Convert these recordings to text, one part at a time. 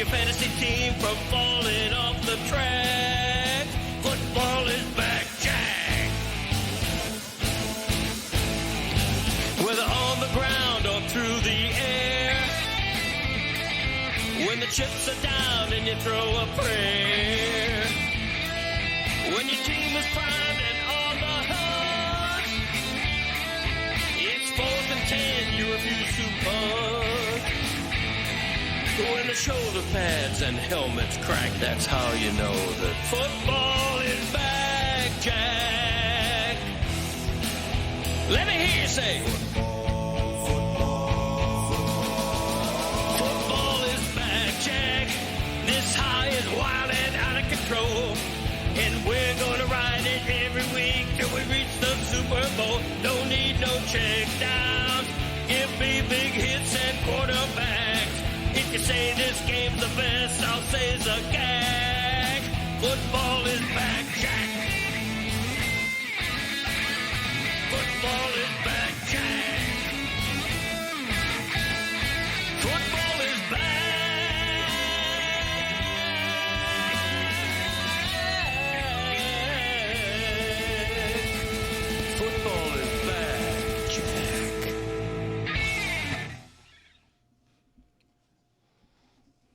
your fantasy team from falling off the track. Football is back, Jack. Whether on the ground or through the air, when the chips are down and you throw a prayer, when your team is primed and on the hunt, it's 4th and 10, you refuse to punt. When the shoulder pads and helmets crack, that's how you know that football is back, Jack. Let me hear you say, football is back, Jack. This high is wild and out of control, and we're gonna ride it every week till we reach the Super Bowl. Don't need no check downs. Give me big hits and quarterbacks. If you say this game's the best, I'll say it's a gag. Football is back, Jack. Football is back, Jack. Football is back. Football is back, Jack.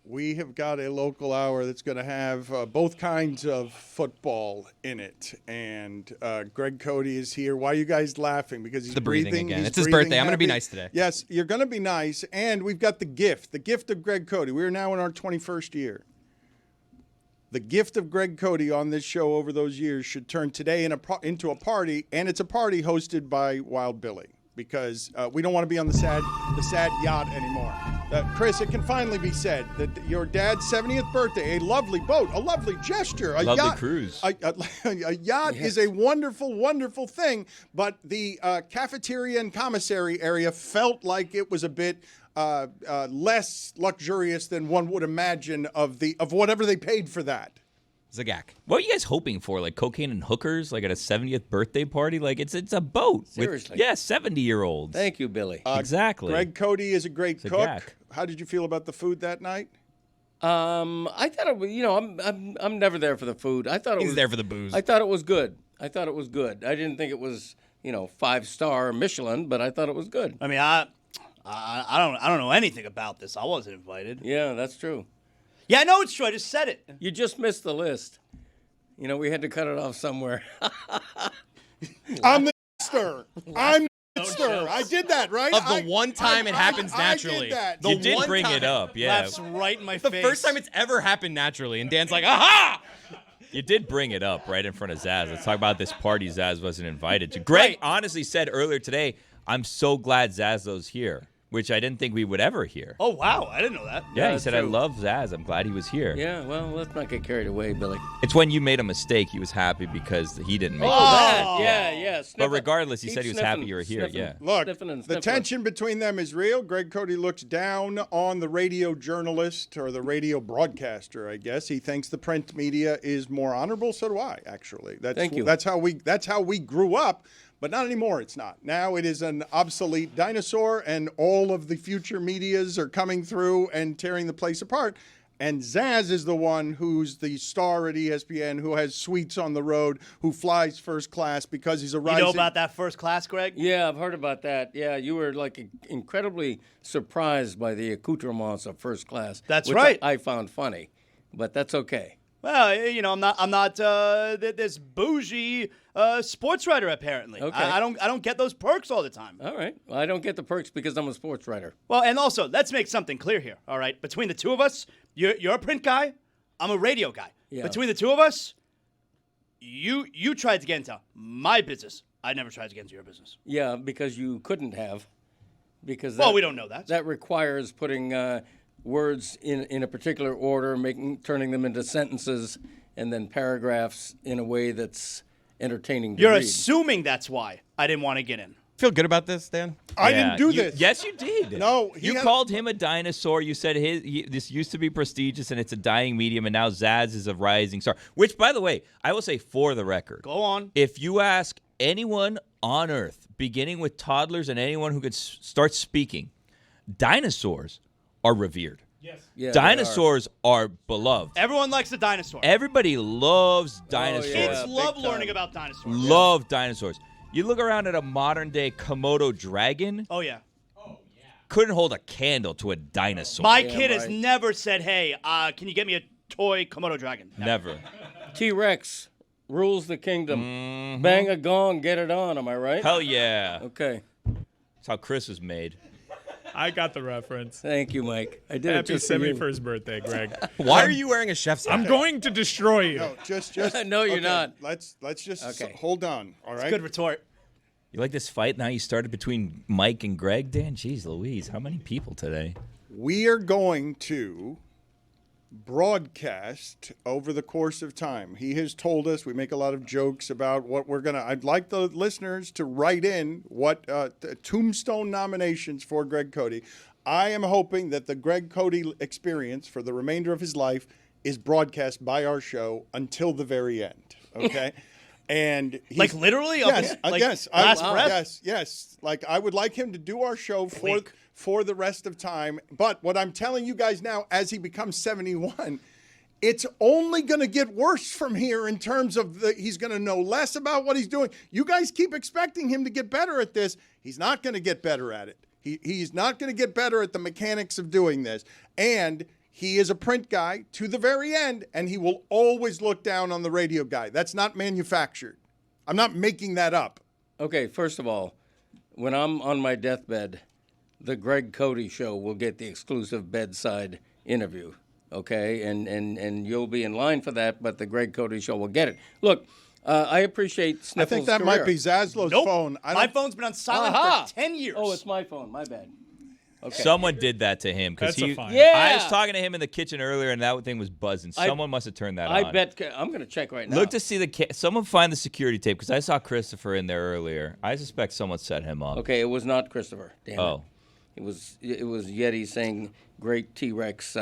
We have got a local hour that's going to have both kinds of football in it. And Greg Cody is here. Why are you guys laughing? Because he's the breathing again. He's it's his breathing birthday. I'm going to be heavy. nice today. Yes, you're going to be nice. And we've got the gift of Greg Cody. We're now in our 21st year. The gift of Greg Cody on this show over those years should turn today into a party, and it's a party hosted by Wild Billy, because we don't want to be on the sad yacht anymore. Chris, it can finally be said that your dad's 70th birthday, a lovely boat, a lovely gesture, a Lovely yacht, cruise. A yacht is a wonderful, wonderful thing, but the cafeteria and commissary area felt like it was a bit less luxurious than one would imagine of whatever they paid for that. Zagak. What are you guys hoping for? Like cocaine and hookers? Like at a 70th birthday party? Like it's a boat. Seriously. 70-year-olds. Thank you, Billy. Exactly. Greg Cody is a great cook. Zagak. How did you feel about the food that night? I thought it was, I'm never there for the food. I thought it He's was there for the booze. I thought it was good. I didn't think it was, 5-star Michelin, but I thought it was good. I mean, I don't know anything about this. I wasn't invited. Yeah, that's true. Yeah, I know it's true. I just said it. You just missed the list. We had to cut it off somewhere. I'm the stir. I'm the stir. I did that, right? Of the one time it happens naturally. I did that. You did bring it up, yeah. Laughs right in my The face. first time it's ever happened naturally, and Dan's like, aha! You did bring it up right in front of Zaz. Let's talk about this party Zaz wasn't invited to. Greg honestly said earlier today, I'm so glad Zazzo's here, which I didn't think we would ever hear. Oh, wow. I didn't know that. Yeah, he said, I true. love Zaz. I'm glad he was here. Yeah, well, let's not get carried away, Billy. It's when you made a mistake, he was happy because he didn't make Oh, it. that. Yeah. But Sniffing. regardless, he Keep said he was sniffing, happy you were here, sniffing. yeah. Look, Sniffing and the sniffling. tension between them is real. Greg Cody looks down on the radio journalist or the radio broadcaster, I guess. He thinks the print media is more honorable. So do I, actually. Thank you. That's how we grew up. But not anymore, it's not. Now it is an obsolete dinosaur, and all of the future medias are coming through and tearing the place apart. And Zaz is the one who's the star at ESPN, who has suites on the road, who flies first class because he's a rising... You know about that first class, Greg? Yeah, I've heard about that. Yeah, you were incredibly surprised by the accoutrements of first class. That's which right. I found funny, but that's okay. Well, I'm not this bougie sports writer apparently. Okay. I don't get those perks all the time. All right. Well, I don't get the perks because I'm a sports writer. Well, and also, let's make something clear here, all right? Between the two of us, you're a print guy, I'm a radio guy. Yeah. Between the two of us, you tried to get into my business. I never tried to get into your business. Yeah, because you couldn't have. Because We don't know that. That requires putting words in a particular order, turning them into sentences, and then paragraphs in a way that's entertaining to You're read. assuming that's why I didn't want to get in. Feel good about this, Dan? I didn't do this. Yes, you did. No, you called him a dinosaur. You said this used to be prestigious and it's a dying medium, and now Zaz is a rising star. Which, by the way, I will say for the record. Go on. If you ask anyone on Earth, beginning with toddlers and anyone who could start speaking, dinosaurs are revered. Yeah, they Dinosaurs are beloved. Everyone likes the dinosaur. Everybody loves dinosaurs. Kids big love time. learning about dinosaurs. Love dinosaurs. You look around at a modern-day Komodo dragon, Oh, yeah. couldn't hold a candle to a dinosaur. My Yeah, kid has right. never said, hey, can you get me a toy Komodo dragon? Never. T-Rex rules the kingdom. Mm-hmm. Bang a gong, get it on. Am I right? Hell yeah. Okay. That's how Chris was made. I got the reference. Thank you, Mike. I did it Happy just for you. 71st birthday, Greg. Why are you wearing a chef's hat? I'm going to destroy you. No, just No, you're okay, not. Let's just Okay. hold on. All right. Good retort. You like this fight now you started between Mike and Greg, Dan? Jeez Louise, how many people today? We are going to broadcast over the course of time. He has told us, we make a lot of jokes about what we're going to, I'd like the listeners to write in what tombstone nominations for Greg Cody. I am hoping that the Greg Cody experience for the remainder of his life is broadcast by our show until the very end. Okay. And he's, Like literally? yes, Like yes, last breath? yes. Like I would like him to do our show Quick. for the rest of time. But what I'm telling you guys now, as he becomes 71, it's only going to get worse from here in terms of he's going to know less about what he's doing. You guys keep expecting him to get better at this. He's not going to get better at it. He's not going to get better at the mechanics of doing this. And he is a print guy to the very end, and he will always look down on the radio guy. That's not manufactured. I'm not making that up. Okay, first of all, when I'm on my deathbed, the Greg Cody Show will get the exclusive bedside interview. Okay, and you'll be in line for that, but the Greg Cody Show will get it. Look, I appreciate Sniffles' I think that career. might be Zaslow's Nope. phone. My phone's been on silent Aha! for 10 years. Oh, it's my phone. My bad. Okay. Someone did that to him because That's a he. fine. Yeah. I was talking to him in the kitchen earlier, and that thing was buzzing. Someone must have turned that on. I bet I'm going to check right now. Look to see someone find the security tape because I saw Christopher in there earlier. I suspect someone set him up. Okay, it was not Christopher. Damn Oh. it. It was Yeti saying great T-Rex.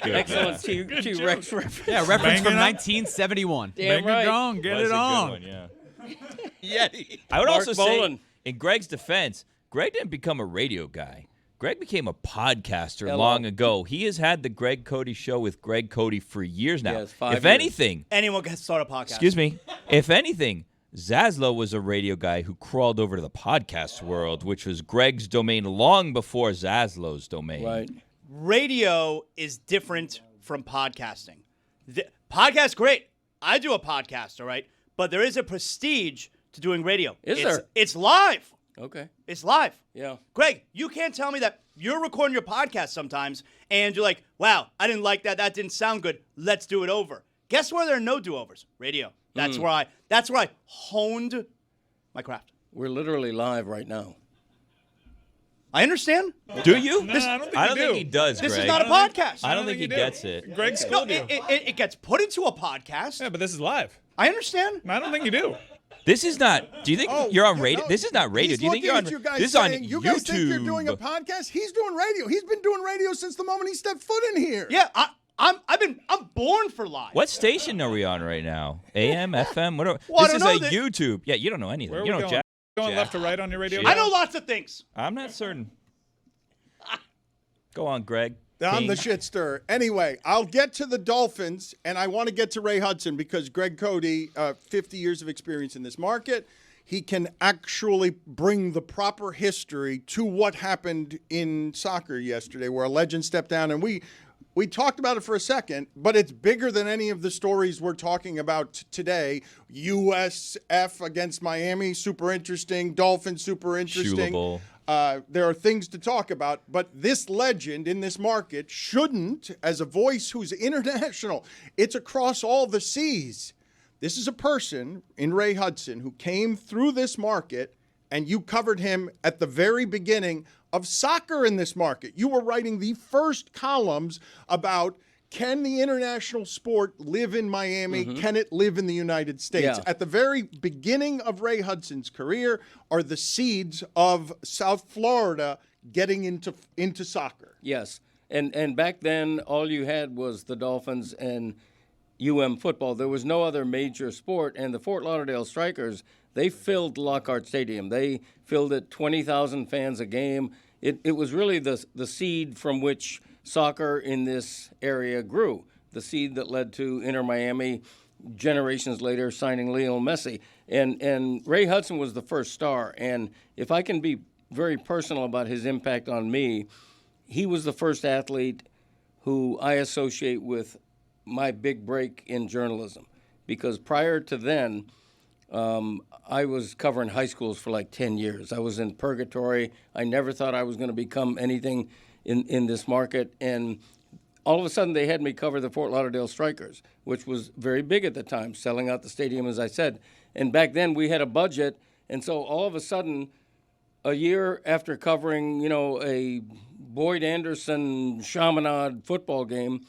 Excellent T-Rex reference. Yeah, reference from Banging up. 1971. Damn Bang right. it gong, get That's it a good on. one, yeah. Yeti. I would Mark also Bolan. say, in Greg's defense, Greg didn't become a radio guy. Greg became a podcaster Hello. long ago. He has had the Greg Cody Show with Greg Cody for years now. Yes, 5 if years. anything, Anyone can start a podcast. excuse me, if anything, Zaslow was a radio guy who crawled over to the podcast world, which was Greg's domain long before Zaslow's domain. Right. Radio is different from podcasting. Podcast, great. I do a podcast, all right? But there is a prestige to doing radio. Is there? It's live. Okay. It's live. Yeah. Greg, you can't tell me that you're recording your podcast sometimes and you're like, wow, I didn't like that. That didn't sound good. Let's do it over. Guess where there are no do-overs? Radio. That's where I honed my craft. We're literally live right now. I understand. Do you? No, I don't think I you don't do. think he does, This Greg. is not a podcast. I don't think he you do. gets it. Greg No, schooled you. it gets put into a podcast. Yeah, but this is live. I understand. I don't think you do. This is not. Do you think you're on radio? This is not radio. He's Do you think you're on? looking at you guys This is on saying, YouTube. you guys think you're doing a podcast? He's doing radio. He's been doing radio since the moment he stepped foot in here. Yeah, I'm born for live. What station are we on right now? AM, FM? What? Well, I This is don't a know that- YouTube. Yeah, you don't know anything. Where are You we don't going? jack. Going jack. left to right on your radio? I know lots of things. I'm not certain. Go on, Greg. I'm King. the shit stirrer. Anyway, I'll get to the Dolphins, and I want to get to Ray Hudson because Greg Cody, 50 years of experience in this market, he can actually bring the proper history to what happened in soccer yesterday, where a legend stepped down, and we talked about it for a second, but it's bigger than any of the stories we're talking about today. USF against Miami, super interesting. Dolphins, super interesting. Shootable. There are things to talk about, but this legend in this market shouldn't, as a voice who's international, it's across all the seas. This is a person in Ray Hudson who came through this market, and you covered him at the very beginning of soccer in this market. You were writing the first columns about, can the international sport live in Miami? Can it live in the United States? Yeah. At the very beginning of Ray Hudson's career are the seeds of South Florida getting into soccer. Yes. And back then, all you had was the Dolphins and football. There was no other major sport. And the Fort Lauderdale Strikers, they filled Lockhart Stadium. They filled it 20,000 fans a game. it was really the seed from which soccer in this area grew, the seed that led to Inter Miami generations later signing Lionel Messi. And Ray Hudson was the first star. And if I can be very personal about his impact on me, he was the first athlete who I associate with my big break in journalism. Because prior to then, I was covering high schools for like 10 years. I was in purgatory. I never thought I was going to become anything in this market. And all of a sudden, they had me cover the Fort Lauderdale Strikers, which was very big at the time, selling out the stadium, as I said. And back then, we had a budget. And so all of a sudden, a year after covering, a Boyd Anderson Chaminade football game,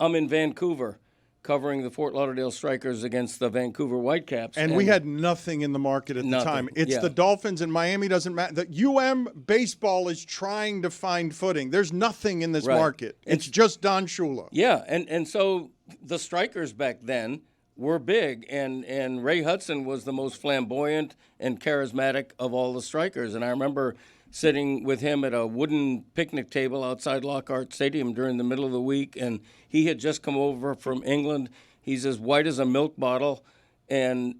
I'm in Vancouver covering the Fort Lauderdale Strikers against the Vancouver Whitecaps. And we had nothing in the market at the time. It's the Dolphins, and Miami doesn't matter. The UM baseball is trying to find footing. There's nothing in this market. It's just Don Shula. Yeah, and so the Strikers back then were big, and Ray Hudson was the most flamboyant and charismatic of all the Strikers. And I remember sitting with him at a wooden picnic table outside Lockhart Stadium during the middle of the week, and he had just come over from England. He's as white as a milk bottle, and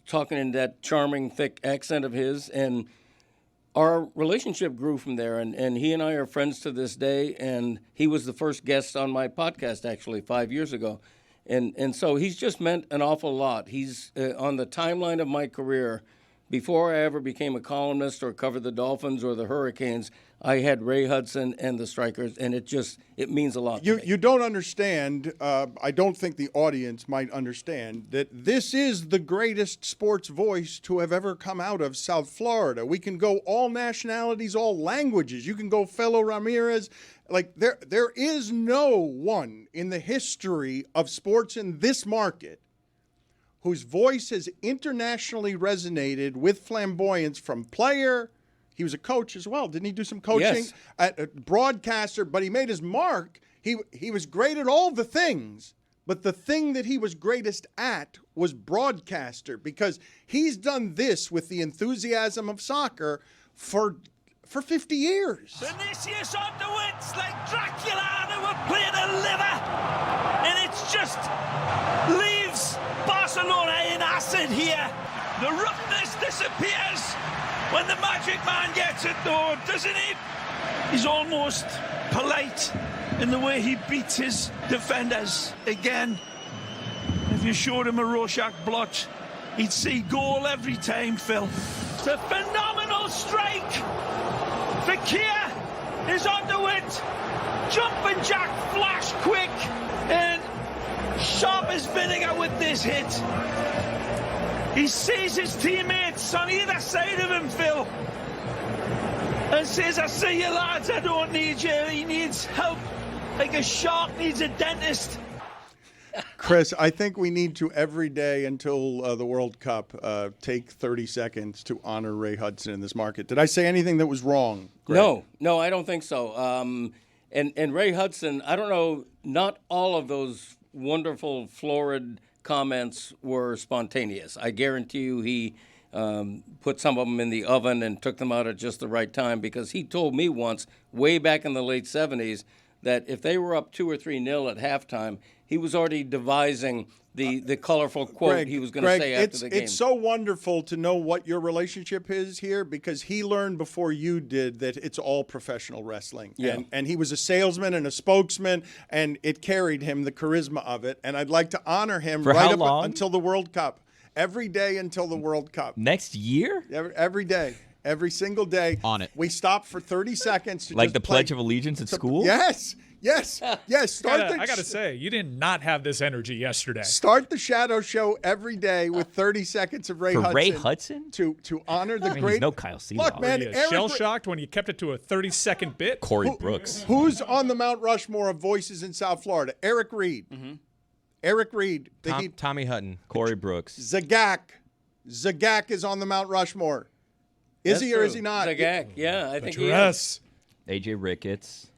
talking in that charming, thick accent of his, and our relationship grew from there, and he and I are friends to this day, and he was the first guest on my podcast, actually, 5 years ago. And so he's just meant an awful lot. He's on the timeline of my career. Before I ever became a columnist or covered the Dolphins or the Hurricanes, I had Ray Hudson and the Strikers, and it means a lot to me. You don't understand, I don't think the audience might understand, that this is the greatest sports voice to have ever come out of South Florida. We can go all nationalities, all languages. You can go Fellow Ramirez. Like, there is no one in the history of sports in this market whose voice has internationally resonated with flamboyance from player. He was a coach as well. Didn't he do some coaching? Yes. At a broadcaster, but he made his mark. He was great at all the things, but the thing that he was greatest at was broadcaster, because he's done this with the enthusiasm of soccer for 50 years. Vinicius on the wits like Dracula, and we're playing a liver, and it's just leaves Barcelona in acid here. The roughness disappears when the magic man gets it, though, doesn't he? He's almost polite in the way he beats his defenders. Again, if you showed him a Rorschach blotch, he'd see goal every time, Phil. It's a phenomenal strike. Fakir is on the wit. Jumping jack flash quick, and sharp as vinegar with this hit. He sees his teammates on either side of him, Phil, and says, I see you lads, I don't need you. He needs help like a shark needs a dentist. Chris, I think we need to every day until the World Cup take 30 seconds to honor Ray Hudson in this market. Did I say anything that was wrong, Greg? No, I don't think so. And Ray Hudson, I don't know, not all of those wonderful, florid comments were spontaneous. I guarantee you he put some of them in the oven and took them out at just the right time, because he told me once, way back in the late 70s, that if they were up 2 or 3-0 at halftime, he was already devising the colorful quote Greg, he was going to say after the game. It's so wonderful to know what your relationship is here, because he learned before you did that it's all professional wrestling. Yeah. And he was a salesman and a spokesman, and it carried him, the charisma of it. And I'd like to honor him For right how up long? until the World Cup. Every day until the World Cup. Next year? Every day. Every single day. On it. We stop for 30 seconds to Like just the play. Pledge of Allegiance at school? Yes. I gotta say, you did not have this energy yesterday. Start the Shadow Show every day with 30 seconds of Ray For Hudson. Ray Hudson? To honor the I mean, great. he's no Kyle Seabaugh. Look, man, Were you Eric, shell-shocked when you kept it to a 30-second bit? Corey Brooks. who's on the Mount Rushmore of voices in South Florida? Eric Reed. Mm-hmm. Eric Reed. Tommy Hutton. Corey Brooks. Zagak. Zagak is on the Mount Rushmore. Is he or is he not? Zagak, yeah, I think he is. Dress. AJ Ricketts.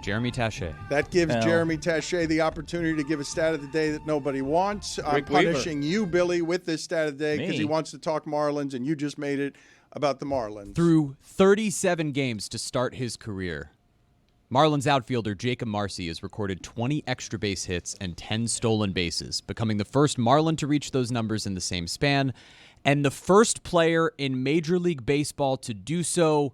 Jeremy Taché. That gives Hell. Jeremy Taché the opportunity to give a stat of the day that nobody wants. I'm Rick Weaver. punishing you, Billy, with this stat of the day because Me? he wants to talk Marlins, and you just made it about the Marlins. Through 37 games to start his career, Marlins outfielder Jacob Marcy has recorded 20 extra base hits and 10 stolen bases, becoming the first Marlin to reach those numbers in the same span, and the first player in Major League Baseball to do so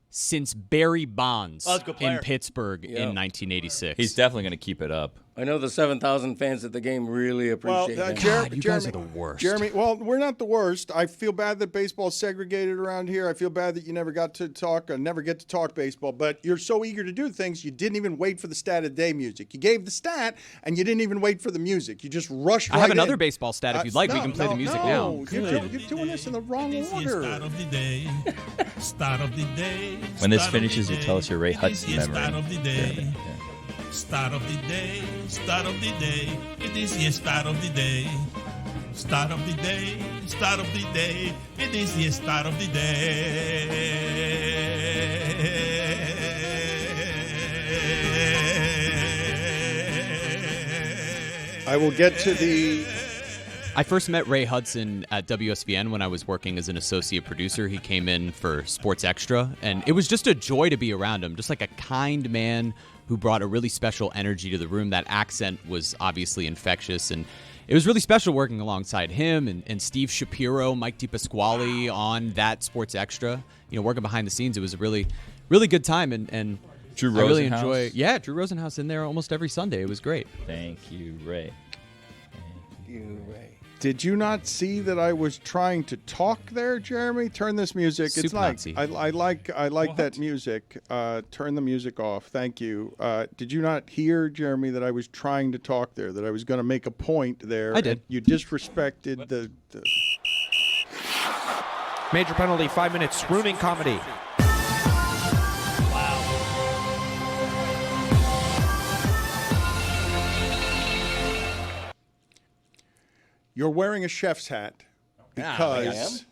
since Barry Bonds in Pittsburgh in 1986. He's definitely going to keep it up. I know the 7,000 fans at the game really appreciate that. God, you guys are the worst. Jeremy, well, we're not the worst. I feel bad that baseball's segregated around here. I feel bad that you never got to talk or never get to talk baseball. But you're so eager to do things, you didn't even wait for the stat of the day music. You gave the stat, and you didn't even wait for the music. You just rushed right in. I have another baseball stat if you'd like. We can play the music now. You're doing this in the wrong order. Start of the day. Start of the day. When this finishes, you tell us your Ray Hudson memory. Start of the day. Start of the day. Start of the day. It is the start of the day. Start of the day. Start of the day. It is the start of the day. I will get to the... I first met Ray Hudson at WSVN when I was working as an associate producer. He came in for Sports Extra, and it was just a joy to be around him. Just like a kind man who brought a really special energy to the room. That accent was obviously infectious, and it was really special working alongside him and Steve Shapiro, Mike DePasquale on that Sports Extra. You know, working behind the scenes, it was a really, really good time, and Drew I really Rosenhaus. enjoy. Yeah, Drew Rosenhaus in there almost every Sunday. It was great. Thank you, Ray. Did you not see that I was trying to talk there, Jeremy? Turn this music. Soup It's like Nazi. I like that music. Turn the music off. Thank you. Did you not hear, Jeremy, that I was trying to talk there? That I was going to make a point there. I did. You disrespected the Major penalty, 5 minutes, swooning comedy. You're wearing a chef's hat because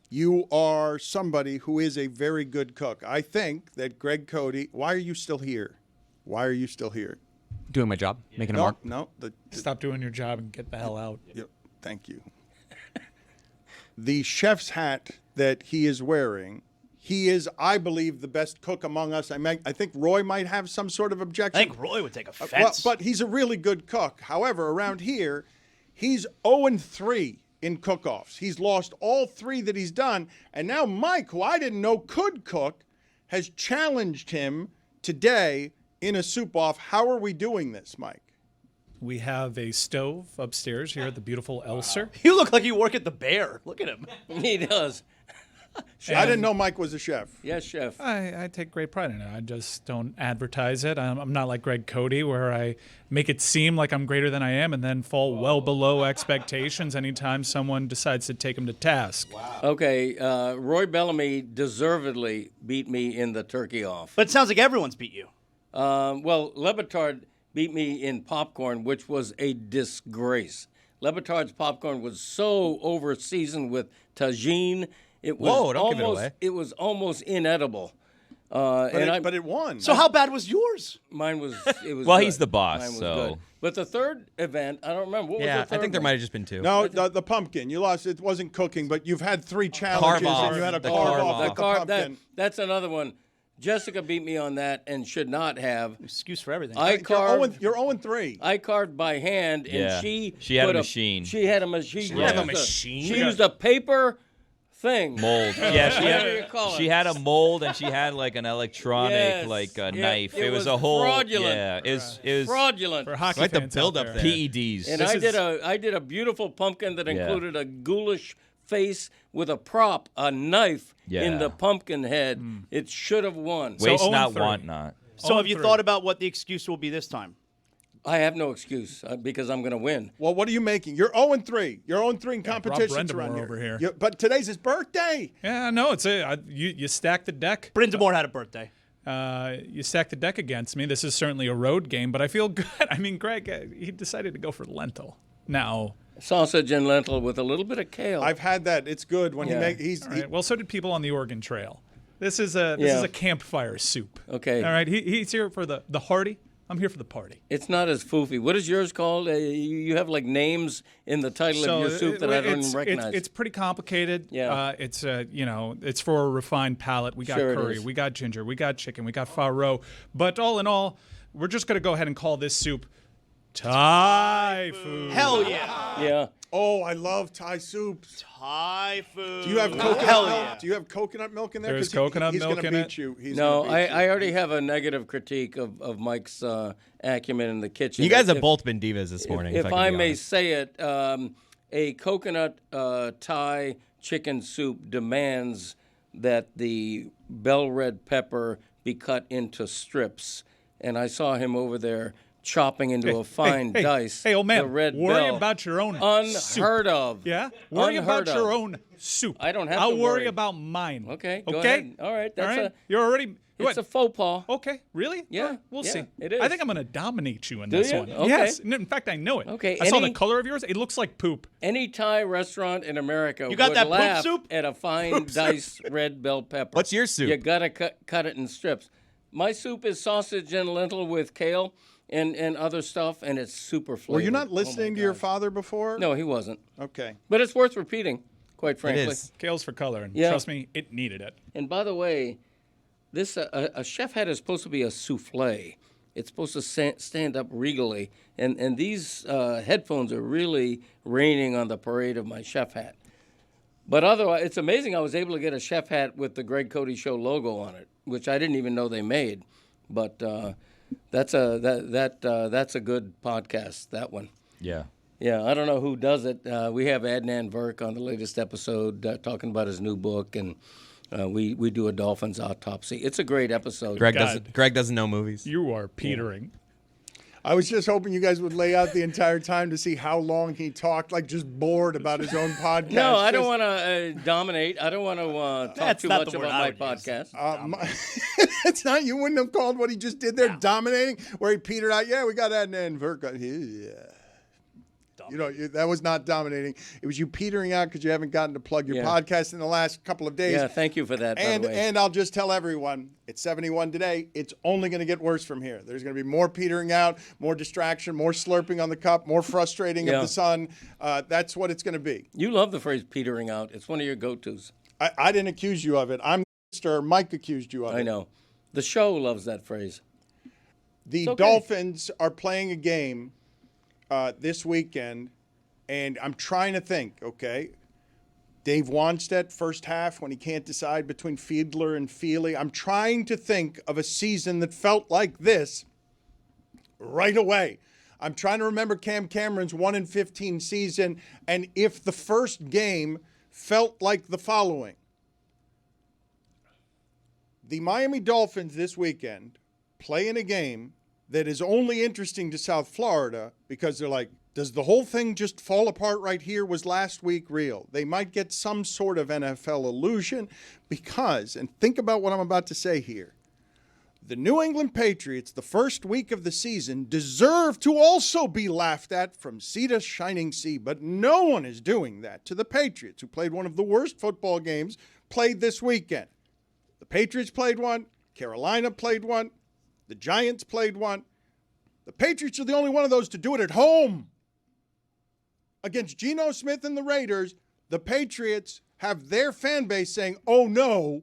you are somebody who is a very good cook. I think that Greg Cody. Why are you still here? Why are you still here? Doing my job, making a mark. No. Stop doing your job and get the hell out. Thank you. The chef's hat that he is wearing, he is, I believe, the best cook among us. I think Roy might have some sort of objection. I think Roy would take offense. But he's a really good cook. However, around here, he's 0-3 in cook-offs. He's lost all 3 that he's done. And now Mike, who I didn't know could cook, has challenged him today in a soup-off. How are we doing this, Mike? We have a stove upstairs here at the beautiful Elser. You look like you work at the Bear. Look at him. He does. I didn't know Mike was a chef. Yes, chef. I take great pride in it. I just don't advertise it. I'm not like Greg Cody, where I make it seem like I'm greater than I am and then fall well below expectations anytime someone decides to take him to task. Okay, Roy Bellamy deservedly beat me in the turkey off. But it sounds like everyone's beat you. Well, Le Batard beat me in popcorn, which was a disgrace. Le Batard's popcorn was so over-seasoned with tagine. It was Whoa, don't give it away. It was almost inedible. But it won. So how bad was yours? Mine was. It was. Well, good. he's the boss, Mine was so. good. But the third event, I don't remember. What was Yeah, the third I think there one? might have just been 2. No, the pumpkin. You lost. It wasn't cooking, but you've had 3 challenges, off. and you had a The carve carve off off. with the pumpkin. That's another one. Jessica beat me on that and should not have. Excuse for everything. You're 0-3. I carved by hand, and Yeah. She had a machine. She had a machine. She had a machine? She used a paper thing. Mold. Yeah, Whatever you call it. she had a mold and she had like an electronic Yes. knife. It It was was a whole fraudulent. Yeah, it was Fraudulent. For hockey Like the fans build-up out there. PEDs. And This I did a beautiful pumpkin that Yeah. included a ghoulish face with a prop, a knife in Yeah. the pumpkin head. It should have won. So Waste not, 0-3. want not. So have you 0-3. thought about what the excuse will be this time? I have no excuse because I'm going to win. Well, what are you making? You're 0-3. You're 0-3 in competitions Brenamman around here. over here. But today's his birthday. Yeah, no, you stack the deck. Brindamore had a birthday. You stack the deck against me. This is certainly a road game, but I feel good. I mean, Greg, he decided to go for lentil. Now, Sausage and lentil with a little bit of kale. I've had that. It's good when Yeah. he's. all right, well, so did people on the Oregon Trail. This is a campfire soup. Okay. All right, he's here for the hearty, I'm here for the party. It's not as foofy. What is yours called? You have like names in the title of your soup that I don't even recognize. It's pretty complicated. Yeah. It's for a refined palate. We got Sure it curry, is. we got ginger, we got chicken, we got faro. But all in all, we're just gonna go ahead and call this soup Thai food. Hell yeah. Yeah. Oh, I love Thai soups. Thai food. Do you have coconut Hell milk? yeah. Do you have coconut milk in there? There's 'Cause coconut he's milk gonna in beat it. you. He's No, gonna beat you. I already have a negative critique of Mike's acumen in the kitchen. You guys have If- both been divas this morning. If can I be may honest. say it, a coconut Thai chicken soup demands that the bell red pepper be cut into strips. And I saw him over there chopping into a fine dice. Hey, old man, the red worry bell. about your own Unheard soup. of. Yeah? Worry Unheard about your of. own soup. I don't have I'll to worry worry. about mine. Okay, go okay? ahead. All right, that's All right? a- You're already... It's what? a faux pas. Okay, really? Yeah, All right, we'll yeah, see. it is. I think I'm going to dominate you in Do this you? one. Okay. Yes. In fact, I know it. Okay, I saw any- the color of yours. It looks like poop. Any Thai restaurant in America You got would that poop laugh soup? at a fine diced red bell pepper. What's your soup? You gotta cut it in strips. My soup is sausage and lentil with kale and other stuff, and it's super flavored. Were you not Oh my listening to your gosh. father before? No, he wasn't. Okay. But it's worth repeating, quite frankly. is. Kale's for color, and Yeah. trust me, it needed it. And by the way, this a chef hat is supposed to be a souffle. It's supposed to stand up regally, and these headphones are really raining on the parade of my chef hat. But otherwise, it's amazing I was able to get a chef hat with the Greg Cody Show logo on it, which I didn't even know they made. But that's a good podcast. That one. Yeah. Yeah, I don't know who does it. We have Adnan Verk on the latest episode talking about his new book, and we do a Dolphins autopsy. It's a great episode. Greg God. doesn't know movies. You are petering. I was just hoping you guys would lay out the entire time to see how long he talked, like just bored about his own podcast. No, I don't Just- want to dominate. I don't want to talk That's too not much the word about I my would use. podcast. It's not. You wouldn't have called what he just did there dominating, where he petered out. Yeah, we got Adnan Verk. Yeah. You know, that was not dominating. It was you petering out because you haven't gotten to plug your Yeah. podcast in the last couple of days. Yeah, thank you for that, by the way. And I'll just tell everyone, it's 71 today. It's only going to get worse from here. There's going to be more petering out, more distraction, more slurping on the cup, more frustrating Yeah. of the sun. That's what it's going to be. You love the phrase petering out. It's one of your go-tos. I didn't accuse you of it. Mike accused you of it. I know. The show loves that phrase. The okay. Dolphins are playing a game this weekend, and I'm trying to think, okay? Dave Wanstead, first half, when he can't decide between Fiedler and Feely. I'm trying to think of a season that felt like this right away. I'm trying to remember Cam Cameron's 1-15 season, and if the first game felt like the following. The Miami Dolphins this weekend play in a game that is only interesting to South Florida because they're like, does the whole thing just fall apart right here? Was last week real? They might get some sort of NFL illusion because, and think about what I'm about to say here, the New England Patriots, the first week of the season, deserve to also be laughed at from sea to shining sea, but no one is doing that to the Patriots, who played one of the worst football games played this weekend. The Patriots played one, Carolina played one, the Giants played one. The Patriots are the only one of those to do it at home. Against Geno Smith and the Raiders, the Patriots have their fan base saying, oh no,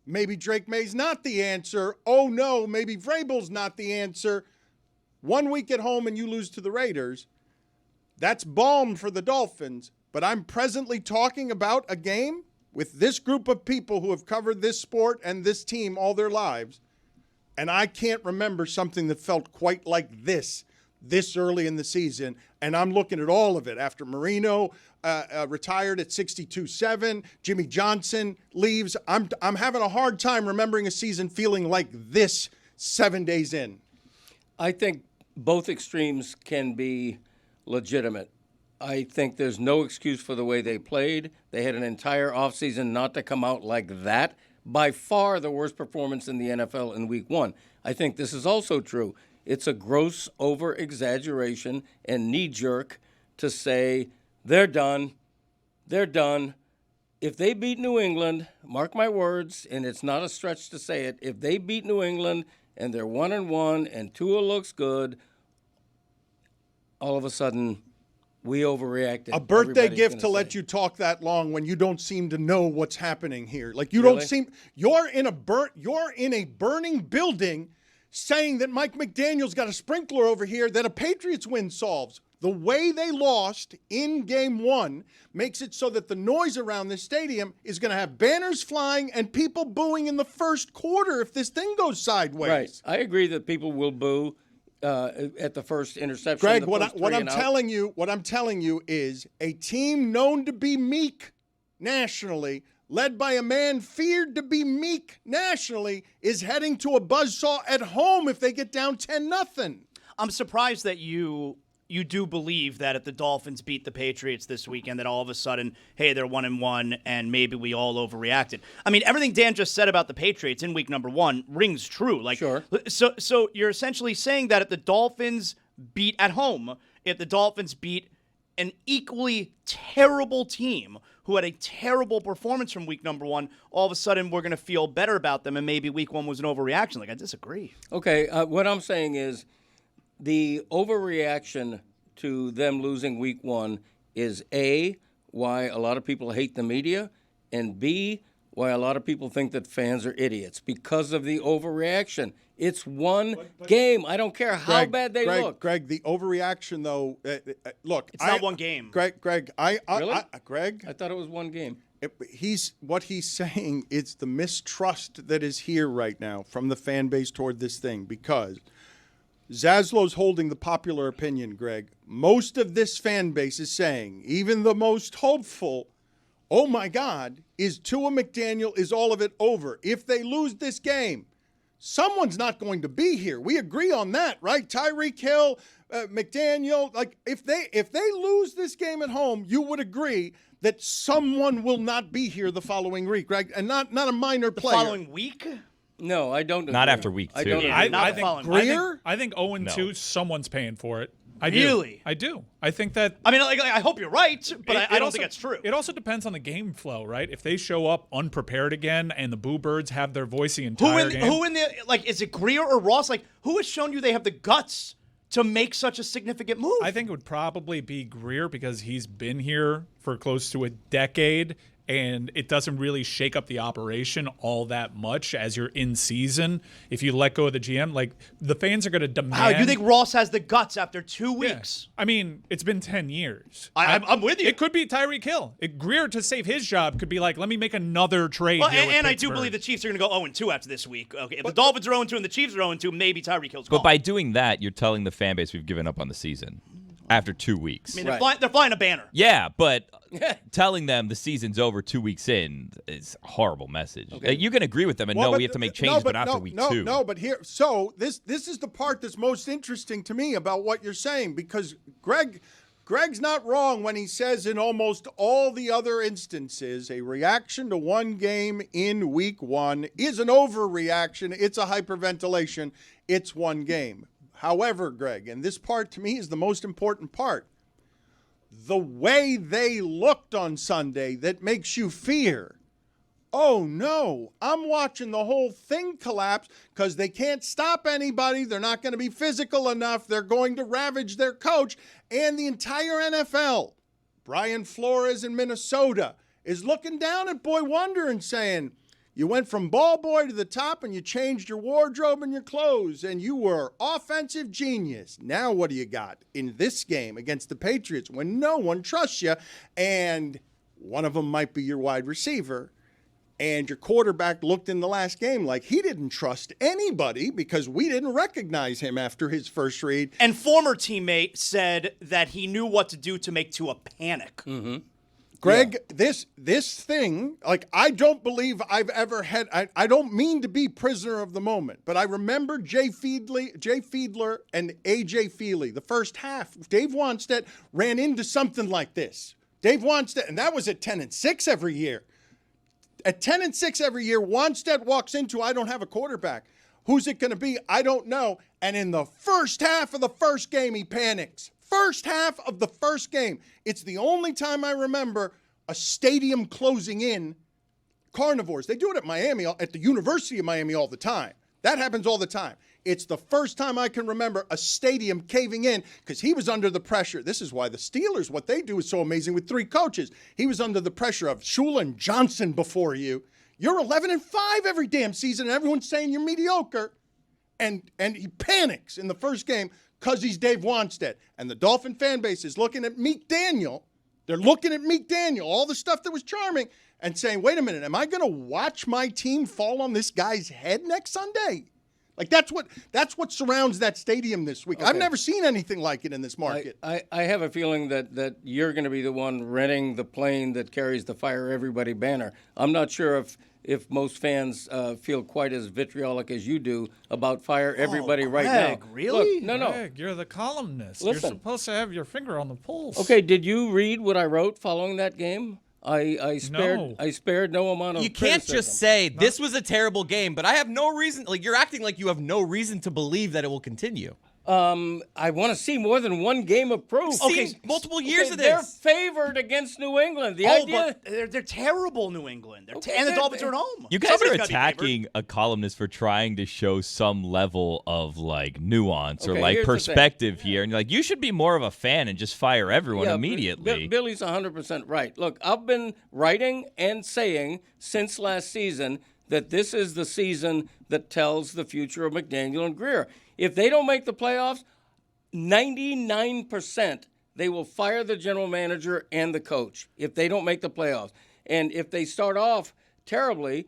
maybe Drake May's not the answer. Oh no, maybe Vrabel's not the answer. 1 week at home and you lose to the Raiders. That's balm for the Dolphins. But I'm presently talking about a game with this group of people who have covered this sport and this team all their lives. And I can't remember something that felt quite like this early in the season. And I'm looking at all of it. After Marino retired at 62-7, Jimmy Johnson leaves. I'm having a hard time remembering a season feeling like this 7 days in. I think both extremes can be legitimate. I think there's no excuse for the way they played. They had an entire offseason not to come out like that. By far the worst performance in the NFL in week one. I think this is also true. It's a gross over-exaggeration and knee-jerk to say, they're done. They're done. If they beat New England, mark my words, and it's not a stretch to say it, if they beat New England and they're 1-1, and Tua looks good, all of a sudden we overreacted. A birthday Everybody's gift to gonna let say. you talk that long when you don't seem to know what's happening here. Like you Really? don't seem you're in a burning building saying that Mike McDaniel's got a sprinkler over here that a Patriots win solves. The way they lost in game 1 makes it so that the noise around this stadium is going to have banners flying and people booing in the first quarter if this thing goes sideways. Right. I agree that people will boo at the first interception. Greg, the what first I'm three and out. telling you is a team known to be meek nationally, led by a man feared to be meek nationally, is heading to a buzzsaw at home if they get down 10-0. I'm surprised that you do believe that if the Dolphins beat the Patriots this weekend, that all of a sudden, hey, they're 1-1, and maybe we all overreacted. I mean, everything Dan just said about the Patriots in week number 1 rings true. Like, Sure. So you're essentially saying that if the Dolphins beat at home, if the Dolphins beat an equally terrible team who had a terrible performance from week number 1, all of a sudden we're going to feel better about them, and maybe week 1 was an overreaction. Like, I disagree. Okay, what I'm saying is the overreaction to them losing week 1 is A, why a lot of people hate the media, and B, why a lot of people think that fans are idiots because of the overreaction. It's one game. I don't care how bad they look. Greg, the overreaction, though, look. It's not one game. Greg, Really? Greg, I thought it was one game. what he's saying, it's the mistrust that is here right now from the fan base toward this thing because Zaslow's holding the popular opinion, Greg. Most of this fan base is saying, even the most hopeful, oh my God, is Tua McDaniel, is all of it over? If they lose this game, someone's not going to be here. We agree on that, right? Tyreek Hill, McDaniel, like if they lose this game at home, you would agree that someone will not be here the following week, Greg, and not a minor player. Following week? No, I don't agree. Not after week 2. I don't Yeah, agree. not I the think following Greer? I think 0-2, No. someone's paying for it. I Really? do. I do. I think that. I mean, like, I hope you're right, but I don't think that's true. It also depends on the game flow, right? If they show up unprepared again and the Boo Birds have their voice the entire game. Who in the, like, is it Greer or Ross? Like, who has shown you they have the guts to make such a significant move? I think it would probably be Greer because he's been here for close to a decade, and it doesn't really shake up the operation all that much as you're in season. If you let go of the GM, like the fans are going to demand. Wow, you think Ross has the guts after 2 Yeah. weeks? I mean, it's been 10 years. I'm with you. It could be Tyreek Hill. Greer, to save his job, could be like, let me make another trade. Well, here with and I do Pittsburgh. believe the Chiefs are going to go 0-2 after this week. Okay, if the Dolphins are 0-2 and the Chiefs are 0-2, maybe Tyreek Hill's gone. But by doing that, you're telling the fan base we've given up on the season after 2 weeks. I mean, they're flying a banner. Yeah, but telling them the season's over 2 weeks in is a horrible message. You can agree with them and Well, we have to make changes, but after week 2. No, but here, so this is the part that's most interesting to me about what you're saying because Greg's not wrong when he says in almost all the other instances, a reaction to one game in week 1 is an overreaction. It's a hyperventilation. It's one game. However, Greg, and this part to me is the most important part, the way they looked on Sunday that makes you fear. Oh, no, I'm watching the whole thing collapse because they can't stop anybody. They're not going to be physical enough. They're going to ravage their coach. And the entire NFL, Brian Flores in Minnesota, is looking down at Boy Wonder and saying, you went from ball boy to the top and you changed your wardrobe and your clothes and you were offensive genius. Now what do you got in this game against the Patriots when no one trusts you and one of them might be your wide receiver and your quarterback looked in the last game like he didn't trust anybody because we didn't recognize him after his first read. And former teammate said that he knew what to do to make Tua panic. Mm-hmm. Greg, this thing, like, I don't believe I've ever had, I don't mean to be prisoner of the moment, but I remember Jay Fiedler and A.J. Feely, the first half. Dave Wanstead ran into something like this. Dave Wanstead, and that was at 10-6 every year. At 10-6 every year, Wanstead walks into, I don't have a quarterback. Who's it going to be? I don't know. And in the first half of the first game, he panics. First half of the first game. It's the only time I remember a stadium closing in carnivores. They do it at Miami, at the University of Miami all the time. That happens all the time. It's the first time I can remember a stadium caving in because he was under the pressure. This is why the Steelers, what they do is so amazing with 3 coaches. He was under the pressure of Shula and Johnson before you. You're 11-5 every damn season, and everyone's saying you're mediocre. And he panics in the first game because he's Dave Wanstead. And the Dolphin fan base is looking at Meek Daniel. They're looking at Meek Daniel, all the stuff that was charming, and saying, wait a minute, am I going to watch my team fall on this guy's head next Sunday? Like, that's what surrounds that stadium this week. Okay. I've never seen anything like it in this market. I have a feeling that you're going to be the one renting the plane that carries the Fire Everybody banner. I'm not sure if most fans feel quite as vitriolic as you do about Fire Everybody right now. Really? Look, no. Greg, you're the columnist. Listen. You're supposed to have your finger on the pulse. Okay, did you read what I wrote following that game? I spared no amount of You can't criticism. just say, this was a terrible game, but I have no reason. Like, you're acting like you have no reason to believe that it will continue. I want to see more than one game of proof. Okay, multiple years of this. They're favored against New England. The idea. But they're terrible, New England. And the Dolphins are at home. You guys Somebody's are gotta be favored. attacking a columnist for trying to show some level of like nuance or Okay, like here's the perspective here, and you're like, you should be more of a fan and just fire everyone immediately. Billy's 100% right. Look, I've been writing and saying since last season that this is the season that tells the future of McDaniel and Greer. If they don't make the playoffs, 99% they will fire the general manager and the coach if they don't make the playoffs. And if they start off terribly,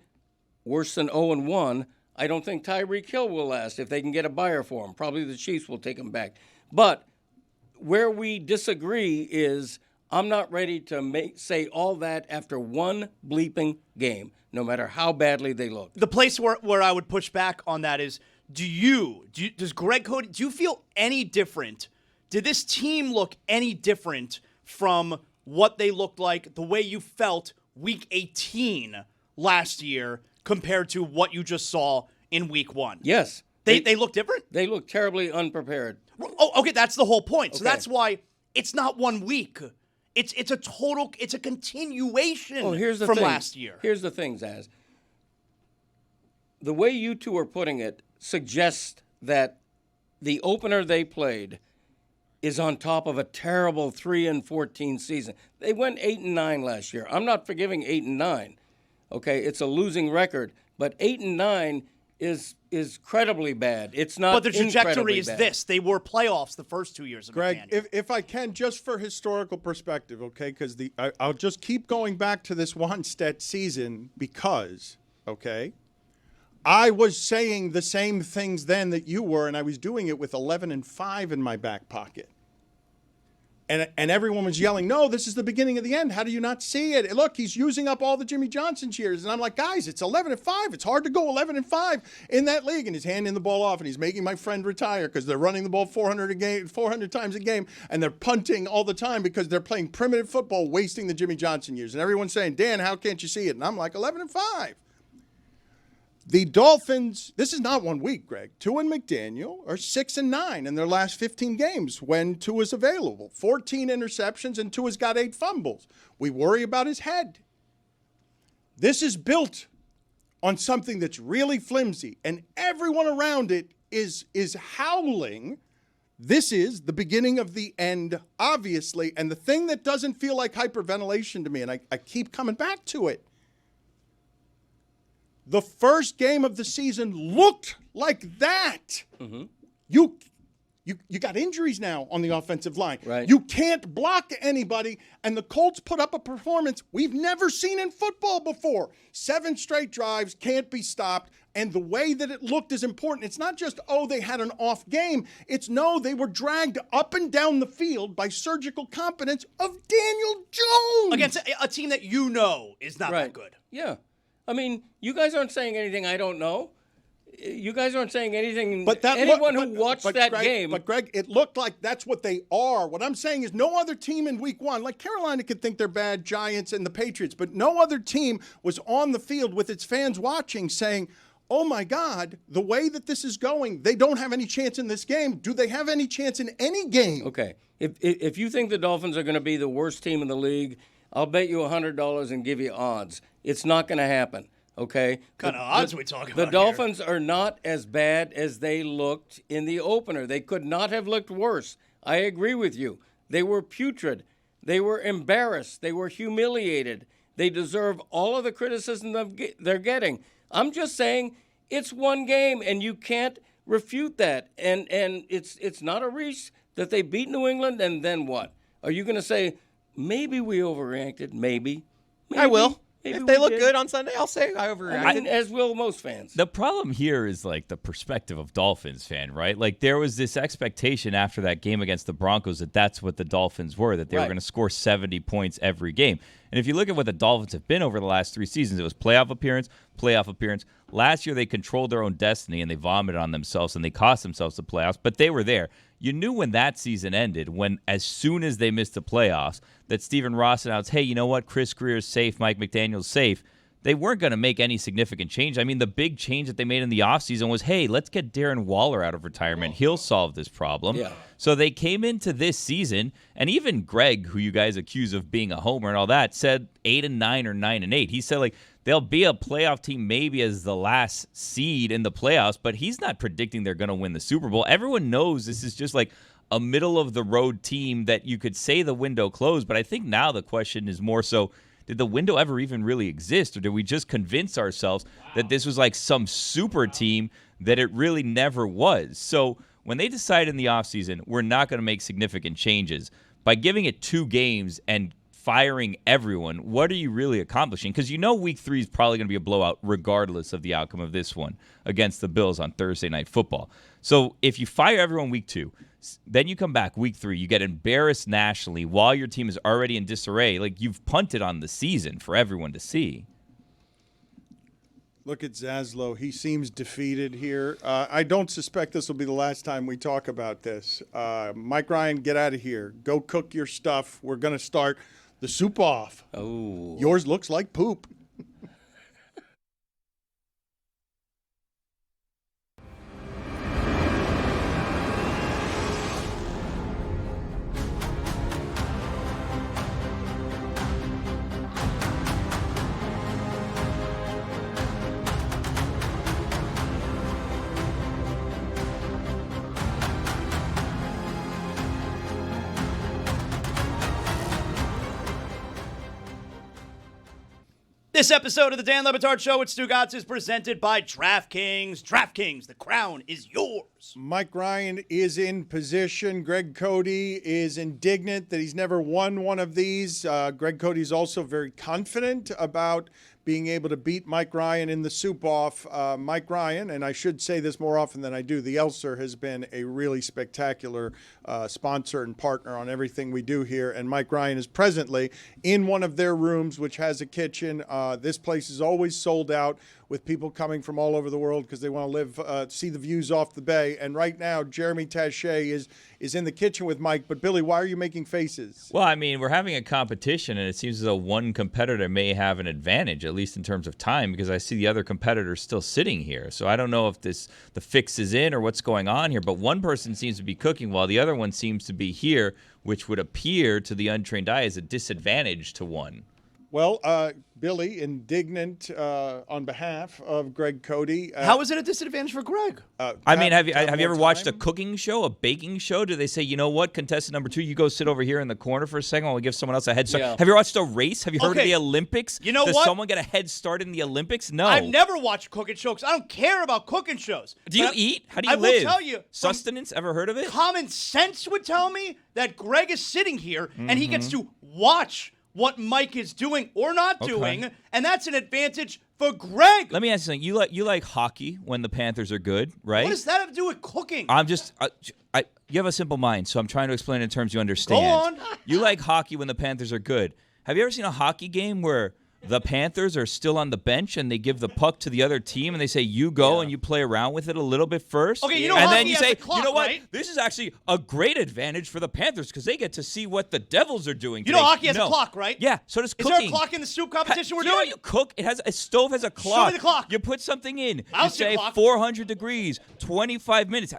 worse than 0-1, I don't think Tyreek Hill will last if they can get a buyer for him. Probably the Chiefs will take him back. But where we disagree is I'm not ready to say all that after one bleeping game, no matter how badly they look. The place where I would push back on that is, does Greg Cody, do you feel any different? Did this team look any different from what they looked like, the way you felt week 18 last year compared to what you just saw in week 1? Yes. They look different? They look terribly unprepared. Oh, okay, that's the whole point. So Okay. that's why it's not 1 week. It's a continuation Here's the from thing. last year. Here's the thing, Zaz. The way you two are putting it suggests that the opener they played is on top of a terrible 3-14 season. They went 8-9 last year. I'm not forgiving 8-9. Okay, it's a losing record, but 8-9 is credibly bad. It's not. But the trajectory incredibly is bad. this. They were playoffs the first 2 years of Greg, McDaniel. if I can, just for historical perspective, okay, because I'll just keep going back to this Wanstead season because, okay, I was saying the same things then that you were, and I was doing it with 11-5 in my back pocket. And everyone was yelling, no, this is the beginning of the end. How do you not see it? Look, he's using up all the Jimmy Johnson cheers. And I'm like, guys, it's 11-5. It's hard to go 11-5 in that league. And he's handing the ball off, and he's making my friend retire because they're running the ball 400 times a game, and they're punting all the time because they're playing primitive football, wasting the Jimmy Johnson years. And everyone's saying, Dan, how can't you see it? And I'm like, 11-5. The Dolphins, this is not 1 week, Greg. Tua and McDaniel are 6-9 in their last 15 games when Tua's available. 14 interceptions, and Tua's got 8 fumbles. We worry about his head. This is built on something that's really flimsy, and everyone around it is howling. This is the beginning of the end, obviously, and the thing that doesn't feel like hyperventilation to me, and I keep coming back to it, the first game of the season looked like that. Mm-hmm. You got injuries now on the offensive line. Right. You can't block anybody, and the Colts put up a performance we've never seen in football before. 7 straight drives, can't be stopped, and the way that it looked is important. It's not just, they had an off game. It's, no, they were dragged up and down the field by surgical competence of Daniel Jones. Against a team that you know is not that good. Yeah. I mean, you guys aren't saying anything I don't know. You guys aren't saying anything. But anyone who watched that Greg, game. But, Greg, it looked like that's what they are. What I'm saying is no other team in week 1, like Carolina could think they're bad, Giants and the Patriots, but no other team was on the field with its fans watching saying, oh, my God, the way that this is going, they don't have any chance in this game. Do they have any chance in any game? Okay. If you think the Dolphins are going to be the worst team in the league, I'll bet you $100 and give you odds. It's not going to happen. Okay? Kind of odds we talking The about Dolphins are not as bad as they looked in the opener. They could not have looked worse. I agree with you. They were putrid. They were embarrassed. They were humiliated. They deserve all of the criticism they're getting. I'm just saying it's one game, and you can't refute that. And it's not a reach that they beat New England, and then what? Are you going to say, maybe we overreacted? Maybe. I will. Maybe If they we look did. good on Sunday, I'll say I overreacted. As will most fans. The problem here is like the perspective of Dolphins fan, right? Like there was this expectation after that game against the Broncos that that's what the Dolphins were, that they were Right. going to score 70 points every game. And if you look at what the Dolphins have been over the last 3 seasons, it was playoff appearance. Last year they controlled their own destiny and they vomited on themselves and they cost themselves the playoffs, but they were there. You knew when that season ended, when as soon as they missed the playoffs, that Stephen Ross announced, hey, you know what? Chris Greer's safe, Mike McDaniel's safe. They weren't going to make any significant change. I mean, the big change that they made in the offseason was, hey, let's get Darren Waller out of retirement. He'll solve this problem. Yeah. So they came into this season, and even Greg, who you guys accuse of being a homer and all that, said 8-9 or 9-8. He said, like, they'll be a playoff team maybe as the last seed in the playoffs, but he's not predicting they're going to win the Super Bowl. Everyone knows this is just like a middle-of-the-road team that you could say the window closed, but I think now the question is more so, did the window ever even really exist, or did we just convince ourselves that this was like some super team that it really never was? So when they decide in the offseason, we're not going to make significant changes, by giving it 2 games and firing everyone, what are you really accomplishing? Because you know week 3 is probably going to be a blowout regardless of the outcome of this one against the Bills on Thursday Night Football. So if you fire everyone week 2, then you come back week 3, you get embarrassed nationally while your team is already in disarray. Like, you've punted on the season for everyone to see. Look at Zaslow. He seems defeated here. I don't suspect this will be the last time we talk about this. Mike Ryan, get out of here. Go cook your stuff. We're going to start the soup off. Oh. Yours looks like poop. This episode of the Dan Le Batard Show with Stugotz is presented by DraftKings. DraftKings, the crown is yours. Mike Ryan is in position. Greg Cody is indignant that he's never won one of these. Greg Cody is also very confident about being able to beat Mike Ryan in the soup-off. Mike Ryan, and I should say this more often than I do, the Elser has been a really spectacular sponsor and partner on everything we do here. And Mike Ryan is presently in one of their rooms, which has a kitchen. This place is always sold out with people coming from all over the world because they want to live, see the views off the bay. And right now, Jeremy Taché is in the kitchen with Mike. But Billy, why are you making faces? Well, I mean, we're having a competition, and it seems as though one competitor may have an advantage, at least in terms of time, because I see the other competitor still sitting here. So I don't know if the fix is in or what's going on here, but one person seems to be cooking while the other one seems to be here, which would appear to the untrained eye as a disadvantage to one. Well, Billy, indignant on behalf of Greg Cody. How is it a disadvantage for Greg? I mean, have you ever watched a cooking show, a baking show? Do they say, you know what, contestant number 2, you go sit over here in the corner for a second while we give someone else a head start? Yeah. Have you watched a race? Have you heard of Okay. the Olympics? You know Does what? someone get a head start in the Olympics? No. I've never watched cooking shows. I don't care about cooking shows. Do you But eat? How do you I live? will tell you. from Sustenance? Ever heard of it? Common sense would tell me that Greg is sitting here and he gets Mm-hmm. to watch what Mike is doing or not doing, and that's an advantage for Greg. Let me ask you something. You like hockey when the Panthers are good, right? What does that have to do with cooking? I'm just, you have a simple mind, so I'm trying to explain it in terms you understand. Go on. You like hockey when the Panthers are good. Have you ever seen a hockey game where the Panthers are still on the bench and they give the puck to the other team and they say, you go and you play around with it a little bit first? Okay, you know and hockey then you has say, a clock, you know what? right? This is actually a great advantage for the Panthers because they get to see what the Devils are doing You know today. hockey has a No. clock, right? Yeah, so does Is cooking. there a clock in the soup competition we're Do you know doing? how you cook? It has a stove has a clock. the clock. You put something in. I'll you see a say clock. 400 degrees, 25 minutes.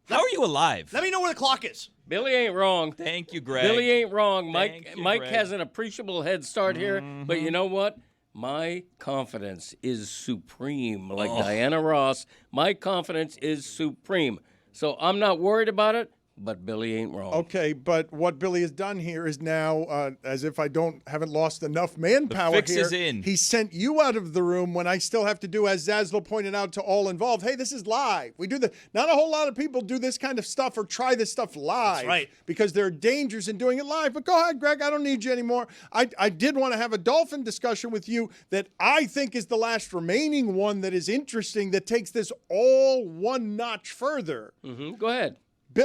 How are you alive? Let me know where the clock is. Billy ain't wrong. Thank you, Greg. Billy ain't wrong. Thank you, Mike Greg. has an appreciable head start here, but you know what? My confidence is supreme. Like Diana Ross, my confidence is supreme. So I'm not worried about it, but Billy ain't wrong. Okay, but what Billy has done here is now, as if I haven't lost enough manpower fix here, is in. he sent you out of the room when I still have to do, as Zaslow pointed out to all involved, hey, this is live. We do not a whole lot of people do this kind of stuff or try this stuff live. That's right. Because there are dangers in doing it live. But go ahead, Greg, I don't need you anymore. I did want to have a Dolphin discussion with you that I think is the last remaining one that is interesting, that takes this all one notch further. Go ahead.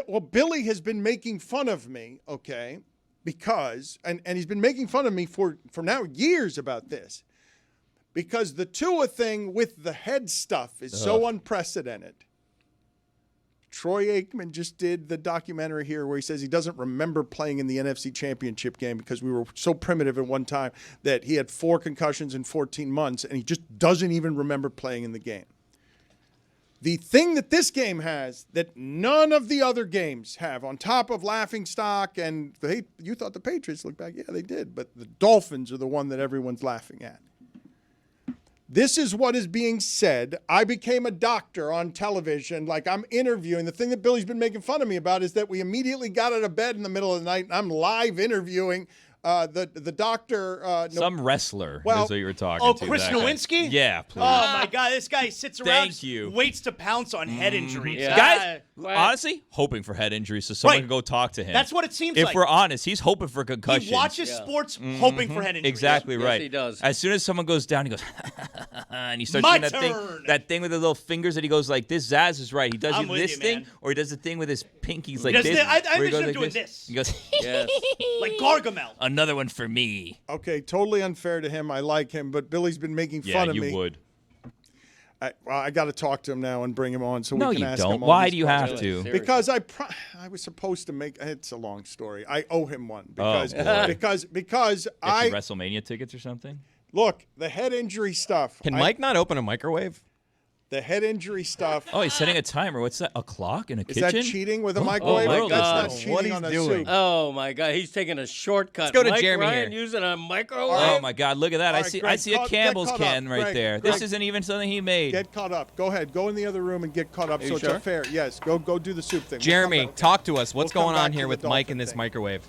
Well, Billy has been making fun of me, okay, because, and he's been making fun of me for now years about this, because the Tua thing with the head stuff is so unprecedented. Troy Aikman just did the documentary here where he says he doesn't remember playing in the NFC Championship game because we were so primitive at one time that he had 4 concussions in 14 months, and he just doesn't even remember playing in the game. The thing that this game has that none of the other games have, on top of laughingstock, and you thought the Patriots looked back. Yeah, they did. But the Dolphins are the one that everyone's laughing at. This is what is being said. I became a doctor on television. Like, I'm interviewing. The thing that Billy's been making fun of me about is that we immediately got out of bed in the middle of the night, and I'm live interviewing the doctor. Some wrestler is what you were talking to. Oh, Chris that guy. Nowinski? Yeah, please. Oh, my God. This guy sits around, Thank you. waits to pounce on head injuries. Yeah. Guys, honestly, hoping for head injuries so someone can go talk to him. That's what it seems if like. If we're honest, he's hoping for concussions. He watches sports hoping for head injuries. Exactly right. Yes, he does. As soon as someone goes down, he goes, and he starts My doing turn. that thing with the little fingers that he goes like this. Zaz is right. He does I'm either with this you, thing man. or he does the thing with his pinkies like does this. the- I where he goes envision him doing this. this. He goes, Yes. Like Gargamel. another one for me. Okay, totally unfair to him. I like him, but Billy's been making fun of me. Yeah, you would. I got to talk to him now and bring him on so No, we can you ask don't. him. all Why these do you have questions. to? Because I was supposed to make. It's a long story. I owe him one because boy. because Get I you WrestleMania tickets or something? look the head injury stuff. Can Mike not open a microwave? The head injury stuff. Oh, he's setting a timer. What's that? A clock in a Is kitchen? that cheating with a microwave? my That's God. not cheating What he's on a doing. soup. Oh, my God. He's taking a shortcut. Let's go to Mike Jeremy Ryan here. using a microwave? Oh my God! Look at that! All I right, see. Greg, I see a get Campbell's caught can up. right Greg, there. Greg. This isn't even something he made. Get caught up. Go ahead. Go in the other room and get caught up. you So it's sure? a fair. Yes. Go do the soup thing. We'll Jeremy, come back. talk to us. What's We'll come going on back here to with the Mike Dolphin in this thing. microwave?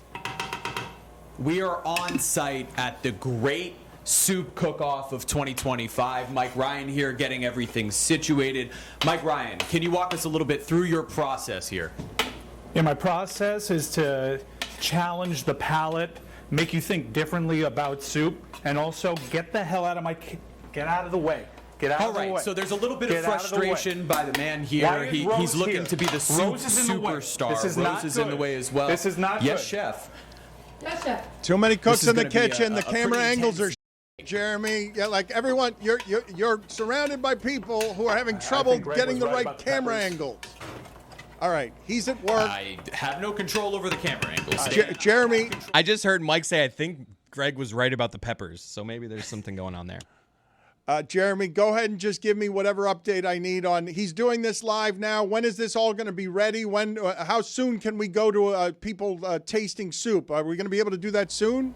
We are on site at the Great Soup Cook-Off of 2025. Mike Ryan here getting everything situated. Mike Ryan, can you walk us a little bit through your process here? Yeah, my process is to challenge the palate, make you think differently about soup, and also get the hell out of get out of the way. Get out All of the way. right, so there's a little bit of Get out of the way. frustration by the man Why here. is He's Rose looking here? to be the soup Rose is in the way. superstar. This is Rose not is in the good. way as well. This is not Yes, good. chef. Too many cooks is in the gonna be a- kitchen. The a camera pretty angles are intense- Jeremy. Yeah, like everyone, you're surrounded by people who are having trouble think Greg getting was the right right about the camera peppers. angles. All right, he's at work. I have no control over the camera angles. Jeremy, I just heard Mike say, I think Greg was right about the peppers, so maybe there's something going on there. Jeremy, go ahead and just give me whatever update I need on. He's doing this live now. When is this all going to be ready? When? How soon can we go to people tasting soup? Are we going to be able to do that soon?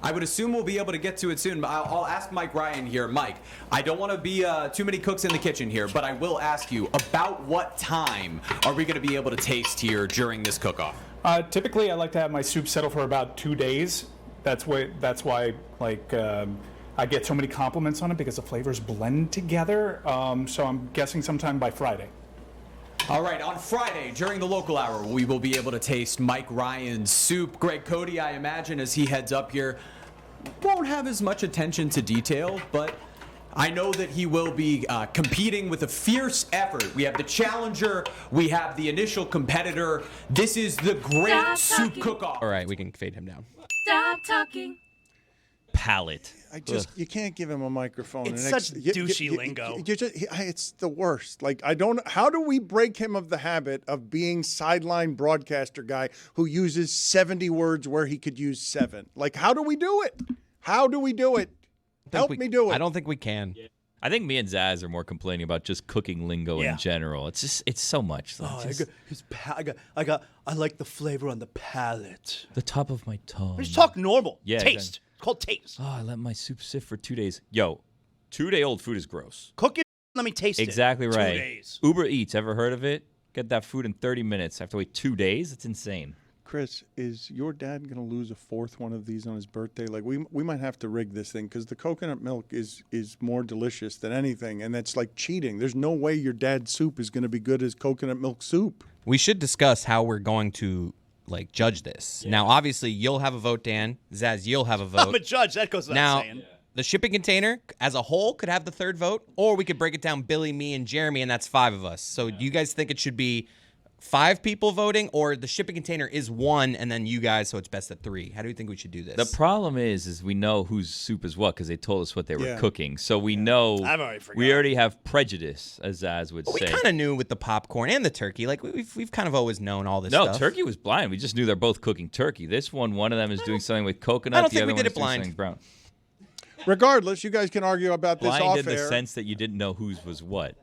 I would assume we'll be able to get to it soon, but I'll ask Mike Ryan here. Mike, I don't want to be too many cooks in the kitchen here, but I will ask you, about what time are we going to be able to taste here during this cook-off? Typically, I like to have my soup settle for about 2 days. That's why I get so many compliments on it, because the flavors blend together. So I'm guessing sometime by Friday. All right, on Friday, during the local hour, we will be able to taste Mike Ryan's soup. Greg Cody, I imagine, as he heads up here, won't have as much attention to detail, but I know that he will be competing with a fierce effort. We have the challenger, we have the initial competitor. This is the Great Soup Cook-Off. All right, we can fade him down. Stop talking. Palate. You can't give him a microphone. It's and such douchey lingo. It's the worst. Like, how do we break him of the habit of being sideline broadcaster guy who uses 70 words where he could use 7? Like, how do we do it? How do we do it? Help me do it. I don't think we can. I think me and Zaz are more complaining about just cooking lingo Yeah. in general. It's so much. Like, just I like the flavor on the palate. the top of my tongue. Just talk normal. Yeah, Taste. It's called taste. Oh, I let my soup sit for 2 days. Yo, 2-day-old food is gross. Cook it. Let me taste it. Exactly right. 2 days. Uber Eats, ever heard of it? Get that food in 30 minutes. I have to wait 2 days? It's insane. Chris, is your dad going to lose a fourth one of these on his birthday? Like, we might have to rig this thing because the coconut milk is more delicious than anything, and that's like cheating. There's no way your dad's soup is going to be good as coconut milk soup. We should discuss how we're going to judge this. Yeah. Now, obviously, you'll have a vote, Dan. Zaz, you'll have a vote. I'm a judge. That goes without saying. The shipping container as a whole could have the third vote, or we could break it down Billy, me, and Jeremy, and that's 5 of us. So you guys think it should be 5 people voting, or the shipping container is 1, and then you guys, so it's best at 3? How do you think we should do this? The problem is we know whose soup is what because they told us what they were cooking. So we know we already have prejudice, as Zaz would say. We kind of knew with the popcorn and the turkey. Like, we've kind of always known all this stuff. No, turkey was blind. We just knew they're both cooking turkey. This one of them is doing something with coconut. I don't the think other we did one it blind. Something brown. Regardless, you guys can argue about this Blind off in the air. sense that you didn't know whose was what.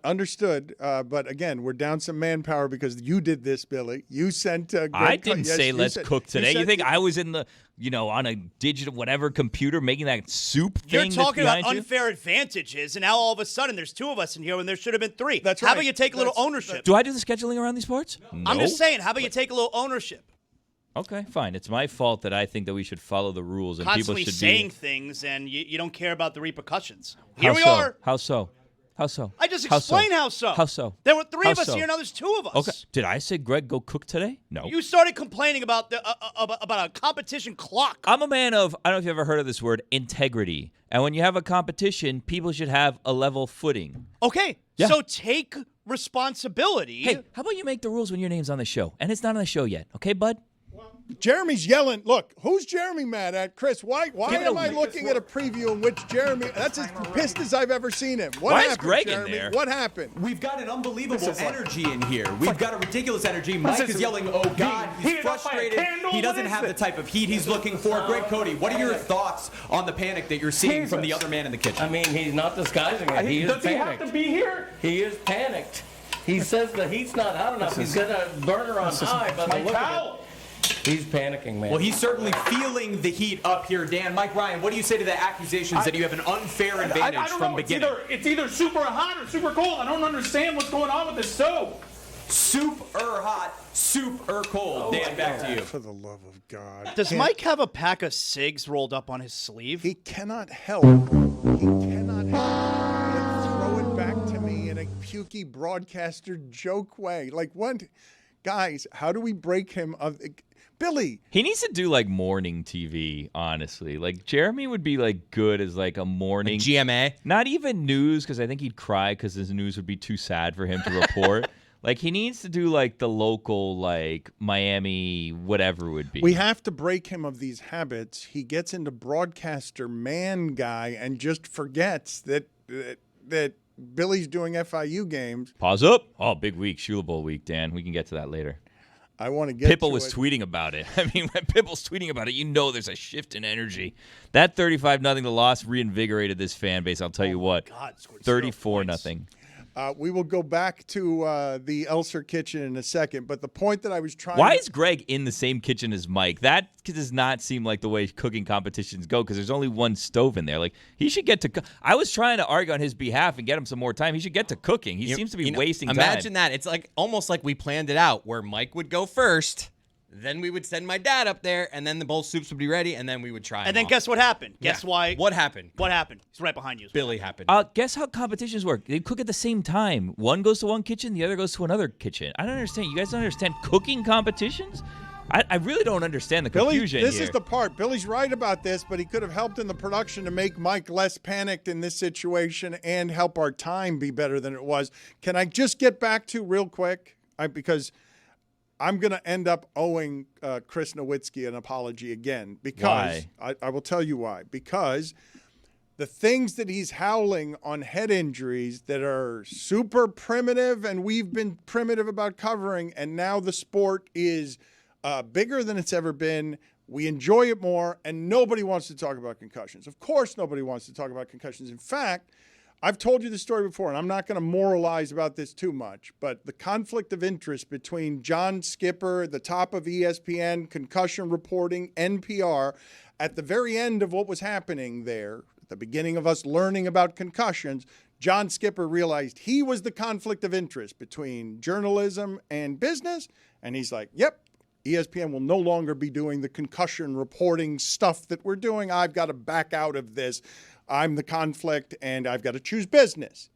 Understood. But again, we're down some manpower because you did this, Billy. You sent. I didn't say let's cook today. You think I was in the, on a digital whatever computer making that soup thing? You're talking about you? unfair advantages, and now all of a sudden there's 2 of us in here when there should have been 3. That's right. How about you take a little ownership? Do I do the scheduling around these parts? No. I'm just saying. How about you take a little ownership? Okay, fine. It's my fault that I think that we should follow the rules and Constantly people should saying be things, and you don't care about the repercussions. How Here we so? are. How so? How so? I just explained how so. How so? There were 3 How of us so? here, now there's 2 of us. Okay. Did I say Greg go cook today? No. You started complaining about about a competition clock. I'm a man of, I don't know if you've ever heard of this word, integrity. And when you have a competition, people should have a level footing. Okay, Yeah. so take responsibility. Hey, how about you make the rules when your name's on the show? And it's not on the show yet. Okay, bud? Jeremy's yelling. Look, who's Jeremy mad at? Chris, why am I looking at a preview in which Jeremy, that's as pissed as I've ever seen him. What Why happened, is Greg Jeremy? in there? What happened? We've got an unbelievable energy in here. We've got a ridiculous energy. Mike is yelling, oh, God. He's frustrated. He doesn't have the type of heat he's looking for. Greg Cody, what are your thoughts on the panic that you're seeing from the other man in the kitchen? I mean, he's not disguising it. He is Does he have panicked. to be here? He is panicked. He says the heat's not hot enough. He's got a burner on high, but My look at towel. it. He's panicking, man. Well, he's certainly feeling the heat up here, Dan. Mike Ryan, what do you say to the accusations that you have an unfair advantage I don't from know. beginning? It's either super hot or super cold. I don't understand what's going on with this stove. Soup-er hot, soup-er cold. Dan, back to you. For the love of God. Does Mike have a pack of cigs rolled up on his sleeve? He cannot help. He cannot help but throw it back to me in a pukey broadcaster joke way. Like, what? Guys, how do we break him of... Billy. He needs to do like morning TV, honestly. Like Jeremy would be like good as like a morning GMA. Not even news, because I think he'd cry because his news would be too sad for him to report. Like he needs to do like the local like Miami whatever would be. We have to break him of these habits. He gets into broadcaster man guy and just forgets that Billy's doing FIU games. Pause up. Oh, big week, Shula Bowl week, Dan. We can get to that later. I want to get Pipple to was it. tweeting about it. I mean, when Pipple's tweeting about it, you know there's a shift in energy. That 35-0 the loss reinvigorated this fan base. I'll tell you what. God, scored 34-0. We will go back to the Elser kitchen in a second, but the point that I was trying Why to... is Greg in the same kitchen as Mike? That does not seem like the way cooking competitions go because there's only one stove in there. Like he should get to. I was trying to argue on his behalf and get him some more time. He should get to cooking. He seems to be wasting time. Imagine that. It's like almost like we planned it out, where Mike would go first, then we would send my dad up there, and then the bowl soups would be ready, and then we would try. And then guess what happened? Yeah. Guess why? What happened? What happened? He's right behind you. Billy happened. Guess how competitions work? They cook at the same time. One goes to one kitchen, the other goes to another kitchen. I don't understand. You guys don't understand cooking competitions? I really don't understand the confusion Billy, this here. is the part. Billy's right about this, but he could have helped in the production to make Mike less panicked in this situation and help our time be better than it was. Can I just get back to real quick? Because I'm going to end up owing Chris Nowitzki an apology again. Because why? I will tell you why. Because the things that he's howling on head injuries that are super primitive, and we've been primitive about covering, and now the sport is bigger than it's ever been. We enjoy it more, and nobody wants to talk about concussions. Of course nobody wants to talk about concussions. In fact, I've told you the story before, and I'm not going to moralize about this too much, but the conflict of interest between John Skipper, the top of ESPN, concussion reporting, NPR, at the very end of what was happening there, at the beginning of us learning about concussions, John Skipper realized he was the conflict of interest between journalism and business. And he's like, yep, ESPN will no longer be doing the concussion reporting stuff that we're doing. I've got to back out of this. I'm the conflict, and I've got to choose business.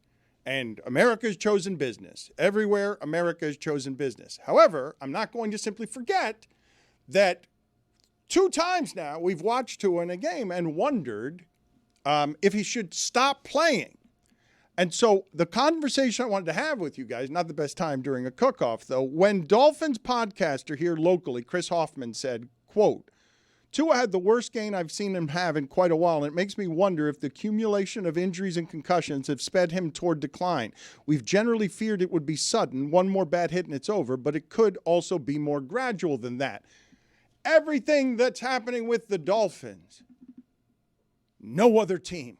And America's chosen business. Everywhere, America has chosen business. However, I'm not going to simply forget that 2 times now we've watched Tua in a game and wondered if he should stop playing. And so the conversation I wanted to have with you guys, not the best time during a cook-off, though, when Dolphins podcaster here locally, Chris Hoffman, said, quote, Tua had the worst game I've seen him have in quite a while, and it makes me wonder if the accumulation of injuries and concussions have sped him toward decline. We've generally feared it would be sudden, one more bad hit and it's over, but it could also be more gradual than that. Everything that's happening with the Dolphins, no other team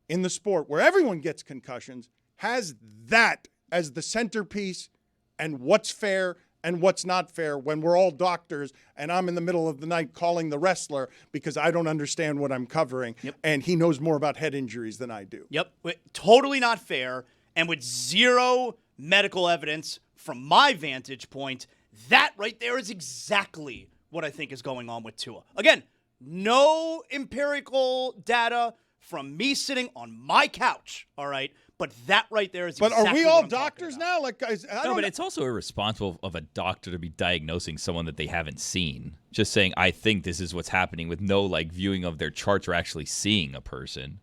in the sport where everyone gets concussions has that as the centerpiece and what's fair and what's not fair when we're all doctors and I'm in the middle of the night calling the wrestler because I don't understand what I'm covering. Yep. And he knows more about head injuries than I do. Yep. Totally not fair. And with zero medical evidence from my vantage point, that right there is exactly what I think is going on with Tua. Again, no empirical data from me sitting on my couch, all right? But that right there is exactly But are we all doctors now? Like, guys, No, but it's also irresponsible of a doctor to be diagnosing someone that they haven't seen. Just saying, I think this is what's happening with no, like, viewing of their charts or actually seeing a person.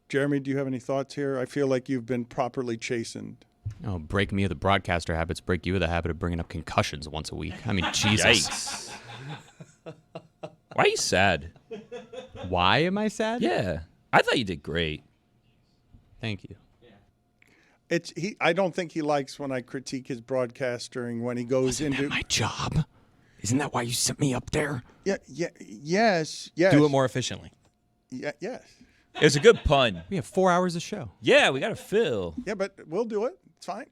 Jeremy, do you have any thoughts here? I feel like you've been properly chastened. Oh, break me of the broadcaster habits, break you of the habit of bringing up concussions once a week. I mean, Jesus. Yikes. Why are you sad? Why am I sad? Yeah. I thought you did great. Thank you. I don't think he likes when I critique his broadcasting when he goes Isn't into that my job? Isn't that why you sent me up there? Yes. Do it more efficiently. Yes. It was a good pun. We have 4 hours of show. Yeah, we got to fill. Yeah, but we'll do it. It's fine.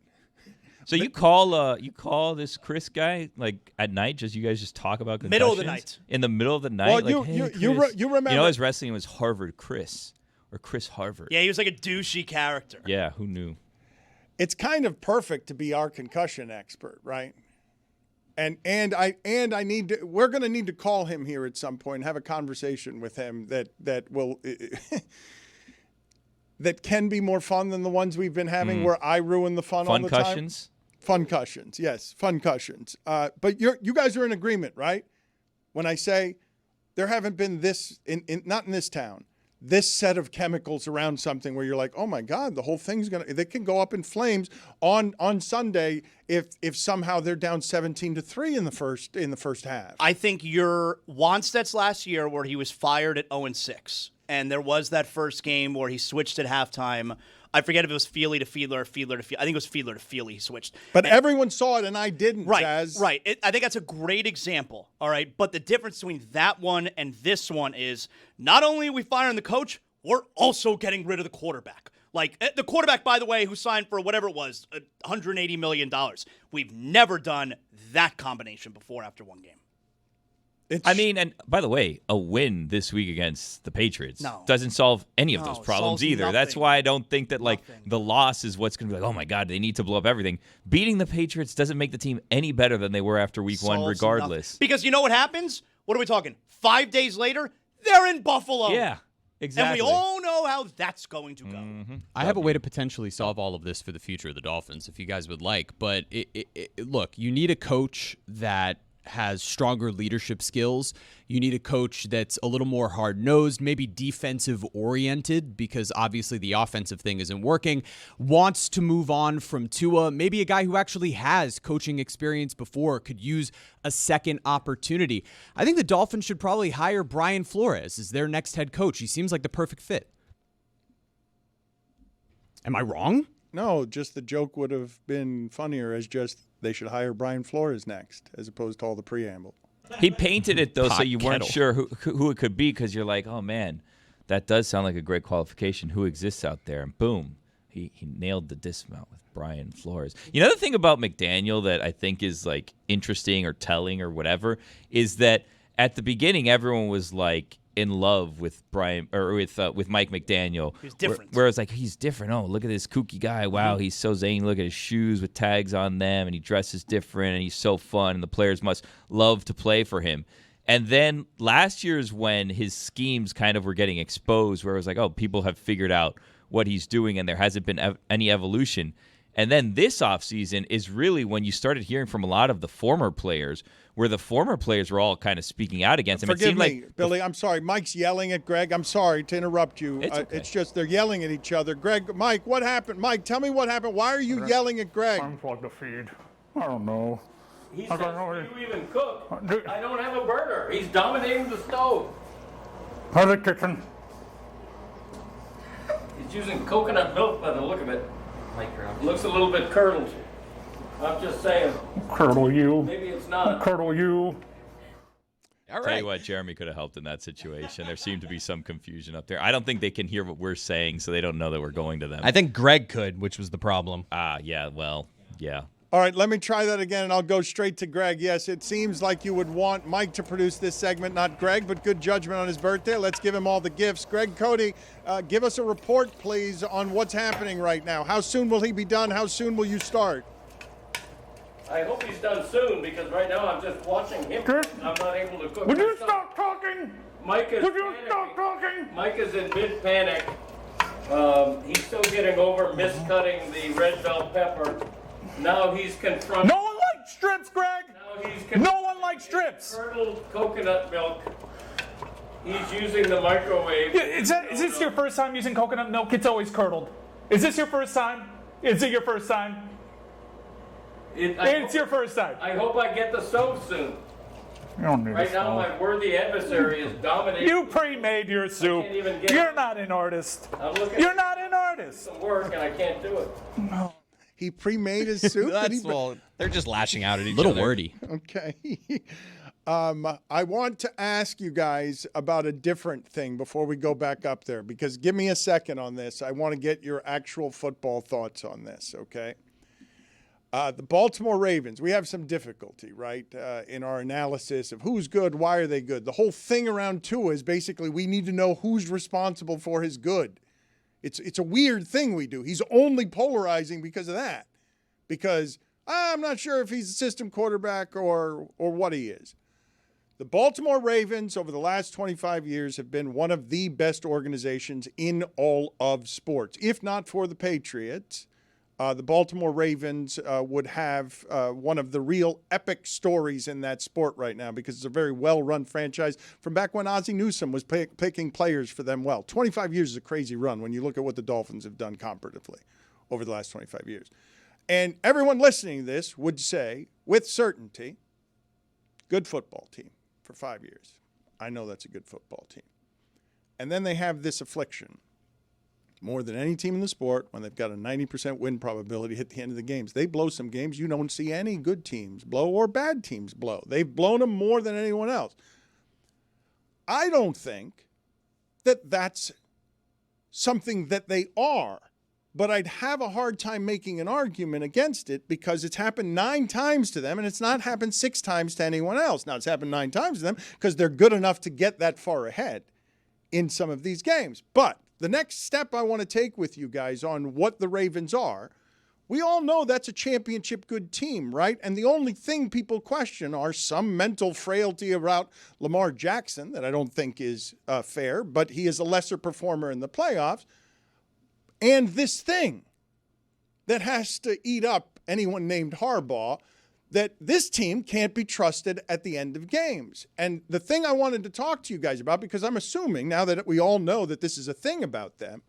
So you call this Chris guy like at night? Just you guys just talk about concussions? Middle of the night. In the middle of the night. Well, like, you remember? You know, his wrestling was Harvard Chris or Chris Harvard. Yeah, he was like a douchey character. Yeah, who knew? It's kind of perfect to be our concussion expert, right? And I need to. We're going to need to call him here at some point and have a conversation with him that will. That can be more fun than the ones we've been having, where I ruin the fun all the time. Concussions? Funcussions, yes, funcussions. But you guys are in agreement, right? When I say there haven't been this, not in this town, this set of chemicals around something where you're like, oh my God, the whole thing's they can go up in flames on Sunday if somehow they're down 17-3 in the first half. I think your Wannstedt's last year where he was fired at 0-6. And there was that first game where he switched at halftime. I forget if it was Feely to Fiedler or Fiedler to Feely. I think it was Fiedler to Feely he switched. But everyone saw it and I didn't, Right, Jazz. right. I think that's a great example, all right? But the difference between that one and this one is not only are we firing the coach, we're also getting rid of the quarterback. Like, the quarterback, by the way, who signed for whatever it was, $180 million. We've never done that combination before after one game. And by the way, a win this week against the Patriots doesn't solve any of those it problems solves either. nothing. That's why I don't think that the loss is what's going to be like, oh my God, they need to blow up everything. Beating the Patriots doesn't make the team any better than they were after week one, Solves regardless. nothing. Because you know what happens? What are we talking? 5 days later, they're in Buffalo. Yeah, exactly. And we all know how that's going to go. I have a way to potentially solve all of this for the future of the Dolphins, if you guys would like. But look, you need a coach that has stronger leadership skills. You need a coach that's a little more hard-nosed, maybe defensive-oriented, because obviously the offensive thing isn't working. Wants to move on from Tua. Maybe a guy who actually has coaching experience before could use a second opportunity. I think the Dolphins should probably hire Brian Flores as their next head coach. He seems like the perfect fit. Am I wrong? No, just the joke would have been funnier as just they should hire Brian Flores next, as opposed to all the preamble. He painted it, though, so you weren't kettle. sure who it could be because you're like, oh, man, that does sound like a great qualification. Who exists out there? And boom, he nailed the dismount with Brian Flores. You know the thing about McDaniel that I think is like interesting or telling or whatever is that at the beginning, everyone was like in love with Brian or with Mike McDaniel. He's different. Where it's like, he's different. Oh, look at this kooky guy. Wow, he's so zany. Look at his shoes with tags on them, and he dresses different, and he's so fun, and the players must love to play for him. And then last year's when his schemes kind of were getting exposed, where it was like, oh, people have figured out what he's doing, and there hasn't been any evolution. And then this offseason is really when you started hearing from a lot of the former players, where the former players were all kind of speaking out against him. Forgive it seemed me, like Billy. I'm sorry. Mike's yelling at Greg. I'm sorry to interrupt you. It's okay. It's just they're yelling at each other. Greg, Mike, what happened? Mike, tell me what happened. Why are you yelling at Greg? Unplug the feed. I don't know. He I says, don't know. "Do you even cook? Do- I don't have a burner." He's dominating the stove. How's the kitchen? He's using coconut milk by the look of it. Looks a little bit curdled. I'm just saying. Curdle you. Maybe it's not. Curdle you. All Tell right. you what, Jeremy could have helped in that situation. There seemed to be some confusion up there. I don't think they can hear what we're saying, so they don't know that we're going to them. I think Greg could, which was the problem. Yeah, well, yeah. All right, let me try that again, and I'll go straight to Greg. Yes, it seems like you would want Mike to produce this segment, not Greg, but good judgment on his birthday. Let's give him all the gifts. Greg Cody, give us a report, please, on what's happening right now. How soon will he be done? How soon will you start? I hope he's done soon because right now I'm just watching him. Good. I'm not able to cook. Would you myself. stop talking? Mike is Would you panicking. stop talking? Mike is in mid-panic. He's still getting over miscutting the red bell pepper. Now he's confronted. No one likes strips, Greg. Now he's No one likes strips. curdled coconut milk. He's using the microwave. Is this your first time using coconut milk? It's always curdled. Is this your first time? Is it your first time? It's your first time. I hope I get the stove soon. You don't need Right a now, stove. my worthy adversary is dominating. You pre-made your soup. can't even get You're it. not an artist. I'm looking You're at not an artist. some work and I can't do it. He pre-made his soup? Did he- They're just lashing out at each Little other. wordy. Okay. I want to ask you guys about a different thing before we go back up there, because give me a second on this. I want to get your actual football thoughts on this, okay? The Baltimore Ravens, we have some difficulty, right, in our analysis of who's good, why are they good. The whole thing around Tua is basically we need to know who's responsible for his good. It's a weird thing we do. He's only polarizing because of that, because I'm not sure if he's a system quarterback or what he is. The Baltimore Ravens over the last 25 years have been one of the best organizations in all of sports. If not for the Patriots, the Baltimore Ravens would have one of the real epic stories in that sport right now, because it's a very well-run franchise from back when Ozzie Newsome was picking players for them well. 25 years is a crazy run when you look at what the Dolphins have done comparatively over the last 25 years. And everyone listening to this would say, with certainty, good football team for 5 years. I know that's a good football team. And then they have this affliction. More than any team in the sport, when they've got a 90% win probability at the end of the games, they blow some games you don't see any good teams blow or bad teams blow. They've blown them more than anyone else. I don't think that that's something that they are, but I'd have a hard time making an argument against it because it's happened 9 times to them and it's not happened 6 times to anyone else. Now, it's happened 9 times to them because they're good enough to get that far ahead in some of these games. But the next step I want to take with you guys on what the Ravens are, we all know that's a championship good team, right? And the only thing people question are some mental frailty about Lamar Jackson that I don't think is fair, but he is a lesser performer in the playoffs. And this thing that has to eat up anyone named Harbaugh, that this team can't be trusted at the end of games. And the thing I wanted to talk to you guys about, because I'm assuming now that we all know that this is a thing about them,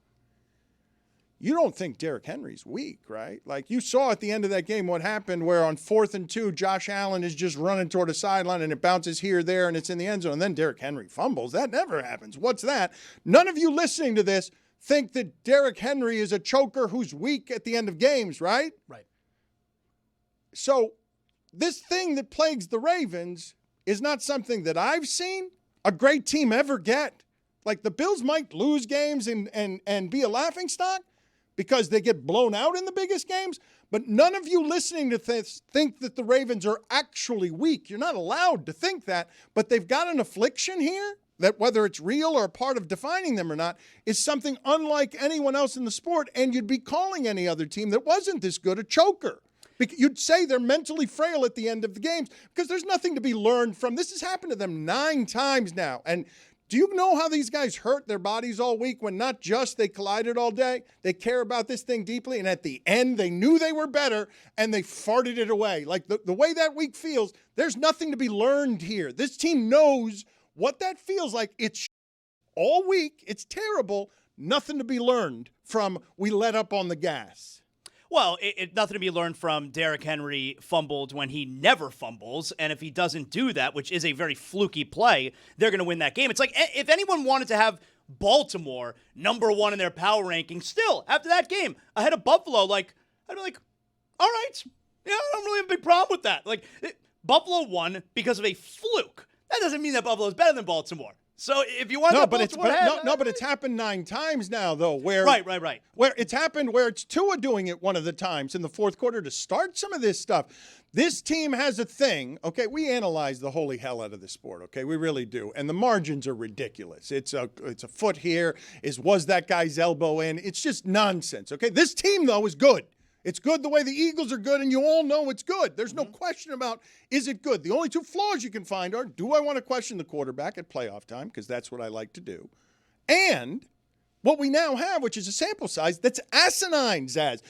you don't think Derrick Henry's weak, right? Like you saw at the end of that game what happened where on 4th and 2, Josh Allen is just running toward a sideline and it bounces here, there, and it's in the end zone. And then Derrick Henry fumbles. That never happens. What's that? None of you listening to this think that Derrick Henry is a choker who's weak at the end of games, right? Right. So this thing that plagues the Ravens is not something that I've seen a great team ever get. Like the Bills might lose games and be a laughingstock, because they get blown out in the biggest games. But none of you listening to this think that the Ravens are actually weak. You're not allowed to think that, but they've got an affliction here that, whether it's real or a part of defining them or not, is something unlike anyone else in the sport, and you'd be calling any other team that wasn't this good a choker. You'd say they're mentally frail at the end of the games because there's nothing to be learned from. This has happened to them 9 times now. And do you know how these guys hurt their bodies all week when not just they collided all day, they care about this thing deeply, and at the end they knew they were better and they farted it away. Like the way that week feels, there's nothing to be learned here. This team knows what that feels like. It's all week. It's terrible. Nothing to be learned from we let up on the gas. Well, nothing to be learned from Derrick Henry fumbled when he never fumbles, and if he doesn't do that, which is a very fluky play, they're going to win that game. It's like if anyone wanted to have Baltimore number 1 in their power ranking, still, after that game, ahead of Buffalo, I'd be like, all right, yeah, I don't really have a big problem with that. Buffalo won because of a fluke. That doesn't mean that Buffalo is better than Baltimore. So if you want but it's happened 9 times now, though. Where right. Where it's happened, where it's Tua doing it one of the times in the fourth quarter to start some of this stuff. This team has a thing. Okay, we analyze the holy hell out of this sport. Okay, we really do, and the margins are ridiculous. It's a foot here. Was that guy's elbow in? It's just nonsense. Okay, this team though is good. It's good the way the Eagles are good, and you all know it's good. There's no question about, is it good? The only 2 flaws you can find are, do I want to question the quarterback at playoff time? Because that's what I like to do. And what we now have, which is a sample size that's asinine, Zaz.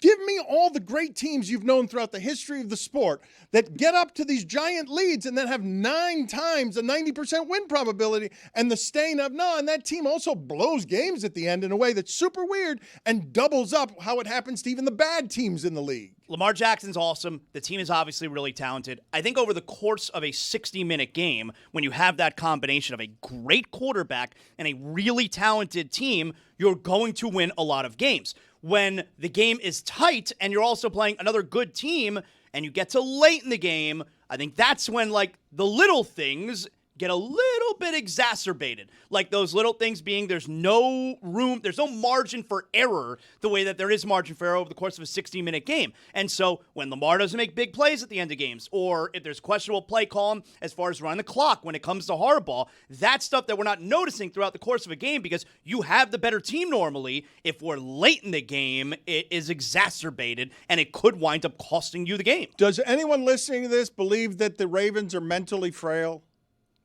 Give me all the great teams you've known throughout the history of the sport that get up to these giant leads and then have 9 times a 90% win probability, and the stain of, and that team also blows games at the end in a way that's super weird and doubles up how it happens to even the bad teams in the league. Lamar Jackson's awesome. The team is obviously really talented. I think over the course of a 60-minute game, when you have that combination of a great quarterback and a really talented team, you're going to win a lot of games. When the game is tight and you're also playing another good team and you get to late in the game, I think that's when, the little things get a little bit exacerbated. Like those little things being there's no room, there's no margin for error the way that there is margin for error over the course of a 60-minute game. And so when Lamar doesn't make big plays at the end of games, or if there's questionable play call as far as running the clock when it comes to hardball, that's stuff that we're not noticing throughout the course of a game because you have the better team normally. If we're late in the game, it is exacerbated, and it could wind up costing you the game. Does anyone listening to this believe that the Ravens are mentally frail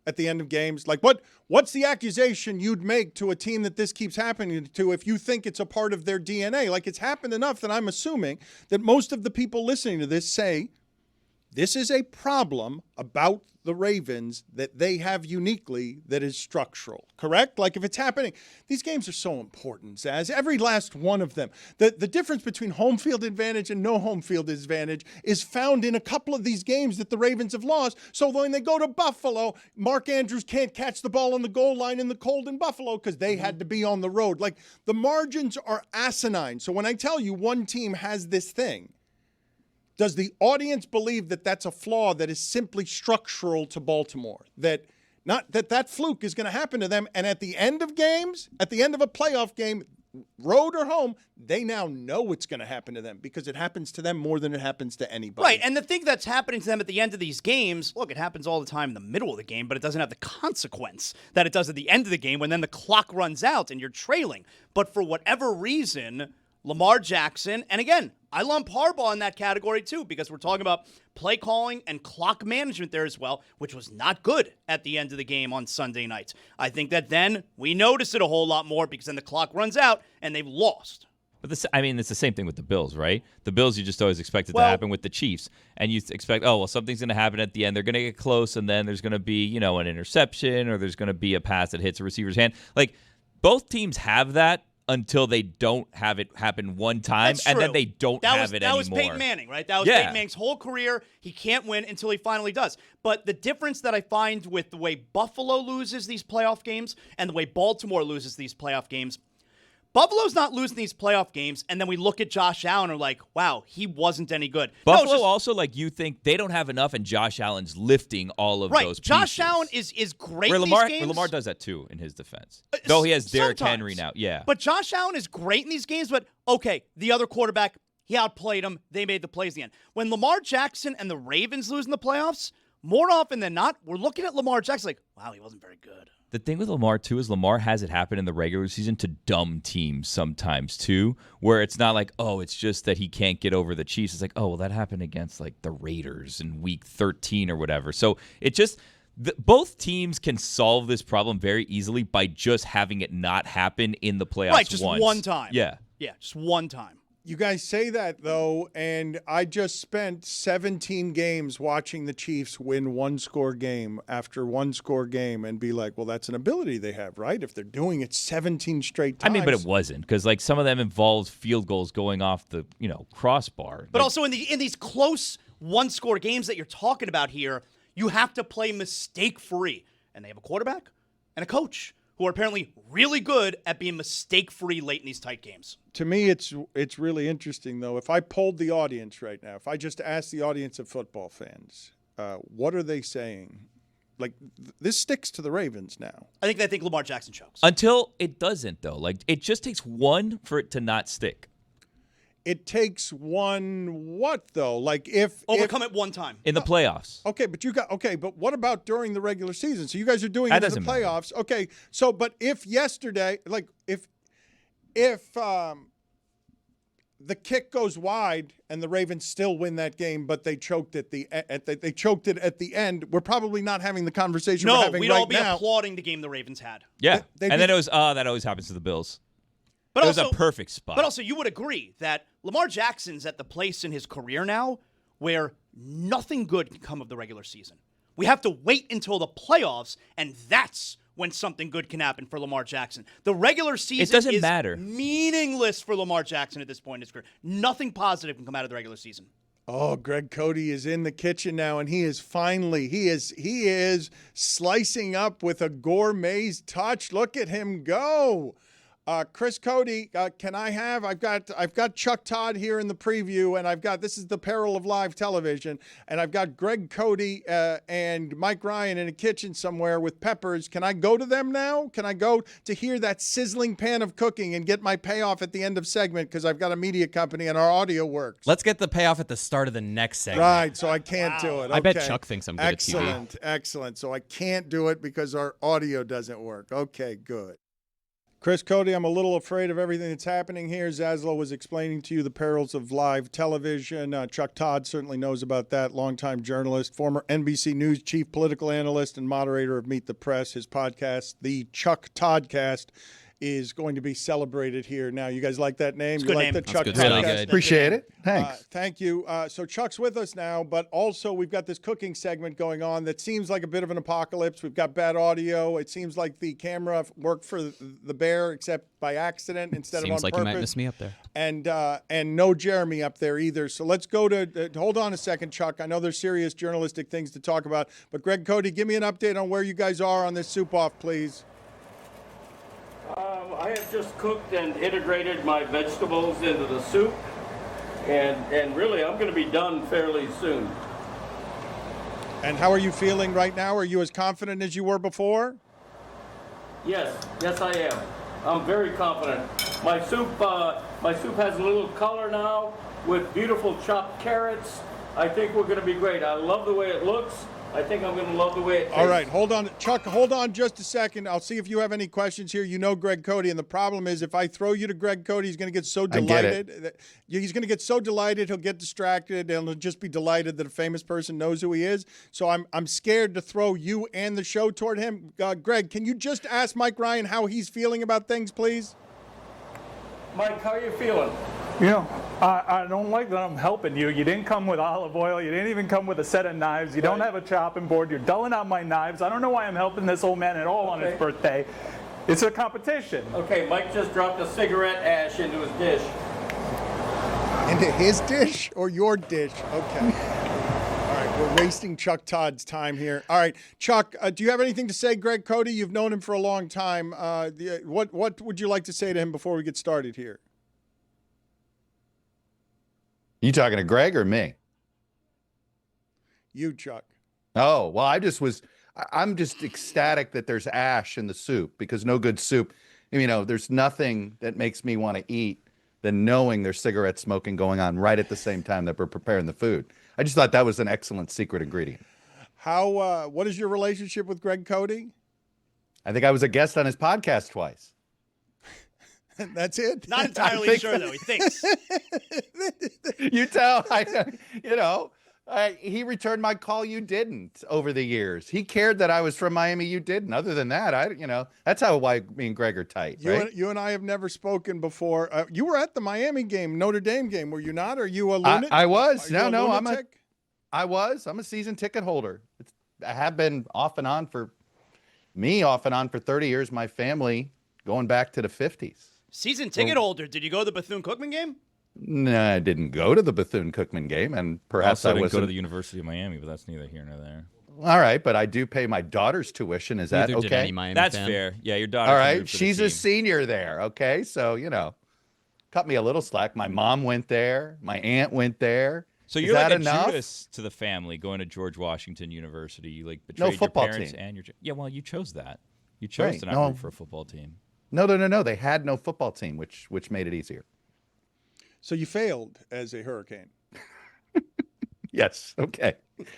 at the end of games? What's the accusation you'd make to a team that this keeps happening to if you think it's a part of their DNA? It's happened enough that I'm assuming that most of the people listening to this say this is a problem about the Ravens that they have uniquely that is structural, correct? If it's happening, these games are so important, Zaz. Every last one of them. The difference between home field advantage and no home field advantage is found in a couple of these games that the Ravens have lost. So when they go to Buffalo, Mark Andrews can't catch the ball on the goal line in the cold in Buffalo because they had to be on the road. The margins are asinine. So when I tell you one team has this thing, does the audience believe that that's a flaw that is simply structural to Baltimore? That fluke is going to happen to them, and at the end of games, at the end of a playoff game, road or home, they now know it's going to happen to them because it happens to them more than it happens to anybody. Right, and the thing that's happening to them at the end of these games, look, it happens all the time in the middle of the game, but it doesn't have the consequence that it does at the end of the game when then the clock runs out and you're trailing. But for whatever reason, Lamar Jackson, and again, I lump Harbaugh in that category too because we're talking about play calling and clock management there as well, which was not good at the end of the game on Sunday night. I think that then we notice it a whole lot more because then the clock runs out and they've lost. But it's the same thing with the Bills, right? The Bills, you just always expect it to happen with the Chiefs. And you expect, something's going to happen at the end. They're going to get close, and then there's going to be, an interception, or there's going to be a pass that hits a receiver's hand. Both teams have that until they don't have it happen one time, and then they don't have it anymore. That was Peyton Manning, right? That was Peyton Manning's whole career. He can't win until he finally does. But the difference that I find with the way Buffalo loses these playoff games and the way Baltimore loses these playoff games, Buffalo's not losing these playoff games, and then we look at Josh Allen and are like, wow, he wasn't any good. Buffalo no, also, like, you think they don't have enough, and Josh Allen's lifting all of those pieces. Josh Allen is great in Lamar, these games. Lamar does that, too, in his defense. Though he has Derrick Sometimes. Henry now. Yeah. But Josh Allen is great in these games, but, okay, the other quarterback, he outplayed him. They made the plays in the end. When Lamar Jackson and the Ravens lose in the playoffs, more often than not, we're looking at Lamar Jackson like, wow, he wasn't very good. The thing with Lamar, too, is Lamar has it happen in the regular season to dumb teams sometimes, too, where it's not like, oh, it's just that he can't get over the Chiefs. It's like, oh, well, that happened against, like, the Raiders in week 13 or whatever. So it just both teams can solve this problem very easily by just having it not happen in the playoffs Right, just once. one time. Yeah. Yeah, just one time. You guys say that, though, and I just spent 17 games watching the Chiefs win one-score game after one-score game and be like, well, that's an ability they have, right? If they're doing it 17 straight times. I mean, but it wasn't, because, like, some of them involved field goals going off the, crossbar. But also in these close one-score games that you're talking about here, you have to play mistake-free. And they have a quarterback and a coach who are apparently really good at being mistake-free late in these tight games. To me, it's really interesting, though. If I polled the audience right now, if I just asked the audience of football fans, what are they saying? Like, this sticks to the Ravens now. I think Lamar Jackson chokes. Until it doesn't, though. Like, it just takes one for it to not stick. It takes one what, though? Like, if overcome it one time. In the playoffs. Okay, but what about during the regular season? So you guys are doing it in the playoffs. Matter. Okay, so but if yesterday, like if the kick goes wide and the Ravens still win that game, but they choked it at the end, we're probably not having the conversation we're having right now. No, we'd all be applauding the game the Ravens had. Yeah, and then it was, that always happens to the Bills. But it was a perfect spot. But also, you would agree that Lamar Jackson's at the place in his career now where nothing good can come of the regular season. We have to wait until the playoffs, and that's when something good can happen for Lamar Jackson. The regular season is meaningless for Lamar Jackson at this point in his career. Nothing positive can come out of the regular season. Oh, Greg Cody is in the kitchen now, and he is slicing up with a gourmet's touch. Look at him go. Chris Cody, I've got Chuck Todd here in the preview, and this is the peril of live television, and I've got Greg Cody and Mike Ryan in a kitchen somewhere with peppers. Can I go to them now? Can I go to hear that sizzling pan of cooking and get my payoff at the end of segment because I've got a media company and our audio works? Let's get the payoff at the start of the next segment. Right, so I can't do it. Okay. I bet Chuck thinks I'm good at TV. Excellent. So I can't do it because our audio doesn't work. Okay, good. Chris Cody, I'm a little afraid of everything that's happening here. Zaslow was explaining to you the perils of live television. Chuck Todd certainly knows about that. Longtime journalist, former NBC News chief political analyst, and moderator of Meet the Press. His podcast, The Chuck Toddcast, is going to be celebrated here. Now, you guys like that name? It's a you good like name. the Chuck That's Toddcast? good. Appreciate it. Thanks. Thank you. So Chuck's with us now, but also we've got this cooking segment going on that seems like a bit of an apocalypse. We've got bad audio. It seems like the camera worked for the bear, except by accident instead of on purpose. Seems like you might miss me up there. And no Jeremy up there either. So let's go to hold on a second, Chuck. I know there's serious journalistic things to talk about, but Greg Cody, give me an update on where you guys are on this soup-off, please. I have just cooked and integrated my vegetables into the soup, and really I'm going to be done fairly soon. And how are you feeling right now? Are you as confident as you were before? Yes I am. I'm very confident. My soup has a little color now with beautiful chopped carrots. I think we're going to be great. I love the way it looks. I think I'm going to love the way it tastes. All right, hold on. Chuck, hold on just a second. I'll see if you have any questions here. You know Greg Cody, and the problem is if I throw you to Greg Cody, he's going to get so delighted. He's going to get so delighted, he'll get distracted, and he'll just be delighted that a famous person knows who he is. So I'm scared to throw you and the show toward him. Greg, can you just ask Mike Ryan how he's feeling about things, please? Mike, how are you feeling? I don't like that I'm helping you. You didn't come with olive oil. You didn't even come with a set of knives. You don't have a chopping board. You're dulling out my knives. I don't know why I'm helping this old man at all on his birthday. It's a competition. Okay, Mike just dropped a cigarette ash into his dish. Into his dish or your dish? Okay. All right. We're wasting Chuck Todd's time here. All right, Chuck, do you have anything to say, Greg Cody? You've known him for a long time. What would you like to say to him before we get started here? You talking to Greg or me? You, Chuck. Oh, well, I'm just ecstatic that there's ash in the soup, because no good soup, there's nothing that makes me want to eat than knowing there's cigarette smoking going on right at the same time that we're preparing the food. I just thought that was an excellent secret ingredient. What is your relationship with Greg Cody? I think I was a guest on his podcast twice. That's it? Not entirely sure, though. He thinks. You tell, he returned my call. You didn't over the years. He cared that I was from Miami. You didn't. Other than that, that's why me and Greg are tight. Right? You and I have never spoken before. You were at the Miami game, Notre Dame game, were you not? Are you a lunatic? I was. I'm a season ticket holder. I have been off and on for 30 years. My family going back to the 50s. Season ticket holder. Did you go to the Bethune-Cookman game? No, I didn't go to the Bethune-Cookman game, and perhaps I didn't go to the University of Miami, but that's neither here nor there. All right, but I do pay my daughter's tuition. Is that okay? That's fair. Yeah, your daughter. All right, she's a senior there. Okay, so cut me a little slack. My mom went there. My aunt went there. So you're like a Judas to the family, going to George Washington University. You betrayed your parents team. And your. Yeah, well, you chose that. You chose to not root for a football team. No. They had no football team, which made it easier. So you failed as a Hurricane. Yes. Okay.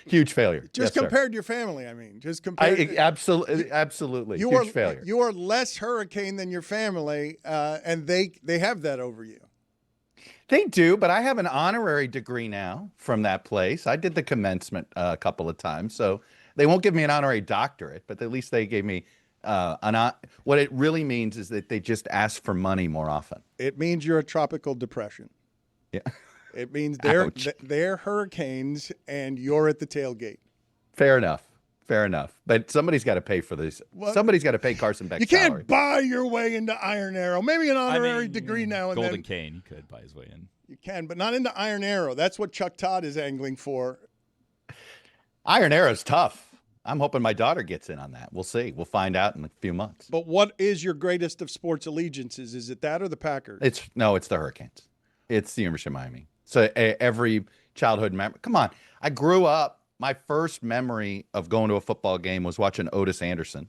Huge failure. Just compared to your family, I mean. Just compared. Absolutely. Huge failure. You are less Hurricane than your family, and they have that over you. They do, but I have an honorary degree now from that place. I did the commencement a couple of times, so they won't give me an honorary doctorate, but at least they gave me what it really means is that they just ask for money more often. It means you're a tropical depression. Yeah. It means they're hurricanes and you're at the tailgate. Fair enough. But somebody's got to pay for this. Somebody's got to pay Carson Beck's salary. You can't salary. buy your way into Iron Arrow. Maybe an honorary degree now and Golden then. Cane, he could buy his way in. You can, but not into Iron Arrow. That's what Chuck Todd is angling for. Iron Arrow's tough. I'm hoping my daughter gets in on that. We'll see. We'll find out in a few months. But what is your greatest of sports allegiances? Is it that or the Packers? It's the Hurricanes. It's the University of Miami. So every childhood memory. Come on. I grew up. My first memory of going to a football game was watching Otis Anderson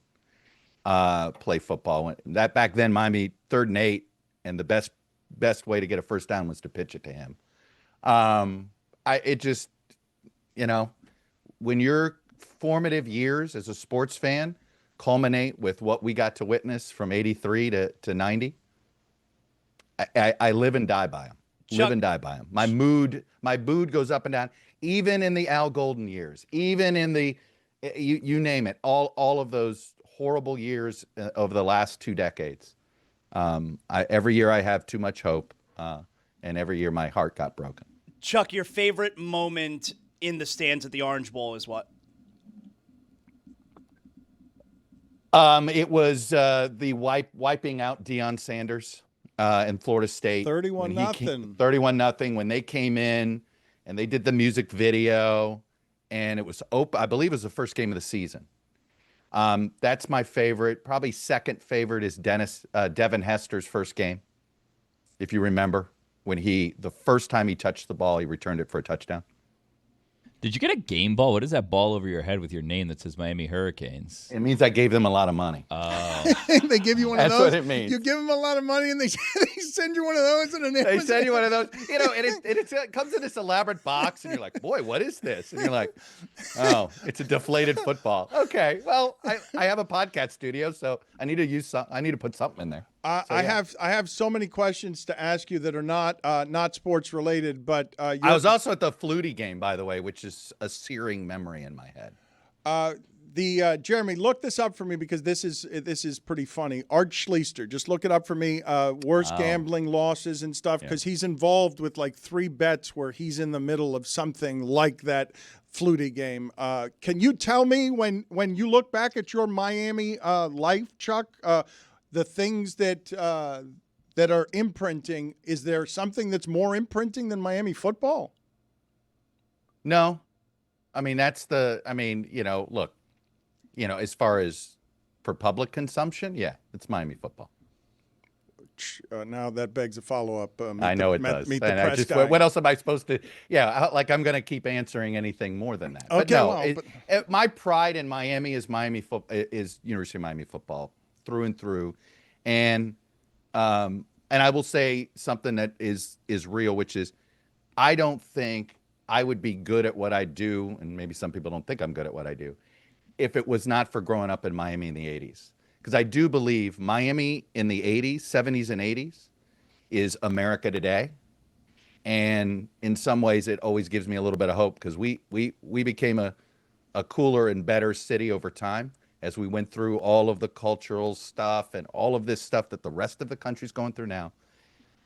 play football. That back then, Miami 3rd and 8, and the best way to get a first down was to pitch it to him. When your formative years as a sports fan culminate with what we got to witness from 83 to 90, I live and die by them. Live and die by them. My mood goes up and down. Even in the Al Golden years, even in the, you name it, all of those horrible years over the last 2 decades. Every year I have too much hope, and every year my heart got broken. Chuck, your favorite moment in the stands at the Orange Bowl is what? It was the wiping out Deion Sanders in Florida State. 31-0. 31-0 when they came in. And they did the music video, and it was I believe it was the first game of the season. That's my favorite. Probably second favorite is Devin Hester's first game. If you remember, when the first time he touched the ball, he returned it for a touchdown. Did you get a game ball? What is that ball over your head with your name that says Miami Hurricanes? It means I gave them a lot of money. Oh. They give you one of those? That's what it means. You give them a lot of money and they send you one of those? They send you one of those. It comes in this elaborate box and you're like, boy, what is this? And you're like, oh, it's a deflated football. Okay, well, I have a podcast studio, so I need to put something in there. I have so many questions to ask you that are not sports related, but I was also at the Flutie game, by the way, which is a searing memory in my head. Jeremy, look this up for me because this is pretty funny. Art Schleister, just look it up for me. Worst gambling losses and stuff because he's involved with like 3 bets where he's in the middle of something like that Flutie game. Can you tell me when you look back at your Miami life, Chuck? The things that are imprinting, is there something that's more imprinting than Miami football? No. I mean, look, as far as for public consumption, yeah, it's Miami football. Now that begs a follow-up. I know it does. Meet the And I press just, guy. what else am I supposed to? Yeah, I'm going to keep answering anything more than that. But Okay, no, well, my pride in Miami is is University of Miami football through and through, and I will say something that is real, which is I don't think I would be good at what I do, and maybe some people don't think I'm good at what I do, if it was not for growing up in Miami in the 80s. Because I do believe Miami in the 80s, 70s, and 80s is America today. And in some ways, it always gives me a little bit of hope because we became a cooler and better city over time as we went through all of the cultural stuff and all of this stuff that the rest of the country's going through now.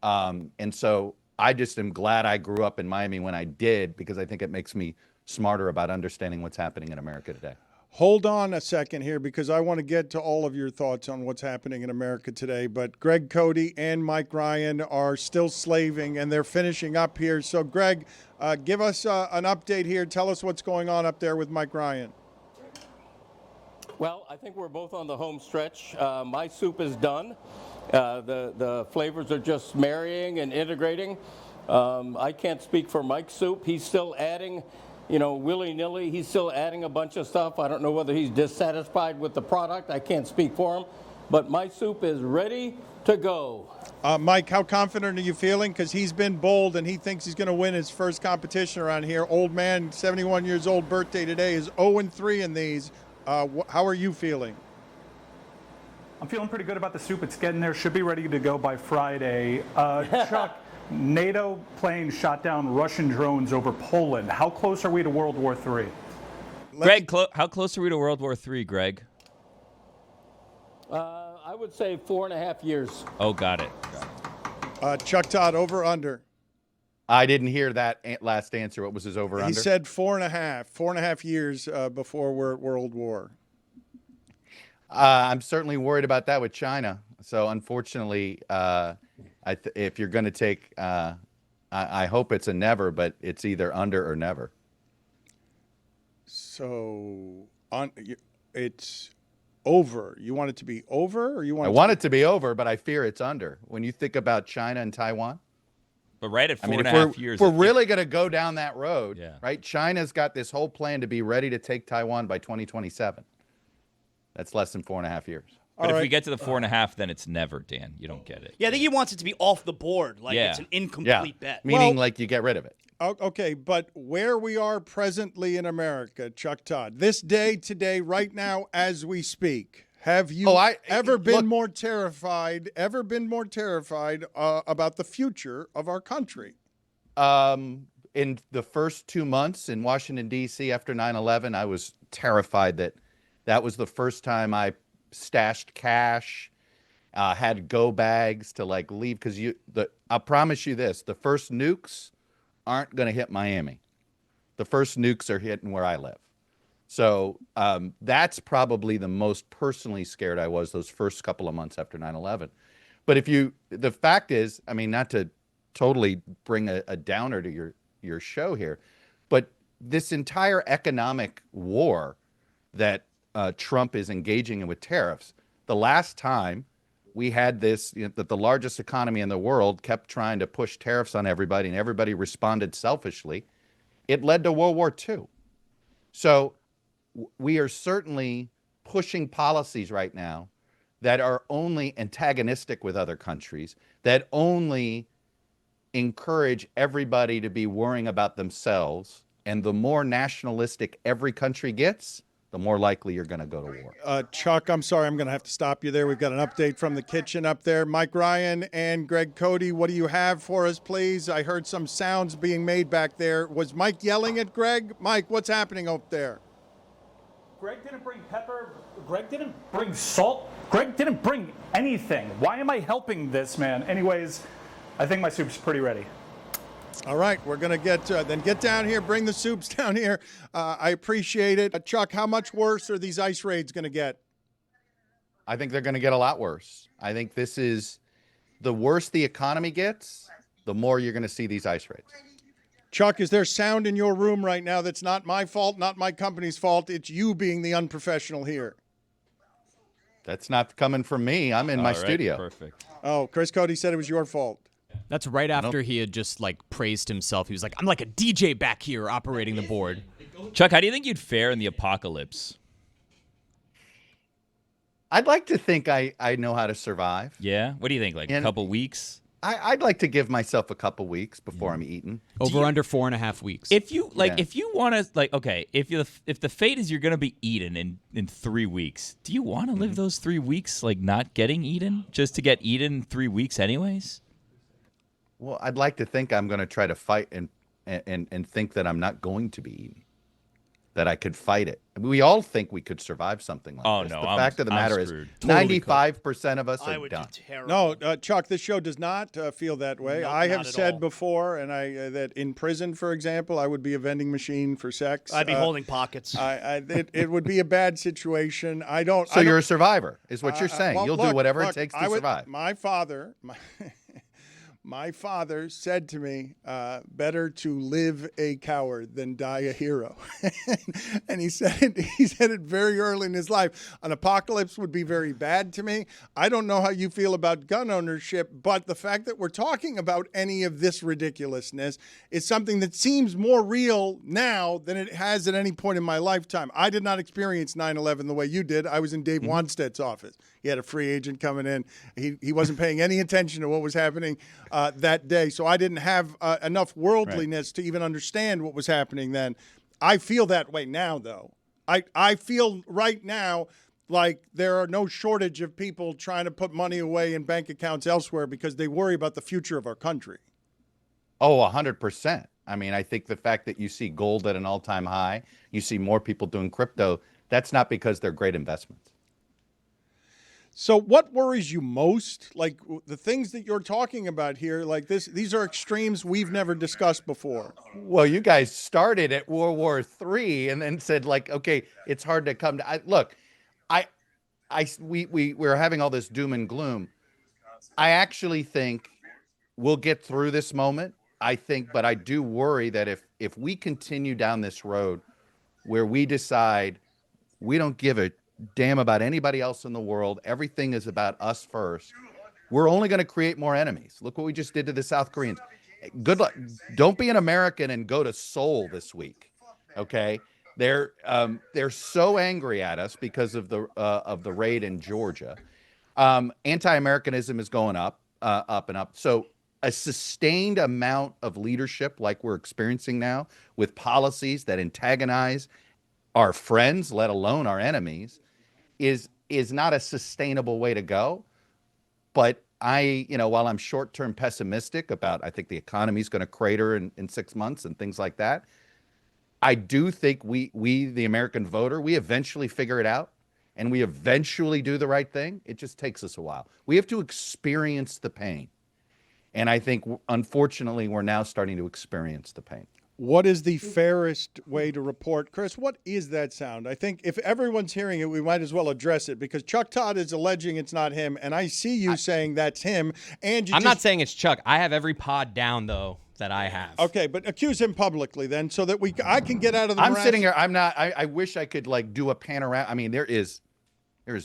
And so I just am glad I grew up in Miami when I did, because I think it makes me smarter about understanding what's happening in America today. Hold on a second here, because I want to get to all of your thoughts on what's happening in America today. But Greg Cody and Mike Ryan are still slaving, and they're finishing up here. So, Greg, give us an update here. Tell us what's going on up there with Mike Ryan. Well, I think we're both on the home stretch. My soup is done. The flavors are just marrying and integrating. I can't speak for Mike's soup. He's still adding, willy-nilly. He's still adding a bunch of stuff. I don't know whether he's dissatisfied with the product. I can't speak for him. But my soup is ready to go. Mike, how confident are you feeling? Because he's been bold, and he thinks he's going to win his first competition around here. Old man, 71 years old, birthday today, is 0-3 in these. How are you feeling? I'm feeling pretty good about the soup. It's getting there. Should be ready to go by Friday. Chuck, NATO plane shot down Russian drones over Poland. How close are we to World War III? Greg, how close are we to World War III, Greg? I would say 4.5 years. Oh, got it. Chuck Todd, over under. I didn't hear that last answer. What was his over under? He said 4.5 years before World War. I'm certainly worried about that with China. So unfortunately, if you're going to take, I hope it's a never, but it's either under or never. So it's over. You want it to be over, or you want? I want it to be over, but I fear it's under. When you think about China and Taiwan. But right at 4.5 years. If we're really going to go down that road, yeah. Right? China's got this whole plan to be ready to take Taiwan by 2027. That's less than 4.5 years. But if we get to the 4.5, then it's never, Dan. You don't get it. Yeah, I think he wants it to be off the board, like it's an incomplete bet. Meaning like you get rid of it. Okay, but where we are presently in America, Chuck Todd, this day, today, right now, as we speak, have you ever been more terrified about the future of our country? In the first 2 months in Washington, D.C. after 9/11, I was terrified that was the first time I stashed cash, had go bags to leave, because I'll promise you this, the first nukes aren't going to hit Miami. The first nukes are hitting where I live. So that's probably the most personally scared I was those first couple of months after 9/11. But the fact is, I mean, not to totally bring a downer to your show here, but this entire economic war that Trump is engaging in with tariffs, the last time we had this, that the largest economy in the world kept trying to push tariffs on everybody and everybody responded selfishly, it led to World War II. So we are certainly pushing policies right now that are only antagonistic with other countries, that only encourage everybody to be worrying about themselves. And the more nationalistic every country gets, the more likely you're going to go to war. Chuck, I'm sorry, I'm going to have to stop you there. We've got an update from the kitchen up there. Mike Ryan and Greg Cody, what do you have for us, please? I heard some sounds being made back there. Was Mike yelling at Greg? Mike, what's happening up there? Greg didn't bring pepper. Greg didn't bring salt. Greg didn't bring anything. Why am I helping this man? Anyways, I think my soup's pretty ready. All right, we're going to get down here, bring the soups down here. I appreciate it. Chuck, how much worse are these ice raids going to get? I think they're going to get a lot worse. I think this is the worse the economy gets, the more you're going to see these ice raids. Chuck, is there sound in your room right now that's not my fault, not my company's fault? It's you being the unprofessional here. That's not coming from me. I'm in my studio. Perfect. Oh, Chris Cody said it was your fault. That's right after he had just like praised himself. He was like, I'm like a DJ back here operating the board. Chuck, how do you think you'd fare in the apocalypse? I'd like to think I know how to survive. Yeah? What do you think? Like a couple weeks? I'd like to give myself a couple weeks before I'm eating. Over under 4.5 weeks. If you if you want to if the fate is you're going to be eaten in 3 weeks, do you want to live those 3 weeks like not getting eaten just to get eaten 3 weeks anyways? Well, I'd like to think I'm going to try to fight and think that I'm not going to be eaten. That I could fight it. We all think we could survive something like this. No, the fact of the matter is, totally 95% of us are done. No, Chuck, this show does not feel that way. Nope, I not have at said all. before, and that in prison, for example, I would be a vending machine for sex. I'd be holding pockets. It would be a bad situation. So you're a survivor, is what you're saying. well, You'll look, do whatever it look, takes to survive. My father said to me, better to live a coward than die a hero. And he said it very early in his life. An apocalypse would be very bad to me. I don't know how you feel about gun ownership, but the fact that we're talking about any of this ridiculousness is something that seems more real now than it has at any point in my lifetime. I did not experience 9/11 the way you did. I was in Dave Wanstead's office. He had a free agent coming in. He wasn't paying any attention to what was happening that day. So I didn't have enough worldliness to even understand what was happening then. I feel that way now, though. I feel right now like there are no shortage of people trying to put money away in bank accounts elsewhere because they worry about the future of our country. Oh, 100%. I mean, I think the fact that you see gold at an all-time high, you see more people doing crypto, that's not because they're great investments. So what worries you most? Like the things that you're talking about here, like these are extremes we've never discussed before. Well, you guys started at World War III and then said like, okay, it's hard to come to. Look, we're having all this doom and gloom. I actually think we'll get through this moment. But I do worry that if we continue down this road where we decide we don't give a damn about anybody else in the world, everything is about us first, we're only going to create more enemies. Look what we just did to the South Koreans. Good luck. Don't be an American and go to Seoul this week. Okay. They're so angry at us because of the raid in Georgia. Anti-Americanism is going up and up. So a sustained amount of leadership like we're experiencing now with policies that antagonize our friends, let alone our enemies, is not a sustainable way to go. But while I'm short-term pessimistic about, I think the economy is going to crater in 6 months and things like that, I do think we, the American voter, we eventually figure it out and we eventually do the right thing. It just takes us a while. We have to experience the pain. And I think, unfortunately, we're now starting to experience the pain. What is the fairest way to report? Chris, what is that sound? I think if everyone's hearing it, we might as well address it because Chuck Todd is alleging it's not him, and I see you saying that's him. And I'm not saying it's Chuck. I have every pod down, though, that I have. Okay, but accuse him publicly then so that I can get out of the I'm morass. sitting here. I'm not. I wish I could do a panorama. I mean, there is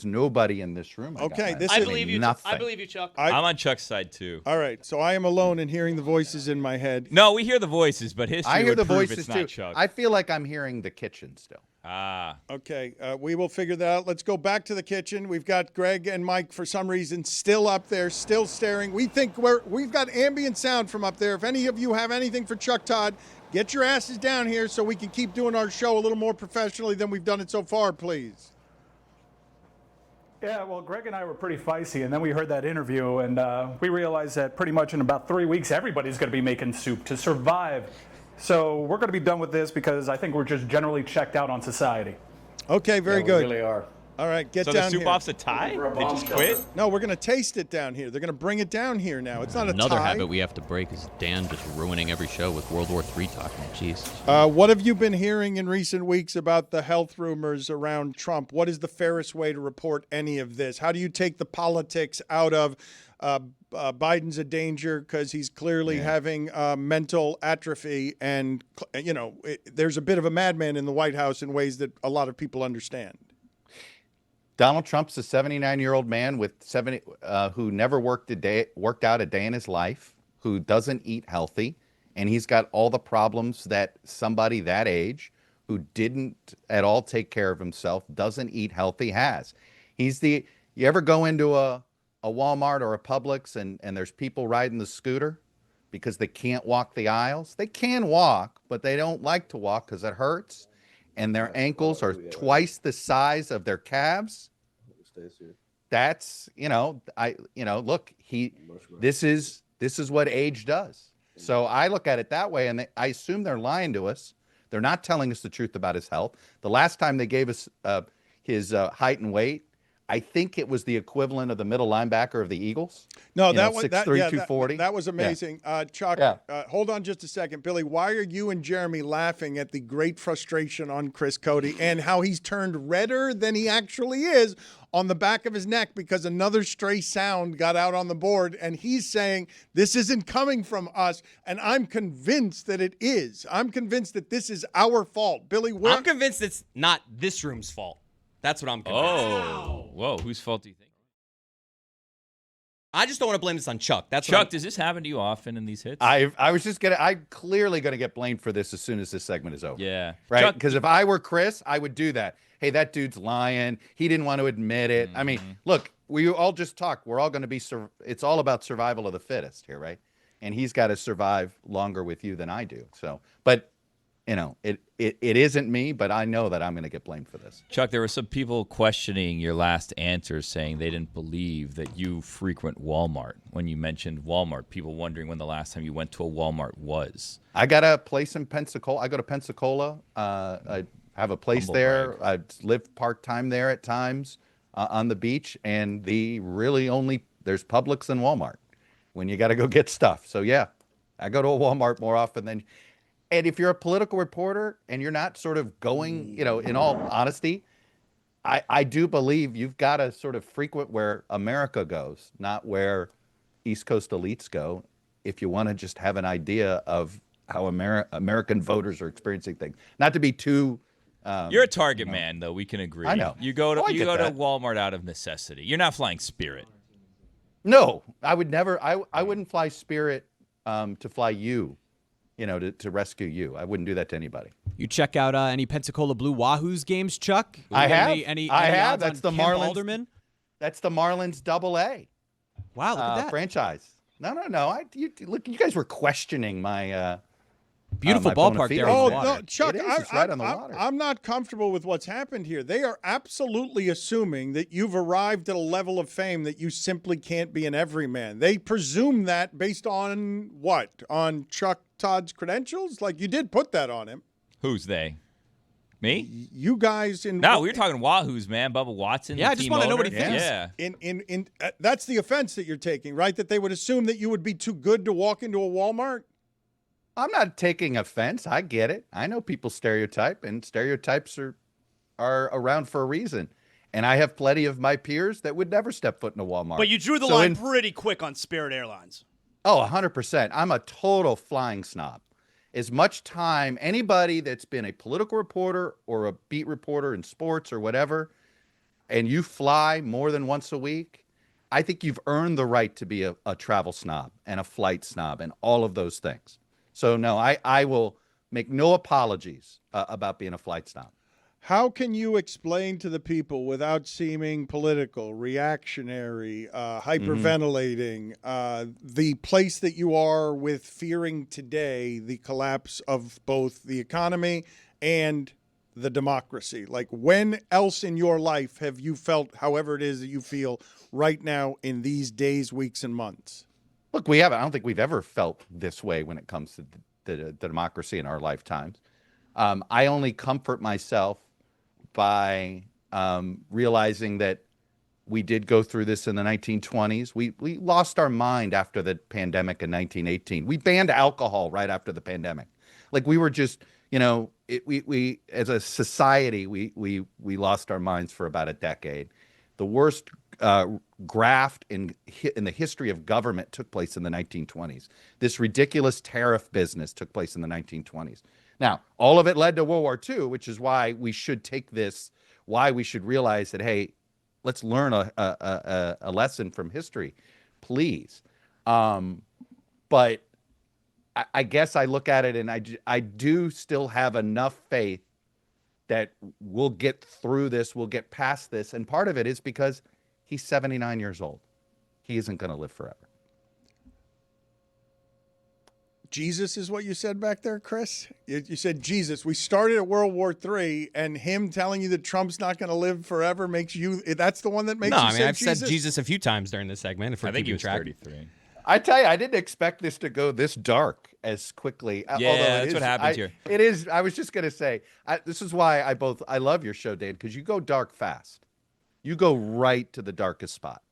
nobody in this room. Okay, I believe you. Nothing. I believe you, Chuck. I'm on Chuck's side too. All right, so I am alone in hearing the voices in my head. No, we hear the voices, but history I hear would the prove voices it's too. not Chuck. I feel like I'm hearing the kitchen still. Okay, we will figure that out. Let's go back to the kitchen. We've got Greg and Mike for some reason still up there, still staring. We think we've got ambient sound from up there. If any of you have anything for Chuck Todd, get your asses down here so we can keep doing our show a little more professionally than we've done it so far, please. Yeah, well, Greg and I were pretty feisty, and then we heard that interview, and we realized that pretty much in about 3 weeks, everybody's going to be making soup to survive. So we're going to be done with this because I think we're just generally checked out on society. Okay, very good. We really are. All right, get so down the soup here. off's a tie? They just quit? No, we're going to taste it down here. They're going to bring it down here now. It's not a Another tie. habit we have to break is Dan just ruining every show with World War III talking. Jeez. What have you been hearing in recent weeks about the health rumors around Trump? What is the fairest way to report any of this? How do you take the politics out of Biden's a danger because he's clearly having mental atrophy, and there's a bit of a madman in the White House in ways that a lot of people understand. Donald Trump's a 79-year-old man with who never worked out a day in his life, who doesn't eat healthy, and he's got all the problems that somebody that age who didn't at all take care of himself, doesn't eat healthy, has. You ever go into a Walmart or a Publix and there's people riding the scooter because they can't walk the aisles? They can walk, but they don't like to walk because it hurts, and their ankles are twice the size of their calves. That's, look, this is what age does. So I look at it that way, and I assume they're lying to us. They're not telling us the truth about his health. The last time they gave us his height and weight, I think it was the equivalent of the middle linebacker of the Eagles. No, 6'3", 240. That was amazing. Yeah. Chuck, hold on just a second. Billy, why are you and Jeremy laughing at the great frustration on Chris Cody and how he's turned redder than he actually is on the back of his neck because another stray sound got out on the board, and he's saying this isn't coming from us, and I'm convinced that it is. I'm convinced that this is our fault. Billy, I'm convinced it's not this room's fault. That's what I'm convinced. Oh, whoa. Whose fault do you think? I just don't want to blame this on Chuck. Chuck, does this happen to you often in these hits? I'm clearly going to get blamed for this as soon as this segment is over. Yeah. Right? Because if I were Chris, I would do that. Hey, that dude's lying. He didn't want to admit it. I mean, look, we all just talk. We're all going to be, it's all about survival of the fittest here, right? And he's got to survive longer with you than I do. So, but it isn't me, but I know that I'm going to get blamed for this. Chuck, there were some people questioning your last answer, saying they didn't believe that you frequent Walmart. When you mentioned Walmart, people wondering when the last time you went to a Walmart was. I got a place in Pensacola. I go to Pensacola. I have a place there. I live part-time there at times on the beach, and there's Publix and Walmart when you got to go get stuff. So, yeah, I go to a Walmart more often than... And if you're a political reporter and you're not sort of going, in all honesty, I do believe you've got to sort of frequent where America goes, not where East Coast elites go, if you want to just have an idea of how American voters are experiencing things. Not to be too... You're a Target man, though. We can agree. I know. You go to Walmart out of necessity. You're not flying Spirit. No, I would never. I wouldn't fly Spirit to fly you. To rescue you. I wouldn't do that to anybody. You check out any Pensacola Blue Wahoos games, Chuck? I have. Any I have. odds That's on the Cam Marlins. Alderman? That's the Marlins AA. Wow, look at that. Franchise. No. Look, you guys were questioning my beautiful my ballpark there. Oh, On the water. no, Chuck, it's right on the water. I'm not comfortable with what's happened here. They are absolutely assuming that you've arrived at a level of fame that you simply can't be an everyman. They presume that based on what? On Chuck Todd's credentials? Like, you did put that on him. Who's they? Me? You guys in... No, we were talking Wahoos, man. Bubba Watson. Yeah, I just want to know what he thinks. Yeah. That's the offense that you're taking, right? That they would assume that you would be too good to walk into a Walmart? I'm not taking offense. I get it. I know people stereotype, and stereotypes are around for a reason. And I have plenty of my peers that would never step foot in a Walmart. But you drew the line pretty quick on Spirit Airlines. Oh, 100%. I'm a total flying snob. As much time, anybody that's been a political reporter or a beat reporter in sports or whatever, and you fly more than once a week, I think you've earned the right to be a travel snob and a flight snob and all of those things. So, no, I will make no apologies about being a flight snob. How can you explain to the people without seeming political, reactionary, hyperventilating, the place that you are with fearing today the collapse of both the economy and the democracy? Like, when else in your life have you felt however it is that you feel right now in these days, weeks, and months? Look, we haven't. I don't think we've ever felt this way when it comes to the democracy in our lifetimes. I only comfort myself by realizing that we did go through this in the 1920s. We lost our mind after the pandemic in 1918. We banned alcohol right after the pandemic. Like, we were just, we as a society, we lost our minds for about a decade. The worst graft in the history of government took place in the 1920s. This ridiculous tariff business took place in the 1920s. Now, all of it led to World War II, which is why we should take this, why we should realize that, hey, let's learn a lesson from history, please. But I guess I look at it and I do still have enough faith that we'll get through this, we'll get past this. And part of it is because he's 79 years old. He isn't going to live forever. Jesus is what you said back there, Chris? You said Jesus. We started at World War III, and him telling you that Trump's not going to live forever makes you, that's the one that makes you say I've Jesus? said Jesus a few times during this segment. If we're I think he keeping was track. 33. I tell you, I didn't expect this to go this dark as quickly. Yeah, that's what happens here. It is. I was just going to say, this is why I love your show, Dan, because you go dark fast. You go right to the darkest spot.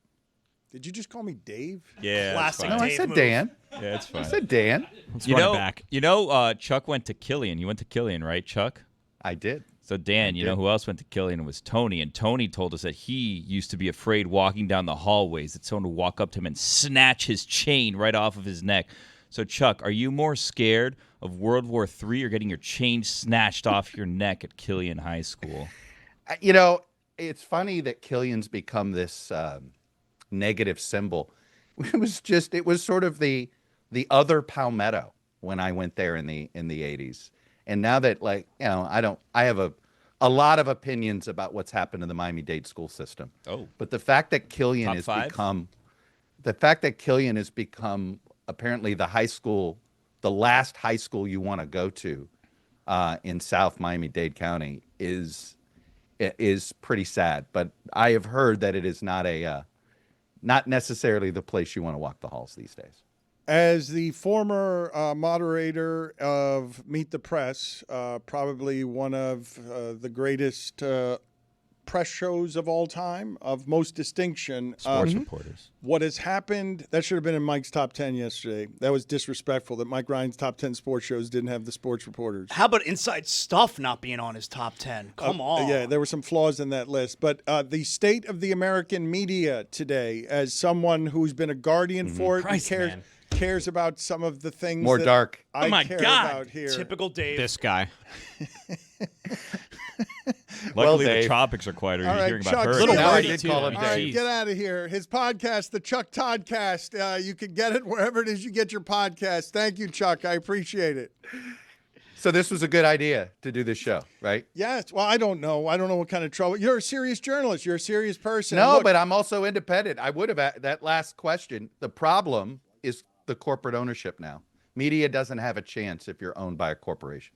Did you just call me Dave? Yeah, Classic No, I Dave said move. Dan. Yeah, it's fine. I said Dan. Let's You run know, it back. Chuck went to Killian. You went to Killian, right, Chuck? I did. So, Dan, you know who else went to Killian? It was Tony. And Tony told us that he used to be afraid walking down the hallways that someone would walk up to him and snatch his chain right off of his neck. So, Chuck, are you more scared of World War III or getting your chain snatched off your neck at Killian High School? You know, it's funny that Killian's become this negative symbol. It was sort of the other Palmetto when I went there in the 80s. And now that, like, you know, I have a lot of opinions about what's happened in the Miami-Dade school system. Oh. But the fact that Killian Top has five? become apparently the last high school you want to go to in South Miami-Dade County is pretty sad. But I have heard that it is not necessarily the place you want to walk the halls these days. As the former moderator of Meet the Press, probably one of the greatest press shows of all time, of most distinction. Sports reporters. What has happened, that should have been in Mike's top 10 yesterday. That was disrespectful that Mike Ryan's top 10 sports shows didn't have the sports reporters. How about Inside Stuff not being on his top 10? Come on. Yeah, there were some flaws in that list. But the state of the American media today, as someone who's been a guardian for it, Christ, man. cares about some of the things More that dark. I my care God. about here. Typical Dave. This guy. Luckily, Dave. the tropics are quieter. All You're right, hearing about Chuck, hurricanes. Little Now I wordy, did too. call him I All mean, right, Dave. get out of here. His podcast, the Chuck Toddcast. You can get it wherever it is you get your podcast. Thank you, Chuck. I appreciate it. So this was a good idea to do this show, right? Yes. Well, I don't know. I don't know what kind of trouble. You're a serious journalist. You're a serious person. No, Look, but I'm also independent. I would have that last question. The problem is the corporate ownership now. Media doesn't have a chance if you're owned by a corporation,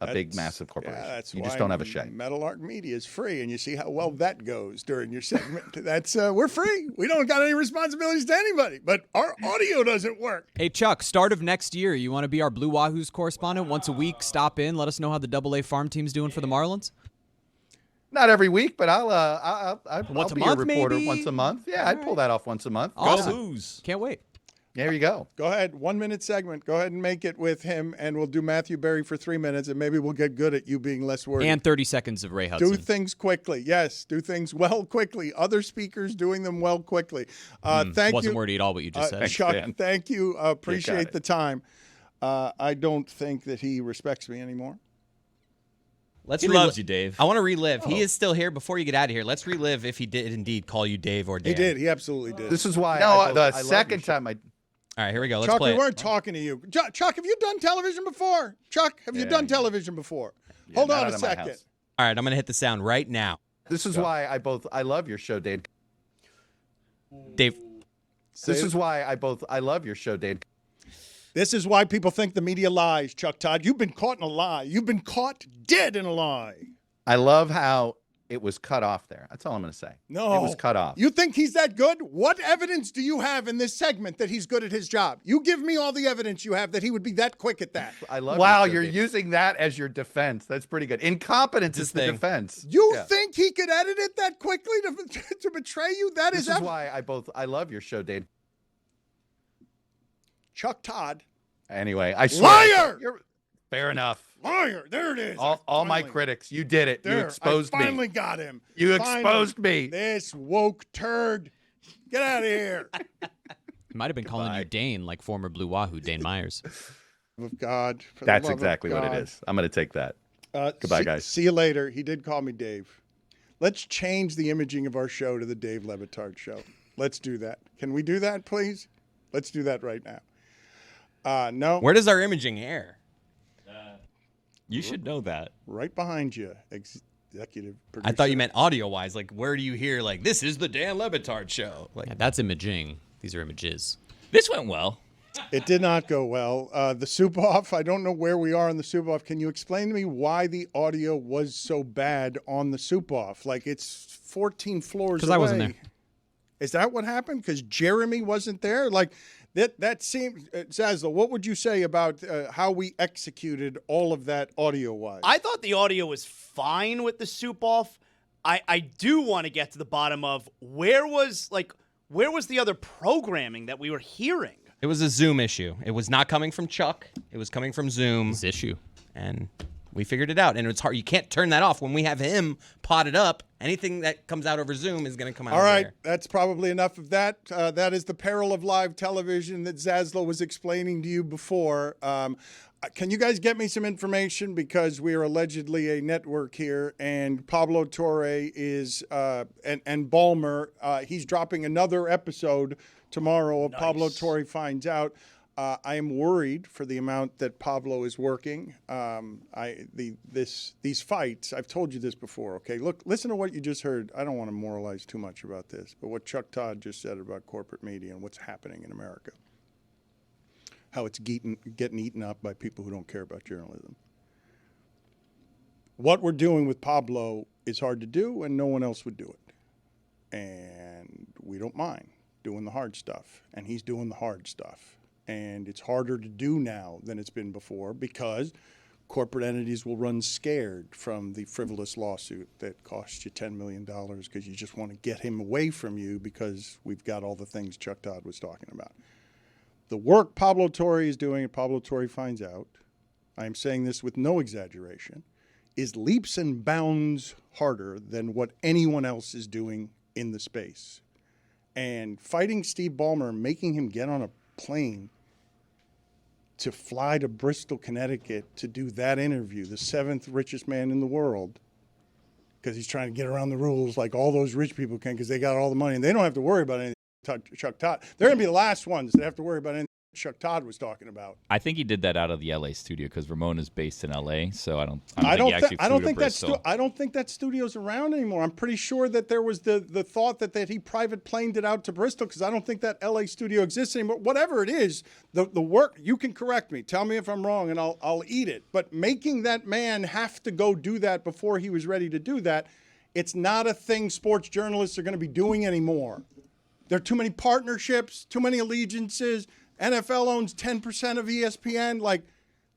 a big, massive corporation. Yeah, that's you why just don't have a say. Metal Art Media is free, and you see how well that goes during your segment. That's we're free. We don't got any responsibilities to anybody, but our audio doesn't work. Hey, Chuck, start of next year, you want to be our Blue Wahoos correspondent once a week? Stop in, let us know how the AA farm team's doing for the Marlins. Not every week, but I'll Once a be month, a reporter maybe? once a month. Yeah, I'd pull that off once a month. Awesome. Go Blues. Can't wait. There you go. Go ahead, 1 minute segment. Go ahead and make it with him, and we'll do Matthew Berry for 3 minutes, and maybe we'll get good at you being less wordy. And 30 seconds of Ray Hudson. Do things quickly. Yes, do things well quickly. Other speakers doing them well quickly. Thank Wasn't you. wordy at all what you just said. Chuck, Dan. thank you. Appreciate it. the time. I don't think that he respects me anymore. Let's He loves you, Dave. I want to relive. He is still here. Before you get out of here, let's relive if he did indeed call you Dave or Dan. He did. He absolutely did. This is why. I the love second time I. All right, here we go. Let's Chuck, play we it. weren't talking to you. Chuck, have you done television before? Chuck, have you done television before? Yeah, Hold not on out a of my second. house. All right, I'm going to hit the sound right now. This is why I love your show, Dan. Dave. This is why I love your show, Dan. This is why people think the media lies, Chuck Todd. You've been caught in a lie. You've been caught dead in a lie. I love how it was cut off there. That's all I'm going to say. No. It was cut off. You think he's that good? What evidence do you have in this segment that he's good at his job? You give me all the evidence you have that he would be that quick at that. I love Wow, you're using that as your defense. That's pretty good. Incompetence is the defense. You Yeah. think he could edit it that quickly to betray you? That This is is why I love your show, Dan. Chuck Todd. Anyway, I swear. Liar! Fair enough. Liar. There it is. All my critics. You did it. There, You exposed I me. finally got him. You Finally. exposed me. This woke turd. Get out of here. He might have been calling you Dane, like former Blue Wahoo Dane Myers. Of God. For the That's love of exactly what it God. is. I'm going to take that. Goodbye, guys. See you later. He did call me Dave. Let's change the imaging of our show to the Dave Le Batard Show. Let's do that. Can we do that, please? Let's do that right now. No. Where does our imaging air? You should know that. Right behind you, executive producer. I thought you meant audio-wise. Like, where do you hear, like, this is the Dan Le Batard Show? Like, Yeah, that's imaging. These are images. This went well. It did not go well. The soup off, I don't know where we are in the soup off. Can you explain to me why the audio was so bad on the soup off? Like, it's 14 floors away. Because I wasn't there. Is that what happened? Because Jeremy wasn't there? Like, that seemed, Zaslow, what would you say about how we executed all of that audio-wise? I thought the audio was fine with the soup off. I do want to get to the bottom of where was the other programming that we were hearing? it was a Zoom issue. It was not coming from Chuck. It was coming from Zoom. This issue. And we figured it out. And it's hard. You can't turn that off. When we have him potted up, anything that comes out over Zoom is going to come out All over right, there. that's probably enough of that. That is the peril of live television that Zaslow was explaining to you before. Can you guys get me some information? Because we are allegedly a network here, and Pablo Torre is, and Ballmer, he's dropping another episode tomorrow of Pablo Torre Finds Out. I am worried for the amount that Pablo is working. These fights, I've told you this before, okay? Look, listen to what you just heard. I don't want to moralize too much about this, but what Chuck Todd just said about corporate media and what's happening in America. How it's getting eaten up by people who don't care about journalism. What we're doing with Pablo is hard to do, and no one else would do it. And we don't mind doing the hard stuff, and he's doing the hard stuff. And it's harder to do now than it's been before because corporate entities will run scared from the frivolous lawsuit that costs you $10 million because you just want to get him away from you because we've got all the things Chuck Todd was talking about. The work Pablo Torre is doing, and Pablo Torre Finds Out, I am saying this with no exaggeration, is leaps and bounds harder than what anyone else is doing in the space. And fighting Steve Ballmer, making him get on a plane to fly to Bristol, Connecticut to do that interview, the 7th richest man in the world, because he's trying to get around the rules like all those rich people can because they got all the money and they don't have to worry about anything. Chuck Todd. They're going to be the last ones that have to worry about anything Chuck Todd was talking about. I think he did that out of the LA studio because Ramona's based in LA, so I don't think that studio's around anymore. I'm pretty sure that there was the thought that he private planed it out to Bristol because I don't think that LA studio exists anymore. Whatever it is, the work, you can correct me. Tell me if I'm wrong and I'll eat it. But making that man have to go do that before he was ready to do that, it's not a thing sports journalists are going to be doing anymore. There are too many partnerships, too many allegiances. NFL owns 10% of ESPN. Like,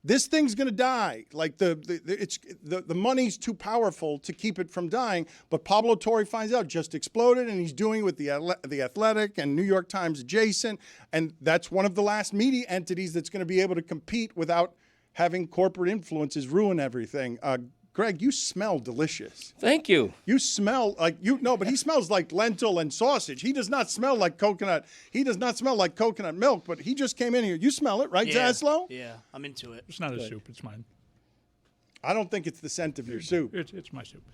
this thing's going to die. Like, the money's too powerful to keep it from dying. But Pablo Torre Finds Out just exploded, and he's doing it with the Athletic and New York Times adjacent. And that's one of the last media entities that's going to be able to compete without having corporate influences ruin everything. Greg, you smell delicious. Thank you. You smell like but he smells like lentil and sausage. He does not smell like coconut. He does not smell like coconut milk, but he just came in here. You smell it, right, Zaslow? Yeah, I'm into it. It's not a soup. It's mine. I don't think it's the scent of your soup. It's my soup.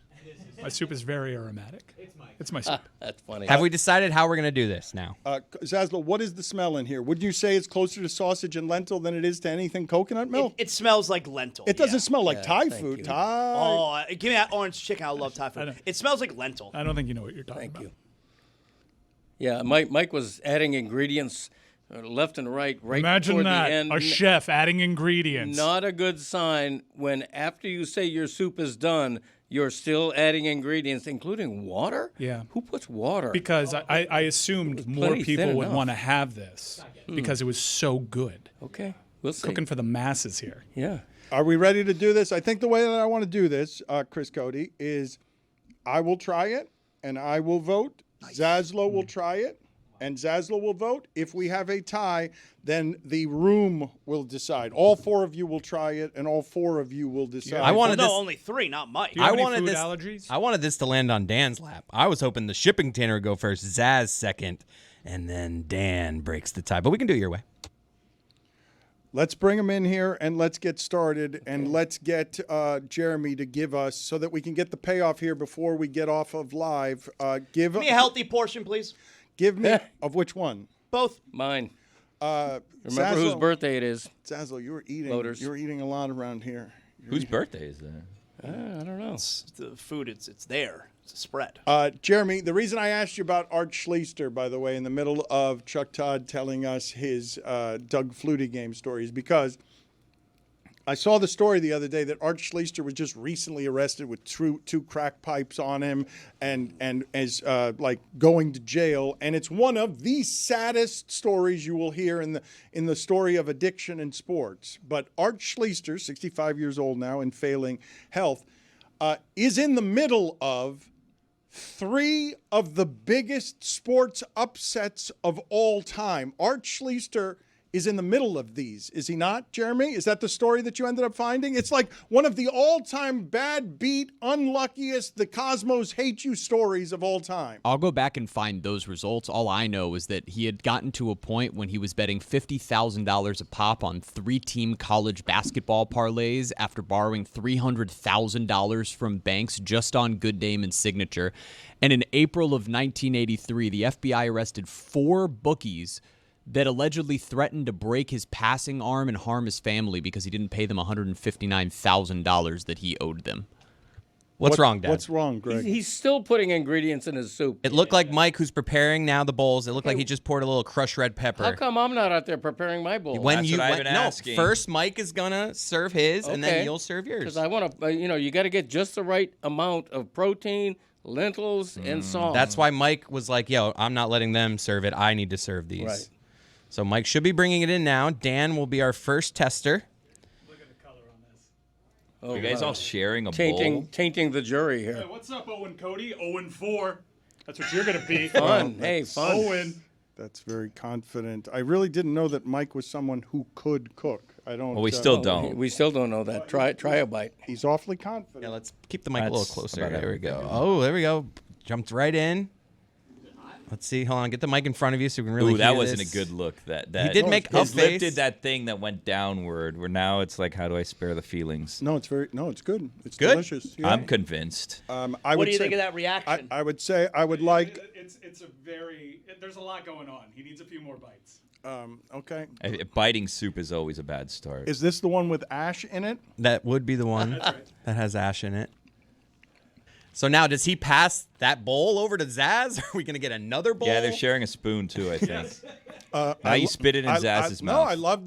My soup is very aromatic. It's my soup. That's funny. Have we decided how we're going to do this now? Zaslow, what is the smell in here? Would you say it's closer to sausage and lentil than it is to anything coconut milk? It smells like lentil. It doesn't smell like Thai thank food. you. Thai. Give me that orange chicken. I love Thai food. It smells like lentil. I don't think you know what you're talking about. Thank you. Yeah, Mike was adding ingredients left and right Imagine toward that, the end. a chef adding ingredients. Not a good sign when after you say your soup is done, you're still adding ingredients, including water? Yeah. Who puts water? Because I assumed more plenty people thin would enough. want to have this because it was so good. Okay, we'll see. Cooking for the masses here. Yeah. Are we ready to do this? I think the way that I want to do this, Chris Cody, is I will try it and I will vote. Zaslow will try it and Zaslow will vote. If we have a tie, then the room will decide. All 4 of you will try it, and all 4 of you will decide. I wanted no, this. only 3, not Mike. Do you have any wanted food this. allergies? I wanted this to land on Dan's lap. I was hoping the shipping container would go first, Zaz second, and then Dan breaks the tie. But we can do it your way. Let's bring him in here, and let's get started, and let's get Jeremy to give us, so that we can get the payoff here before we get off of live. Give me a healthy portion, please. Give me, of which one? Both. Mine. Remember Zazzle, whose birthday it is. Zazzle, you were eating. Voters. You were eating a lot around here. Whose birthday is that? I don't know. It's the food, it's there. It's a spread. Jeremy, the reason I asked you about Art Schleister, by the way, in the middle of Chuck Todd telling us his Doug Flutie game story, is because I saw the story the other day that Art Schleister was just recently arrested with two crack pipes on him and is like going to jail. And it's one of the saddest stories you will hear in the story of addiction in sports. But Art Schleister, 65 years old now and failing health, is in the middle of 3 of the biggest sports upsets of all time. Art Schleister is in the middle of these, is he not, Jeremy? Is that the story that you ended up finding? It's like one of the all-time bad beat, unluckiest, the Cosmos hate you stories of all time. I'll go back and find those results. All I know is that he had gotten to a point when he was betting $50,000 a pop on 3-team college basketball parlays after borrowing $300,000 from banks just on good name and signature. And in April of 1983, the FBI arrested 4 bookies that allegedly threatened to break his passing arm and harm his family because he didn't pay them $159,000 that he owed them. What's wrong, Dad? What's wrong, Greg? He's still putting ingredients in his soup. It looked like Mike, who's preparing now the bowls. It looked like he just poured a little crushed red pepper. How come I'm not out there preparing my bowl? That's what I've been asking. First Mike is gonna serve his, and then you'll serve yours. Because I want to, you got to get just the right amount of protein, lentils, and salt. That's why Mike was like, "Yo, I'm not letting them serve it. I need to serve these." Right. So Mike should be bringing it in now. Dan will be our first tester. Look at the color on this. Oh, Are you guys all sharing a bowl? Tainting the jury here. Hey, what's up, Owen Cody? 0-4. That's what you're going to be. Fun. Hey, fun. Owen. That's very confident. I really didn't know that Mike was someone who could cook. I don't. Well, we still don't. We still don't know that. Try a bite. He's awfully confident. Yeah, let's keep the mic a little That's closer. about There we everything. go. Oh, there we go. Jumped right in. Let's see. Hold on. Get the mic in front of you so we can really Ooh, that hear wasn't this. a good look. That He did make a his lip face. did that thing that went downward. Where now it's like, how do I spare the feelings? No, it's good. It's Good? delicious. Yeah. I'm convinced. I What would do you say- think of that reaction? I would say I would like. It's a very. There's a lot going on. He needs a few more bites. Okay. Biting soup is always a bad start. Is this the one with ash in it? That would be the one that has ash in it. So now, does he pass that bowl over to Zaz? Are we going to get another bowl? Yeah, they're sharing a spoon too, I think. Now you spit it in Zaz's mouth. No, I love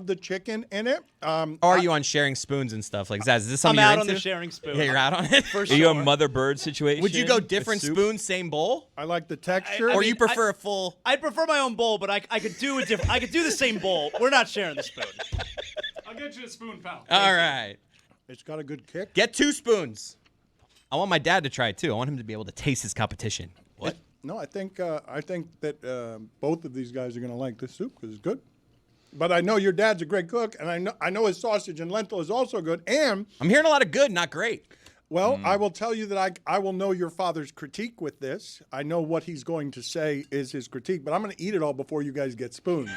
the chicken in it. Or are you on sharing spoons and stuff? Like, Zaz, is this something I'm you're out on into? the sharing spoon. Yeah, you're out on it? For Are you a sure. mother bird situation? Would you go with different soup? spoons, same bowl? I like the texture. Or mean, you prefer a full... I'd prefer my own bowl, but I could do a different. I could do the same bowl. We're not sharing the spoon. I'll get you a spoon, pal. All right. It's got a good kick. Get 2 spoons. I want my dad to try it, too. I want him to be able to taste his competition. What? No, I think that both of these guys are going to like this soup because it's good. But I know your dad's a great cook, and I know his sausage and lentil is also good. And I'm hearing a lot of good, not great. well, I will tell you that I will know your father's critique with this. I know what he's going to say is his critique, but I'm going to eat it all before you guys get spoons.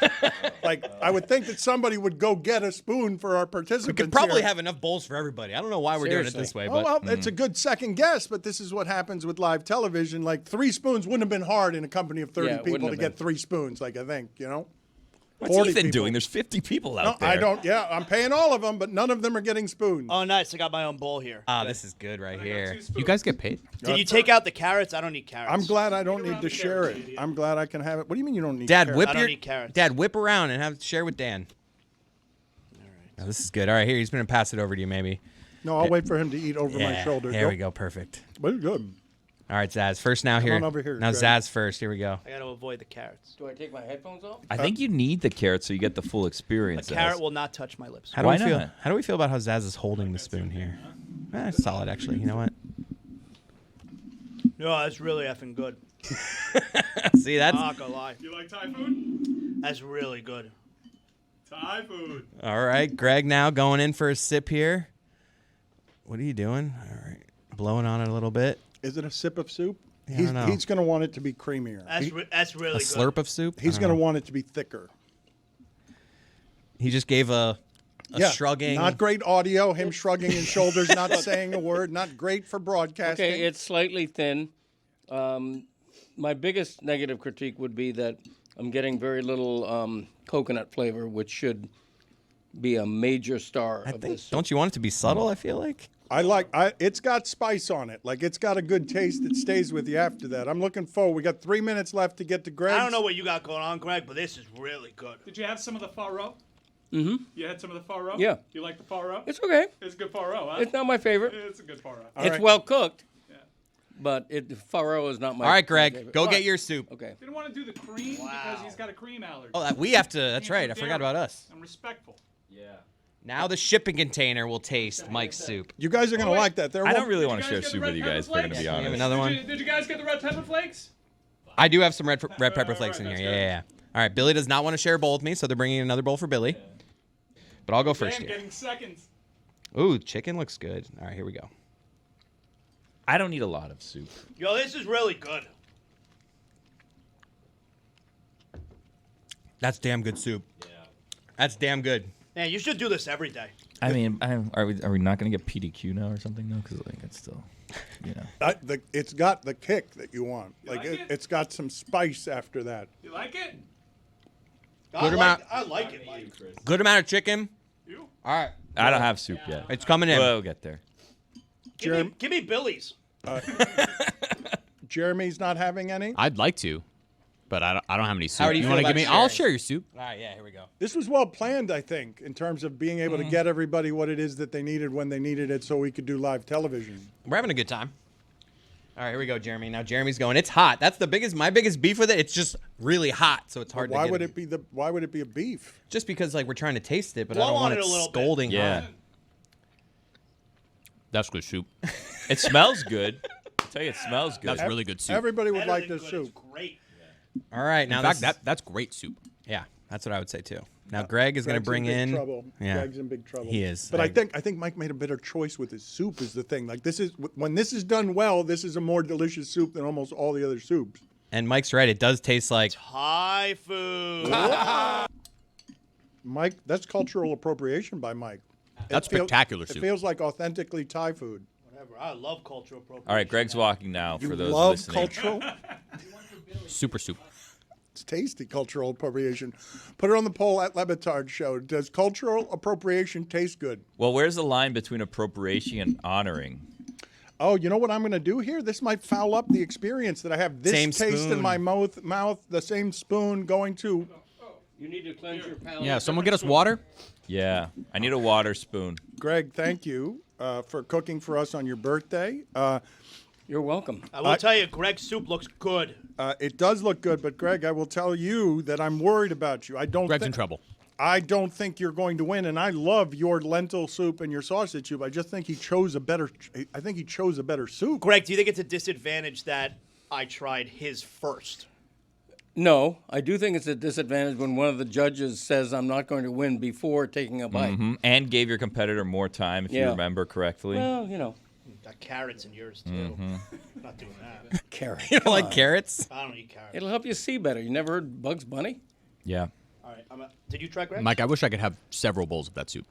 Like, I would think that somebody would go get a spoon for our participants. We could probably here. have enough bowls for everybody. I don't know why we're doing it this way, but Well, it's a good second guess, but this is what happens with live television. Like, 3 spoons wouldn't have been hard in a company of 30 Yeah, it wouldn't people to have get been. 3 spoons, like I think, you know? What's 40 Ethan people. doing? There's 50 people No, out there. I don't. Yeah, I'm paying all of them, but none of them are getting spoons. Oh, nice. I got my own bowl here. this is good right here. You guys get paid? Did you take out the carrots? I don't need carrots. I'm glad I don't need to share it. I'm glad I can have it. What do you mean you don't need Dad, carrots? whip I don't your need carrots. Dad, whip around and share with Dan. All right. This is good. All right, here he's gonna pass it over to you, maybe. No, I'll wait for him to eat over my shoulder. There Go. we go. Perfect. But it's good. All right, Zaz. First now here. on over here, Now Greg. Zaz first. Here we go. I got to avoid the carrots. Do I take my headphones off? I think you need the carrot so you get the full A experience. carrot will not touch my lips. How do Why we feel? not? How do we feel about how Zaz is holding the spoon here? It's solid, actually. You know what? No, that's really effing good. See, that's Not gonna lie. You like Thai food? That's really good. Thai food. all right. Greg now going in for a sip here. What are you doing? All right, blowing on it a little bit. Is it a sip of soup? I don't know. He's going to want it to be creamier. That's really A good. slurp of soup. He's going to want it to be thicker. He just gave a shrugging. Not great audio. Him shrugging his shoulders, not saying a word. Not great for broadcasting. Okay, it's slightly thin. My biggest negative critique would be that I'm getting very little coconut flavor, which should be a major star of this. Don't you want it to be subtle? I feel like. It's got spice on it. Like, it's got a good taste that stays with you after that. I'm looking forward. We got 3 minutes left to get to Greg. I don't know what you got going on, Greg, but this is really good. Did you have some of the faro? Mm-hmm. You had some of the faro? Yeah. You like the faro? It's okay. It's a good faro, huh? It's not my favorite. It's a good faro. It's well cooked. But faro is not my. All right, Greg, favorite. go All get right. your soup. Okay. Didn't want to do the cream because he's got a cream allergy. Oh, we have to. That's right. I forgot about us. I'm respectful. Yeah. Now the shipping container will taste Mike's soup. You guys are going to like that. I don't really want to share soup with you guys, if we're going to be You have honest. another one? Did you guys get the red pepper flakes? I do have some red pepper flakes in here. Yeah. All right, Billy does not want to share a bowl with me, so they're bringing another bowl for Billy. But I'll go first Dan here. getting seconds. Ooh, chicken looks good. All right, here we go. I don't need a lot of soup. Yo, this is really good. That's damn good soup. Yeah. That's damn good. Man, you should do this every day. I mean, are we not going to get PDQ now or something, though? Because like, it's still, you know. It's got the kick that you want. like it? It's got some spice after that. You like it? Good amount. I like it, Mike. Good amount of chicken. You? All right. I don't have soup yet. It's coming in. We'll get there. Give me Billy's. Jeremy's not having any? I'd like to, but I don't have any soup. How do you feel want to about give me? sharing? I'll share your soup. All right, yeah, here we go. This was well planned, I think, in terms of being able to get everybody what it is that they needed when they needed it so we could do live television. We're having a good time. All right, here we go, Jeremy. Now Jeremy's going. It's hot. That's my biggest beef with it. It's just really hot, so it's hard Why to would get it be why would it be a beef? Just because like we're trying to taste it, but Blow I don't on want it it a little bit. scolding Yeah. hot. That's good soup. It smells good. I'll tell you, it smells good. That's really good soup. Everybody would Better like than this good. soup. It's great. All right, now In fact, this- that's great soup. yeah, that's what I would say too. Now Greg is going to Greg's bring in big in. trouble. Yeah, Greg's in big trouble. He is. But I think Mike made a better choice with his soup. Is the thing. Like this is when this is done well, this is a more delicious soup than almost all the other soups. And Mike's right. It does taste like. Thai food. Mike, that's cultural appropriation by Mike. That's spectacular It soup. feels like authentically Thai food. Whatever. I love cultural appropriation. All right, Greg's walking now You for those love listening. cultural. Super soup. It's tasty cultural appropriation. Put it on the poll at Le Batard Show. Does cultural appropriation taste good? Well, where's the line between appropriation and honoring? Oh, you know what I'm going to do here? This might foul up the experience that I have this Same taste in spoon. my mouth, the same spoon going to. You need to cleanse your palate. Yeah, someone get us water. Yeah, I need a water spoon. Greg, thank you for cooking for us on your birthday. You're welcome. I will tell you, Greg's soup looks good. It does look good, but Greg, I will tell you that I'm worried about you. Greg's in trouble. I don't think you're going to win, and I love your lentil soup and your sausage soup. I just think he chose a better. I think he chose a better soup. Greg, do you think it's a disadvantage that I tried his first? No, I do think it's a disadvantage when one of the judges says I'm not going to win before taking a bite. Mhm. And gave your competitor more time, if you Yeah. remember correctly. Well, you know, Got carrots in yours too. Mm-hmm. Not doing that. carrot. You don't like carrots? I don't eat carrots. It'll help you see better. You never heard Bugs Bunny? Yeah. All right. Did you try, Greg? Mike, I wish I could have several bowls of that soup.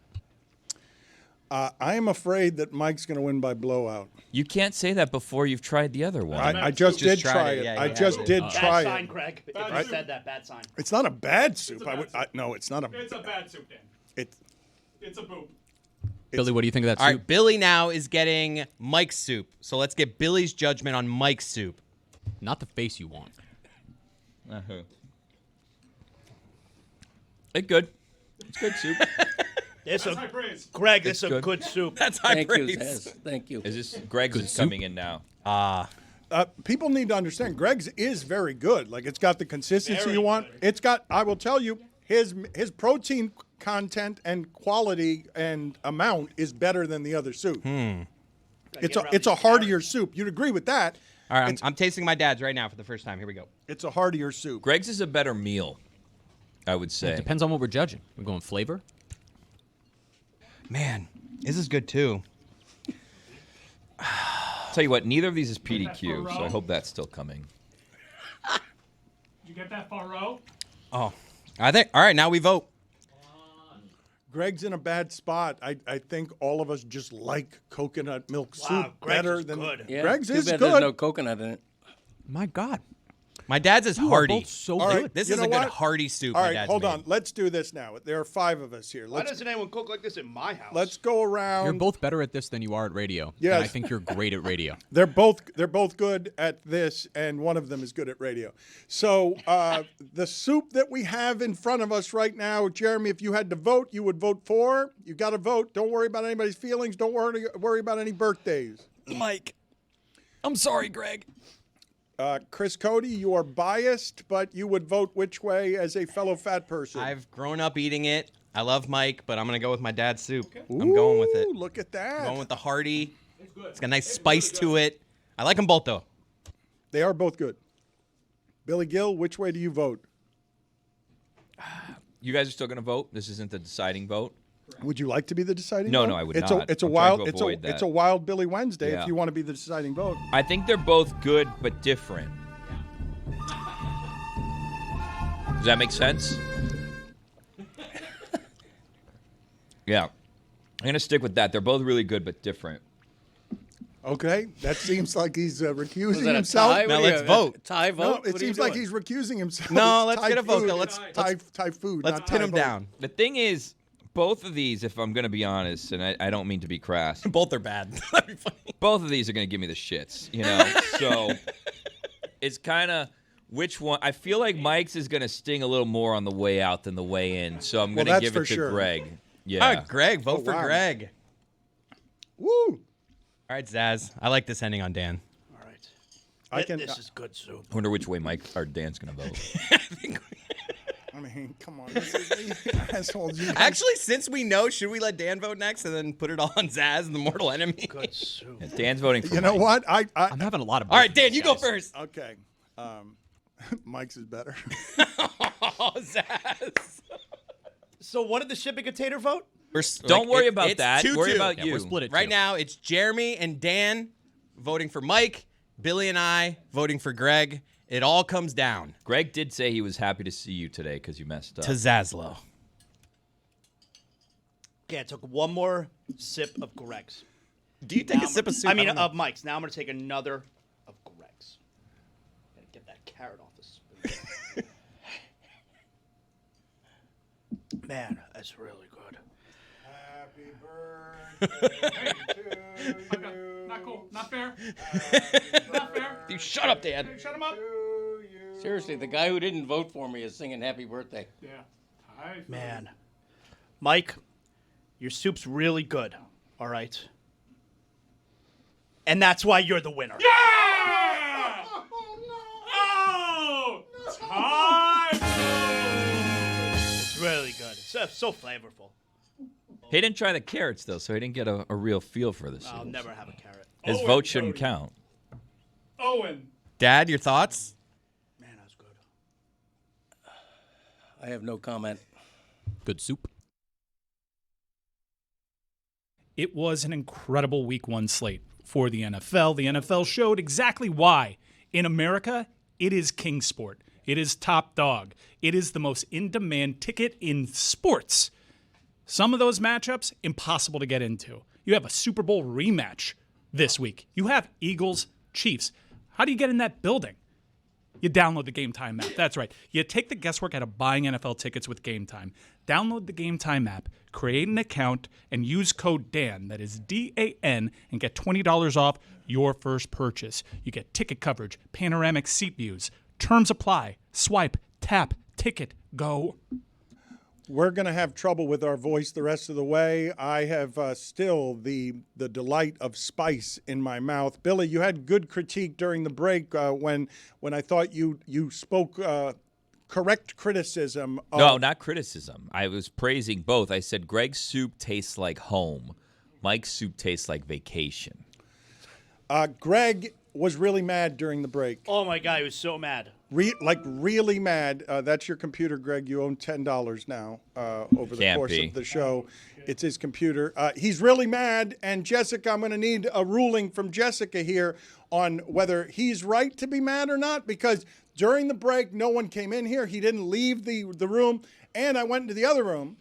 I am afraid that Mike's going to win by blowout. You can't say that before you've tried the other one. I just did tried try it. it. Yeah, I you just have it. did Bad try sign, it. Greg. If Bad I soup. said that, bad sign. It's not a bad soup. a bad soup. No, it's not a. It's a bad soup, Dan. It's It's a boop. Billy, what do you think of that All soup? right, Billy now is getting Mike's soup. So let's get Billy's judgment on Mike's soup. Not the face you want. Uh-huh. It's good. It's good soup. This That's high praise. Greg, this It's is a good. good soup. That's high Thank you, praise. Zaz. Thank you. Is this Greg's is soup. coming in now? people need to understand. Greg's is very good. Like it's got the consistency Very you want. good. It's got. I will tell you, his protein content and quality and amount is better than the other soup. It's a heartier soup. You'd agree with that. All right, I'm tasting my dad's right now for the first time. Here we go. It's a heartier soup. Greg's is a better meal, I would say. It depends on what we're judging. We're going flavor. Man, this is good too. Tell you what, neither of these is PDQ, so I hope that's still coming. Did you get that far row? Oh, I think. All right, now we vote. Greg's in a bad spot. I think all of us just like coconut milk soup Greg's better is than good. Yeah, Greg's too is bad good. There's no coconut in it. My God. My dad's is You are hearty. both so All good. right. This You is know a good what? hearty soup. All my right, dad's hold made. on. Let's do this now. There are 5 of us here. Why doesn't anyone cook like this in my house? Let's go around. You're both better at this than you are at radio. Yes. And I think you're great at radio. They're both good at this, and one of them is good at radio. So the soup that we have in front of us right now, Jeremy, if you had to vote, you would vote for. You got to vote. Don't worry about anybody's feelings. Don't worry about any birthdays. Mike. I'm sorry, Greg. Chris Cody, you are biased, but you would vote which way as a fellow fat person? I've grown up eating it. I love Mike, but I'm going to go with my dad's soup. I'm going with it. Ooh, look at that. I'm going with the hearty. It's got a nice spice to it. I like them both, though. They are both good. Billy Gill, which way do you vote? You guys are still going to vote? This isn't the deciding vote? Would you like to be the deciding No, vote? no, I would it's not. It's a I'm wild. trying to avoid that. It's a wild Billy Wednesday Yeah. if you want to be the deciding vote. I think they're both good but different. Does that make sense? Yeah. I'm going to stick with that. They're both really good but different. Okay, that seems like he's recusing Was that a himself. tie? Now What are let's you, vote. a tie vote? No, What it are you seems like doing? he's recusing himself. No, It's let's get a vote, food. though. Let's Thai food. Let's not pin Thai him vote. down. The thing is, both of these, if I'm going to be honest, and I don't mean to be crass, Both are bad. That'd be funny. both of these are going to give me the shits, you know? So it's kind of which one. I feel like Mike's is going to sting a little more on the way out than the way in. So I'm Well, going to that's give for it to sure. Greg. Yeah. All right, Greg. Vote for wow. Greg. Woo! All right, Zaz. I like this ending on Dan. All right. I can. This is good soup. I wonder which way Mike or Dan's going to vote. I mean, come on, this is, assholes. You guys- Actually, since we know, should we let Dan vote next and then put it all on Zaz and the mortal enemy? Good soup. Yeah, Dan's voting for you know Mike. what? I'm having a lot of All right, birthdays, Dan, you go guys. first. Okay. Mike's is better. Oh, Zaz. So what did the shipping container vote? Don't worry about it's that. 2-2. Worry about Yeah, you. we're split at Right 2. now, it's Jeremy and Dan voting for Mike, Billy and I voting for Greg. It all comes down Greg did say he was happy to see you today because you messed up. to Zaslow. Okay, I took one more sip of Greg's. Do you take a sip of soup? I mean, don't know. of Mike's. Now I'm going to take another of Greg's. Gotta get that carrot off the spoon. Man, that's really good. Happy birthday to you. Not cool. Not fair. Not fair. You shut up, Dan. Shut him up. Seriously, the guy who didn't vote for me is singing happy birthday. Yeah. Man. Mike, your soup's really good. All right. And that's why you're the winner. Yeah! Oh! Time! It's really good. It's so flavorful. He didn't try the carrots, though, so he didn't get a real feel for this. I'll never have a carrot. His Owen vote shouldn't Cody. count. Owen. Dad, your thoughts? Man, that was good. I have no comment. Good soup. It was an incredible Week 1 slate for the NFL. The NFL showed exactly why. In America, it is king sport. It is top dog. It is the most in-demand ticket in sports. Some of those matchups, impossible to get into. You have a Super Bowl rematch this week. You have Eagles, Chiefs. How do you get in that building? You download the Game Time app. That's right. You take the guesswork out of buying NFL tickets with Game Time. Download the Game Time app, create an account, and use code DAN, that is D-A-N, and get $20 off your first purchase. You get ticket coverage, panoramic seat views. Terms apply. Swipe, tap, ticket, go. We're going to have trouble with our voice the rest of the way. I have still the delight of spice in my mouth. Billy, you had good critique during the break when I thought you spoke correct criticism. No, not criticism. I was praising both. I said Greg's soup tastes like home. Mike's soup tastes like vacation. Greg was really mad during the break. Oh my God, he was so mad. Really mad. That's your computer, Greg. You own $10 now over the Can't course be. of the show. It's his computer. He's really mad. And Jessica, I'm going to need a ruling from Jessica here on whether he's right to be mad or not, because during the break, no one came in here. He didn't leave the room. And I went into the other room,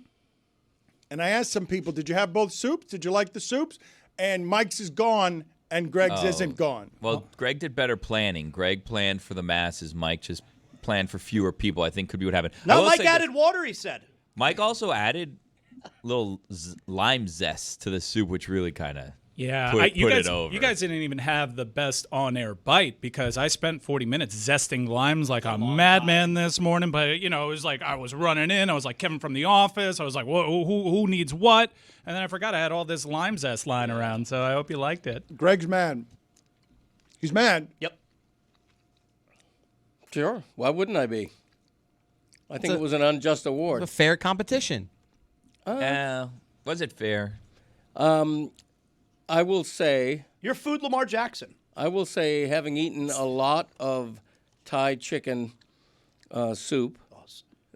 and I asked some people, did you have both soups? Did you like the soups? And Mike's is gone, and Greg's isn't gone. Well, Greg did better planning. Greg planned for the masses. Mike just planned for fewer people, I think could be what happened. I No, will Mike say added water, he said. Mike also added a little lime zest to the soup, which really kind of put it over. You guys didn't even have the best on-air bite because I spent 40 minutes zesting limes like a madman this morning. But, you know, it was like I was running in. I was like Kevin from The Office. I was like, who needs what? And then I forgot I had all this lime zest lying around. So I hope you liked it. Greg's mad. He's mad. Yep. Sure. Why wouldn't I be? I think it was an unjust award. A fair competition. Was it fair? I will say, You're food Lamar Jackson. I will say, having eaten a lot of Thai chicken soup,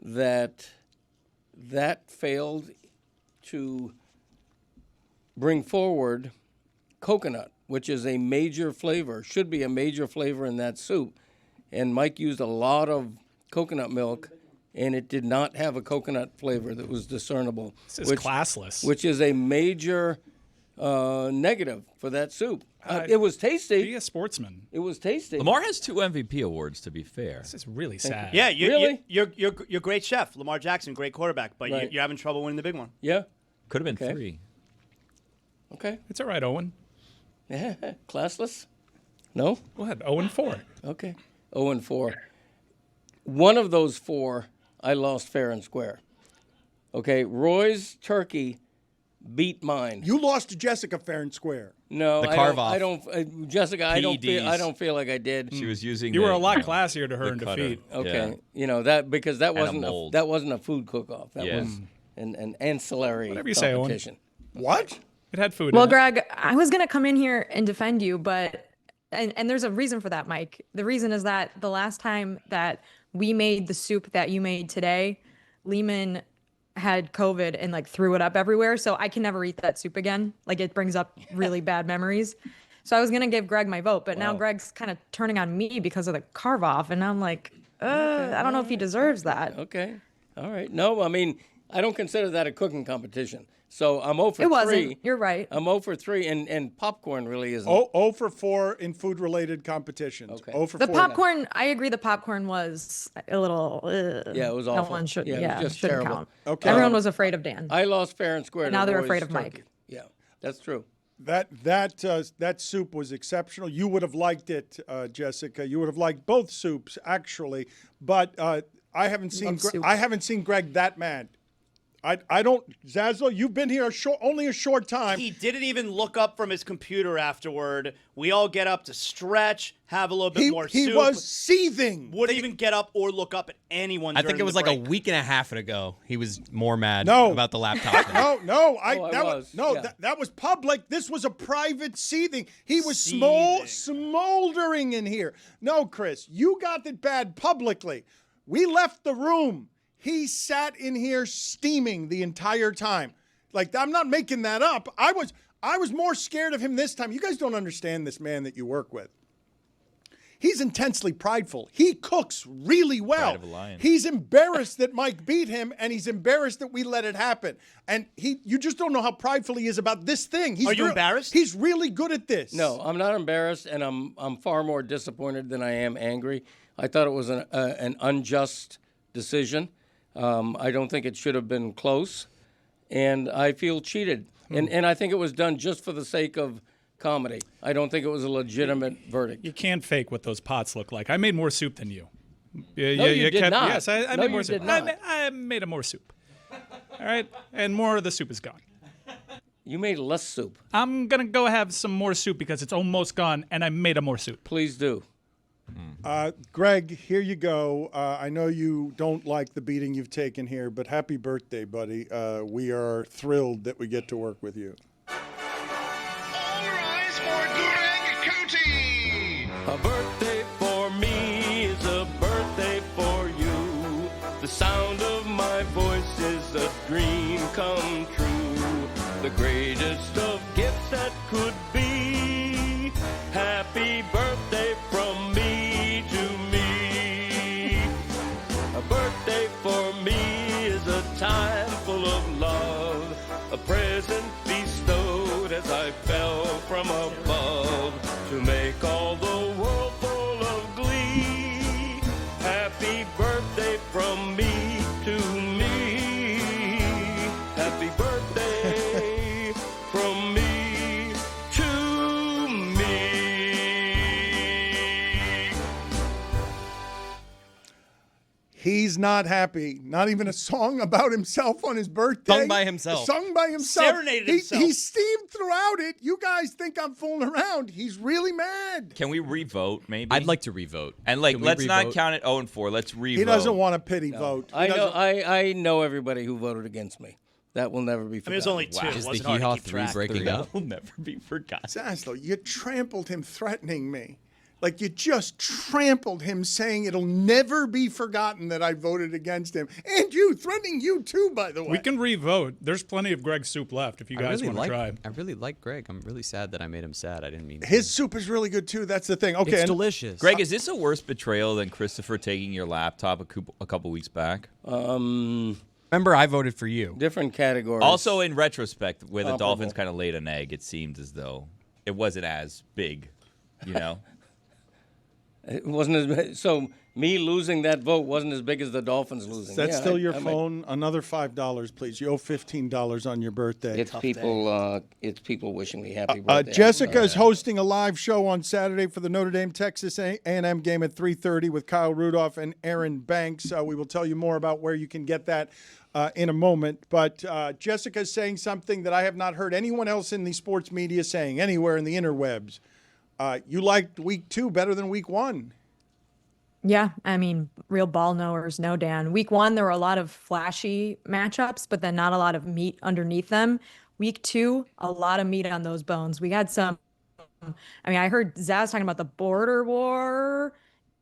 that failed to bring forward coconut, which is a major flavor, should be a major flavor in that soup. And Mike used a lot of coconut milk, and it did not have a coconut flavor that was discernible. This is classless. Which is a major negative for that soup. It was tasty. Be a sportsman. It was tasty. Lamar has 2 MVP awards, to be fair. This is really sad. Yeah, Really? you're great chef. Lamar Jackson, great quarterback, but Right. you're having trouble winning the big one. Yeah. Could have been Okay. 3. Okay. It's all right, Owen. Classless? No? Go ahead. 0-4. Okay. 0-4. One of those 4, I lost fair and square. Okay. Roy's turkey beat mine. You lost to Jessica fair and square. No, The I carve don't. off. I don't. Jessica, I don't feel like I did. She was using You the, were a lot classier to her the in cutter. defeat. Okay. Yeah. You know that because that And a wasn't mold. that wasn't a food cook-off. That Yeah. was an ancillary Whatever you say, Owen. competition. What? It had food Well, in it. Greg, I was going to come in here and defend you, but and there's a reason for that, Mike. The reason is that the last time that we made the soup that you made today, Lehman had COVID and like threw it up everywhere. So I can never eat that soup again. Like it brings up really bad memories. So I was going to give Greg my vote, but now Greg's kind of turning on me because of the carve off. And I'm like, I don't know if he deserves that. Okay. All right. No, I mean, I don't consider that a cooking competition. So I'm 0 for 3. It wasn't. You're right. I'm 0 for 3, and popcorn really isn't. 0 for 4 in food-related competitions. Okay. 0 for The 4. popcorn, I agree. The popcorn was a little. Yeah, it was that awful. one should, Yeah, it was just shouldn't terrible. count. Okay. Everyone was afraid of Dan. I lost fair and square. And to now they're Roy's afraid of turkey. Mike. Yeah, that's true. That soup was exceptional. You would have liked it, Jessica. You would have liked both soups actually, but I haven't seen Greg that mad. I don't, Zazzle, you've been here only a short time. He didn't even look up from his computer afterward. We all get up to stretch, have a little bit more soup. He was seething. Wouldn't even get up or look up at anyone. I think during it was the like a break. week and a half ago. He was more mad No. about the laptop. That was public. This was a private seething. He was smoldering in here. No, Chris, you got it bad publicly. We left the room. He sat in here steaming the entire time. Like, I'm not making that up. I was more scared of him this time. You guys don't understand this man that you work with. He's intensely prideful. He cooks really well. Pride of a lion. He's embarrassed that Mike beat him, and he's embarrassed that we let it happen. And you just don't know how prideful he is about this thing. Are you embarrassed? He's really good at this. No, I'm not embarrassed, and I'm far more disappointed than I am angry. I thought it was an unjust decision. I don't think it should have been close, and I feel cheated. And I think it was done just for the sake of comedy. I don't think it was a legitimate verdict. You can't fake what those pots look like. I made more soup than you. you did not. Yes, I No, made more you soup. did not. I made a more soup. All right, and more of the soup is gone. You made less soup. I'm gonna go have some more soup because it's almost gone, and I made a more soup. Please do. Greg, here you go. I know you don't like the beating you've taken here, but happy birthday, buddy. We are thrilled that we get to work with you. All rise for Greg Cody. A birthday for me is a birthday for you. The sound of my voice is a dream come true. The greatest of gifts that could be. Happy birthday from me to me. A birthday for me is a time full of love. A present bestowed as I fell from above to make all the world full of glee. Happy birthday from me to me. Happy birthday from me to me. He's not happy. Not even a song about himself on his birthday. Sung by himself. Sung by himself. Serenaded himself. He steamed throughout it. You guys think I'm fooling around. He's really mad. Can we re-vote, maybe? I'd like to re-vote. And, like, Can we let's not re-vote? count it 0-4. Let's re-vote. He doesn't want a pity vote. I know everybody who voted against me. That will never be I mean, forgotten. there's only two. It Is the wasn't hard to Hee-Haw keep 3 track. breaking up? Will never be forgotten. Zaslow, you trampled him threatening me. Like, you just trampled him saying it'll never be forgotten that I voted against him. And you, threatening you too, by the way. We can re-vote. There's plenty of Greg soup left if you guys want to try. I really like Greg. I'm really sad that I made him sad. I didn't mean to. His soup is really good too. That's the thing. Okay, It's and delicious. Greg, is this a worse betrayal than Christopher taking your laptop a couple weeks back? Remember, I voted for you. Different categories. Also, in retrospect, where the Comparable. Dolphins kind of laid an egg, it seemed as though it wasn't as big, you know? It wasn't as so. Me losing that vote wasn't as big as the Dolphins losing. that's Yeah, still I- your I might- phone. Another $5, please. You owe $15 on your birthday. It's people. It's people wishing me happy birthday. Jessica is hosting a live show on Saturday for the Notre Dame Texas A&M game at 3:30 with Kyle Rudolph and Aaron Banks. We will tell you more about where you can get that in a moment. But Jessica is saying something that I have not heard anyone else in the sports media saying anywhere in the interwebs. You liked week 2 better than week 1. Yeah, I mean, real ball knowers know, Dan. Week 1, there were a lot of flashy matchups, but then not a lot of meat underneath them. Week 2, a lot of meat on those bones. We had some, I mean, I heard Zaz talking about the border war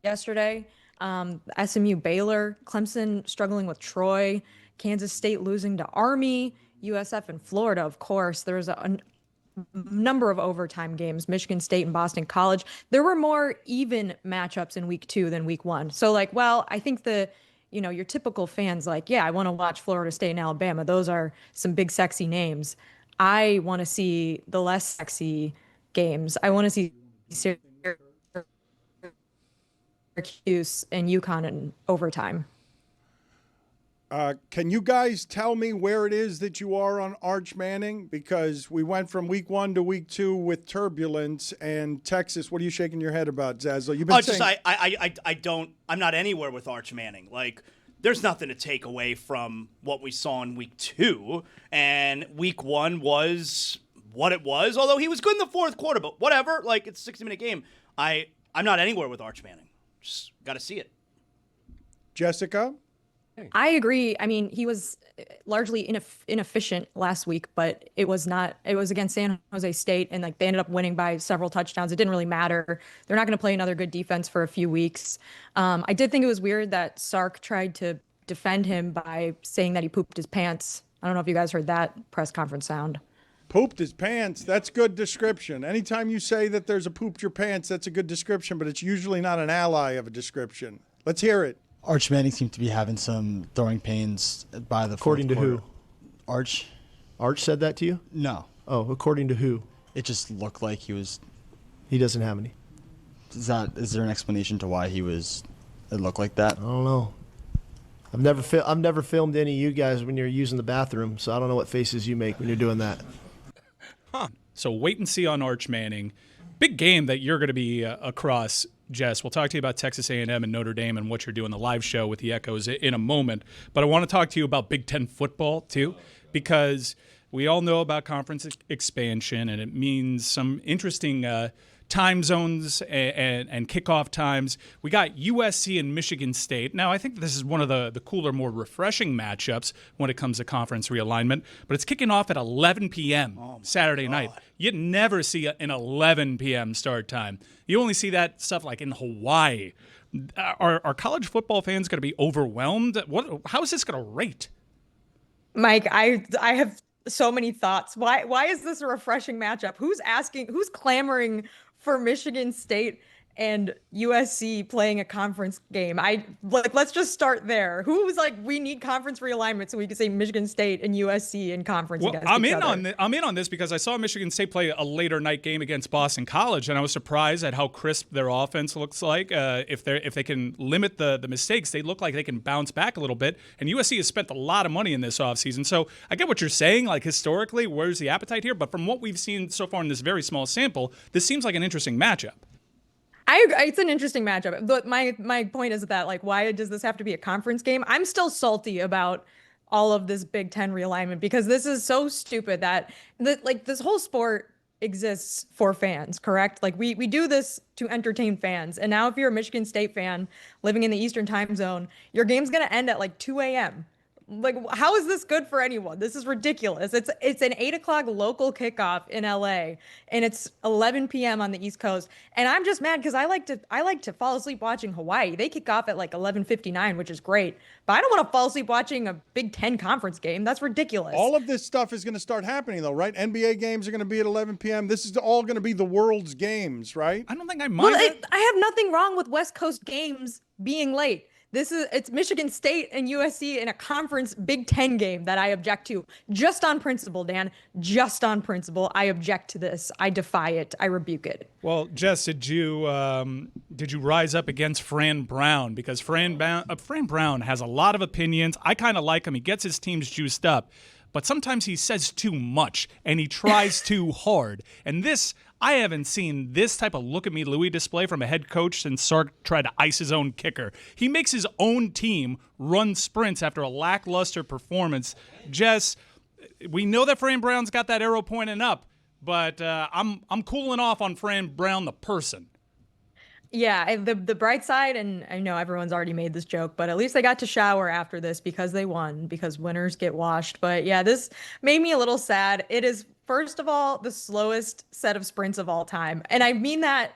yesterday. SMU Baylor, Clemson struggling with Troy, Kansas State losing to Army, USF and Florida, of course. There's a number of overtime games, Michigan State and Boston College. There were more even matchups in week 2 than week 1. So like, well, I think your typical fans like, yeah, I want to watch Florida State and Alabama. Those are some big sexy names. I want to see the less sexy games. I want to see Syracuse and UConn in overtime. Can you guys tell me where it is that you are on Arch Manning? Because we went from week 1 to week 2 with turbulence, and Texas. What are you shaking your head about, Zazzle? You've been saying I'm not anywhere with Arch Manning. Like, there's nothing to take away from what we saw in week 2, and week 1 was what it was. Although he was good in the fourth quarter, but whatever. Like, it's a 60-minute game. I'm not anywhere with Arch Manning. Just got to see it. Jessica? I agree. I mean, he was largely inefficient last week, but it was against San Jose State, and like they ended up winning by several touchdowns. It didn't really matter. They're not going to play another good defense for a few weeks. I did think it was weird that Sark tried to defend him by saying that he pooped his pants. I don't know if you guys heard that press conference sound. Pooped his pants. That's good description. Anytime you say that there's a pooped your pants, that's a good description, but it's usually not an ally of a description. Let's hear it. Arch Manning seemed to be having some throwing pains by the According to fourth who? quarter. Arch. Arch said that to you? No. Oh, according to who? It just looked like he was. He doesn't have any. Is there an explanation to why it looked like that? I don't know. I've never filmed any of you guys when you're using the bathroom, so I don't know what faces you make when you're doing that. So wait and see on Arch Manning. Big game that you're going to be across, Jess. We'll talk to you about Texas A&M and Notre Dame and what you're doing the live show with the Echoes in a moment. But I want to talk to you about Big Ten football, too, because we all know about conference expansion, and it means some interesting time zones and kickoff times. We got USC and Michigan State. Now, I think this is one of the cooler, more refreshing matchups when it comes to conference realignment, but it's kicking off at 11 p.m. Saturday night. You'd never see an 11 p.m. start time. You only see that stuff like in Hawaii. Are college football fans going to be overwhelmed? How is this going to rate? Mike, I have so many thoughts. Why is this a refreshing matchup? Who's clamoring for Michigan State and USC playing a conference game? Let's just start there. Who's like, we need conference realignment so we can say Michigan State and USC in conference against each other? I'm in on this because I saw Michigan State play a later night game against Boston College, and I was surprised at how crisp their offense looks like. If they can limit the mistakes, they look like they can bounce back a little bit. And USC has spent a lot of money in this offseason. So I get what you're saying, like historically, where's the appetite here? But from what we've seen so far in this very small sample, this seems like an interesting matchup. It's an interesting matchup. But my point is that, like, why does this have to be a conference game? I'm still salty about all of this Big Ten realignment because this is so stupid that this whole sport exists for fans, correct? Like we do this to entertain fans. And now if you're a Michigan State fan living in the Eastern time zone, your game's going to end at like 2 a.m. Like, how is this good for anyone? This is ridiculous. It's an 8 o'clock local kickoff in LA, and it's 11 p.m. on the East Coast. And I'm just mad because I like to fall asleep watching Hawaii. They kick off at like 11:59, which is great. But I don't want to fall asleep watching a Big Ten conference game. That's ridiculous. All of this stuff is going to start happening, though, right? NBA games are going to be at 11 p.m. This is all going to be the world's games, right? I don't think I mind. Well, I have nothing wrong with West Coast games being late. It's Michigan State and USC in a conference Big Ten game that I object to. Just on principle, Dan. Just on principle. I object to this. I defy it. I rebuke it. Well, Jess, did you rise up against Fran Brown? Because Fran Brown has a lot of opinions. I kind of like him. He gets his teams juiced up. But sometimes he says too much, and he tries too hard. And I haven't seen this type of look-at-me Louis display from a head coach since Sark tried to ice his own kicker. He makes his own team run sprints after a lackluster performance. Jess, we know that Fran Brown's got that arrow pointing up, but I'm cooling off on Fran Brown the person. Yeah, the bright side, and I know everyone's already made this joke, but at least they got to shower after this because they won, because winners get washed. But yeah, this made me a little sad. It is, first of all, the slowest set of sprints of all time. And I mean that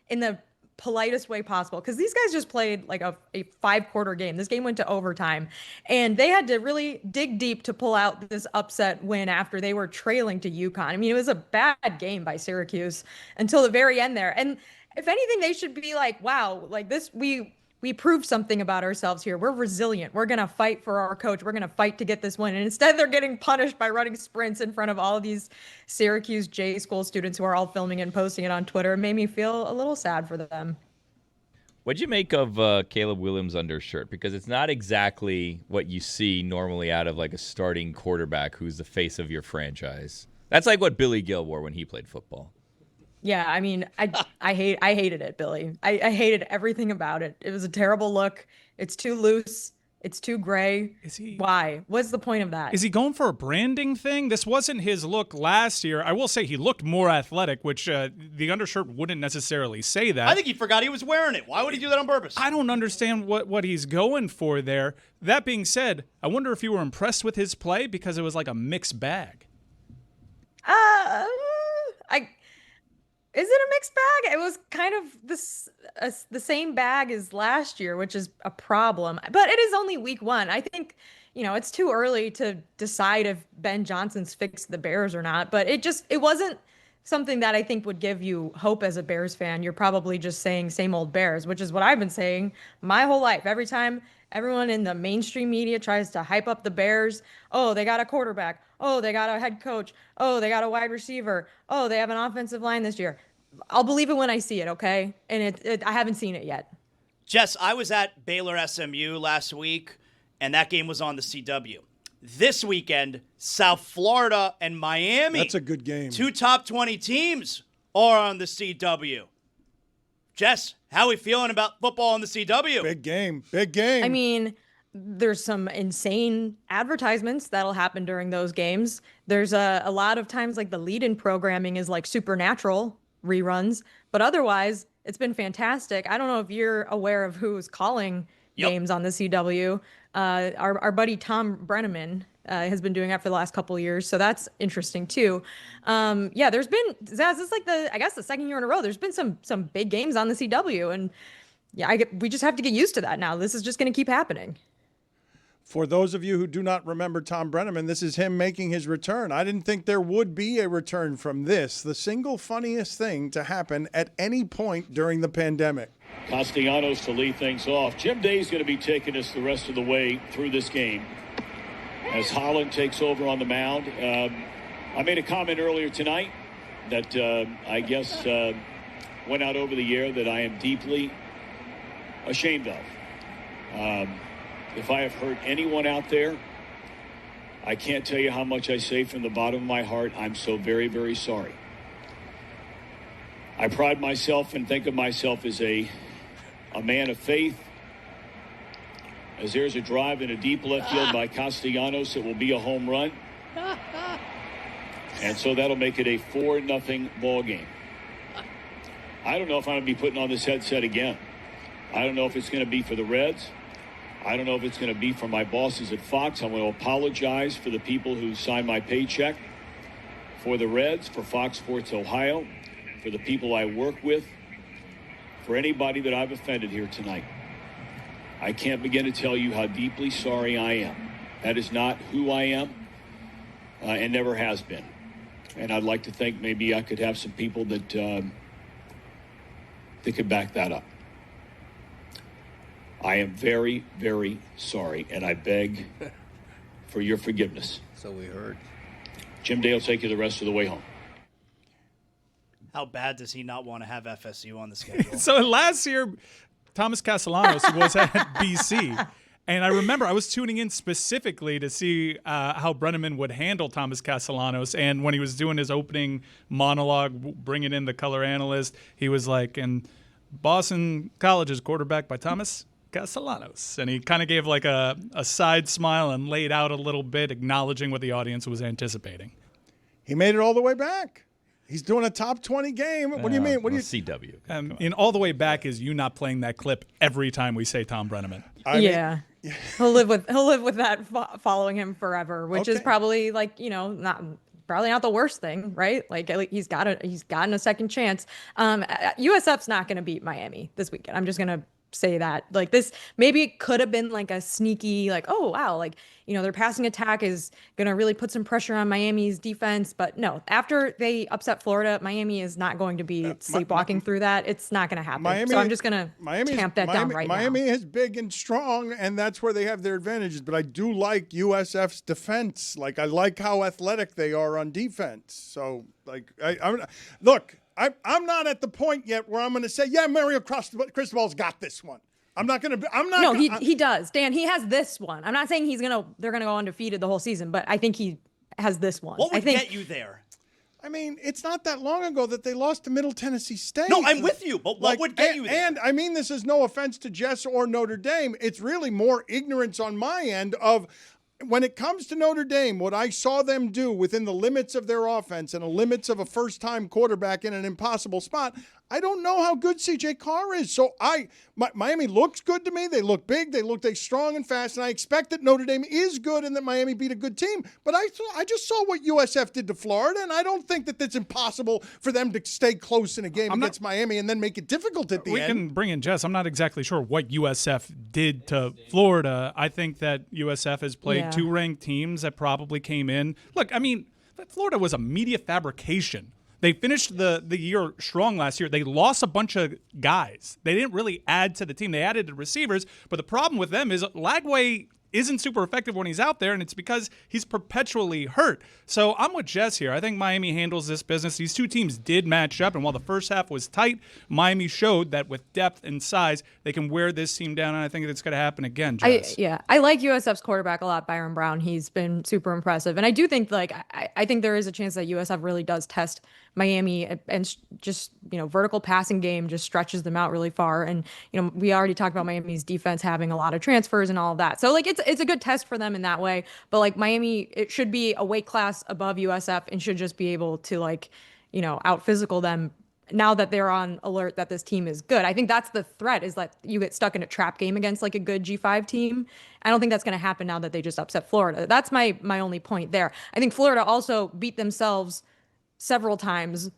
in the politest way possible, because these guys just played like a 5-quarter game. This game went to overtime, and they had to really dig deep to pull out this upset win after they were trailing to UConn. I mean, it was a bad game by Syracuse until the very end there. And if anything, they should be like, wow, like this, we proved something about ourselves here. We're resilient. We're going to fight for our coach. We're going to fight to get this win. And instead, they're getting punished by running sprints in front of all of these Syracuse J school students who are all filming and posting it on Twitter. It made me feel a little sad for them. What'd you make of Caleb Williams' undershirt? Because it's not exactly what you see normally out of like a starting quarterback who's the face of your franchise. That's like what Billy Gill wore when he played football. Yeah, I mean, I hated it, Billy. I hated everything about it. It was a terrible look. It's too loose. It's too gray. Why? What's the point of that? Is he going for a branding thing? This wasn't his look last year. I will say he looked more athletic, which the undershirt wouldn't necessarily say that. I think he forgot he was wearing it. Why would he do that on purpose? I don't understand what he's going for there. That being said, I wonder if you were impressed with his play because it was like a mixed bag. Is it a mixed bag? It was kind of the same bag as last year, which is a problem. But it is only week 1. I think, it's too early to decide if Ben Johnson's fixed the Bears or not. But it wasn't something that I think would give you hope as a Bears fan. You're probably just saying same old Bears, which is what I've been saying my whole life. Every time everyone in the mainstream media tries to hype up the Bears, oh, they got a quarterback. Oh, they got a head coach. Oh, they got a wide receiver. Oh, they have an offensive line this year. I'll believe it when I see it, okay? And I haven't seen it yet. Jess, I was at Baylor SMU last week, and that game was on the CW. This weekend, South Florida and Miami. That's a good game. 2 top 20 teams are on the CW. Jess, how are we feeling about football on the CW? Big game. Big game. I mean, there's some insane advertisements that'll happen during those games. There's a lot of times like the lead-in programming is like Supernatural. reruns. But otherwise, it's been fantastic. I don't know if you're aware of who's calling games on the CW. Our buddy Tom Brenamman has been doing that for the last couple of years, so that's interesting too. There's been Zaz. This is like the second year in a row. There's been some big games on the CW, and we just have to get used to that now. This is just going to keep happening. For those of you who do not remember Tom Brenamman, this is him making his return. I didn't think there would be a return from this, the single funniest thing to happen at any point during the pandemic. Castellanos to lead things off. Jim Day's going to be taking us the rest of the way through this game as Holland takes over on the mound. I made a comment earlier tonight that I guess went out over the air that I am deeply ashamed of. If I have hurt anyone out there, I can't tell you how much I say from the bottom of my heart. I'm so very, very sorry. I pride myself and think of myself as a man of faith. As there's a drive in a deep left field by Castellanos, it will be a home run. And so that'll make it a 4-0 ball game. I don't know if I'm going to be putting on this headset again. I don't know if it's going to be for the Reds. I don't know if it's going to be for my bosses at Fox. I'm going to apologize for the people who signed my paycheck, for the Reds, for Fox Sports Ohio, for the people I work with, for anybody that I've offended here tonight. I can't begin to tell you how deeply sorry I am. That is not who I am and never has been. And I'd like to think maybe I could have some people that could back that up. I am very, very sorry, and I beg for your forgiveness. So we heard. Jim Day will take you the rest of the way home. How bad does he not want to have FSU on the schedule? So last year, Thomas Castellanos was at BC. And I remember I was tuning in specifically to see how Brenamman would handle Thomas Castellanos. And when he was doing his opening monologue, bringing in the color analyst, he was like, and Boston College's quarterback by Thomas Castellanos. And he kind of gave like a side smile and laid out a little bit, acknowledging what the audience was anticipating. He made it all the way back. He's doing a top 20 game. What do you mean? What do you CW? In all the way back is you not playing that clip every time we say Tom Brenamman. He'll live with that following him forever, which is probably like, probably not the worst thing, right? Like he's gotten a second chance. USF's not going to beat Miami this weekend. I'm just going to say that. Like this, maybe it could have been like a sneaky, like, oh wow, like their passing attack is going to really put some pressure on Miami's defense. But no, after they upset Florida, Miami is not going to be sleepwalking through that. It's not going to happen. So I'm just going to tamp that down right now. Miami is big and strong, and that's where they have their advantages. But I do like USF's defense. Like I like how athletic they are on defense. So like, I'm not at the point yet where I'm going to say, yeah, Mario Cristobal's got this one. I'm not going to. No, he does, Dan. He has this one. I'm not saying they're going to go undefeated the whole season, but I think he has this one. What would get you there? I mean, it's not that long ago that they lost to Middle Tennessee State. No, I'm with you, but what would get you there? And I mean, this is no offense to Jess or Notre Dame. It's really more ignorance on my end of. When it comes to Notre Dame, what I saw them do within the limits of their offense and the limits of a first-time quarterback in an impossible spot, I don't know how good C.J. Carr is. So Miami looks good to me. They look big. They look strong and fast. And I expect that Notre Dame is good and that Miami beat a good team. But I just saw what USF did to Florida, and I don't think that it's impossible for them to stay close in a game against Miami and then make it difficult at the end. We can bring in Jess. I'm not exactly sure what USF did to Florida. I think that USF has played two ranked teams that probably came in. Look, I mean, Florida was a media fabrication. They finished the year strong last year. They lost a bunch of guys. They didn't really add to the team. They added the receivers, but the problem with them is Lagway isn't super effective when he's out there, and it's because he's perpetually hurt. So I'm with Jess here. I think Miami handles this business. These two teams did match up, and while the first half was tight, Miami showed that with depth and size, they can wear this team down, and I think it's going to happen again, Jess. I like USF's quarterback a lot, Byron Brown. He's been super impressive, and I do think I think there is a chance that USF really does test Miami and just vertical passing game just stretches them out really far. And we already talked about Miami's defense having a lot of transfers and all of that. So it's a good test for them in that way. But Miami, it should be a weight class above USF and should just be able to out physical them now that they're on alert that this team is good. I think that's the threat, is that you get stuck in a trap game against like a good G5 team. I don't think that's going to happen now that they just upset Florida. That's my only point there. I think Florida also beat themselves several times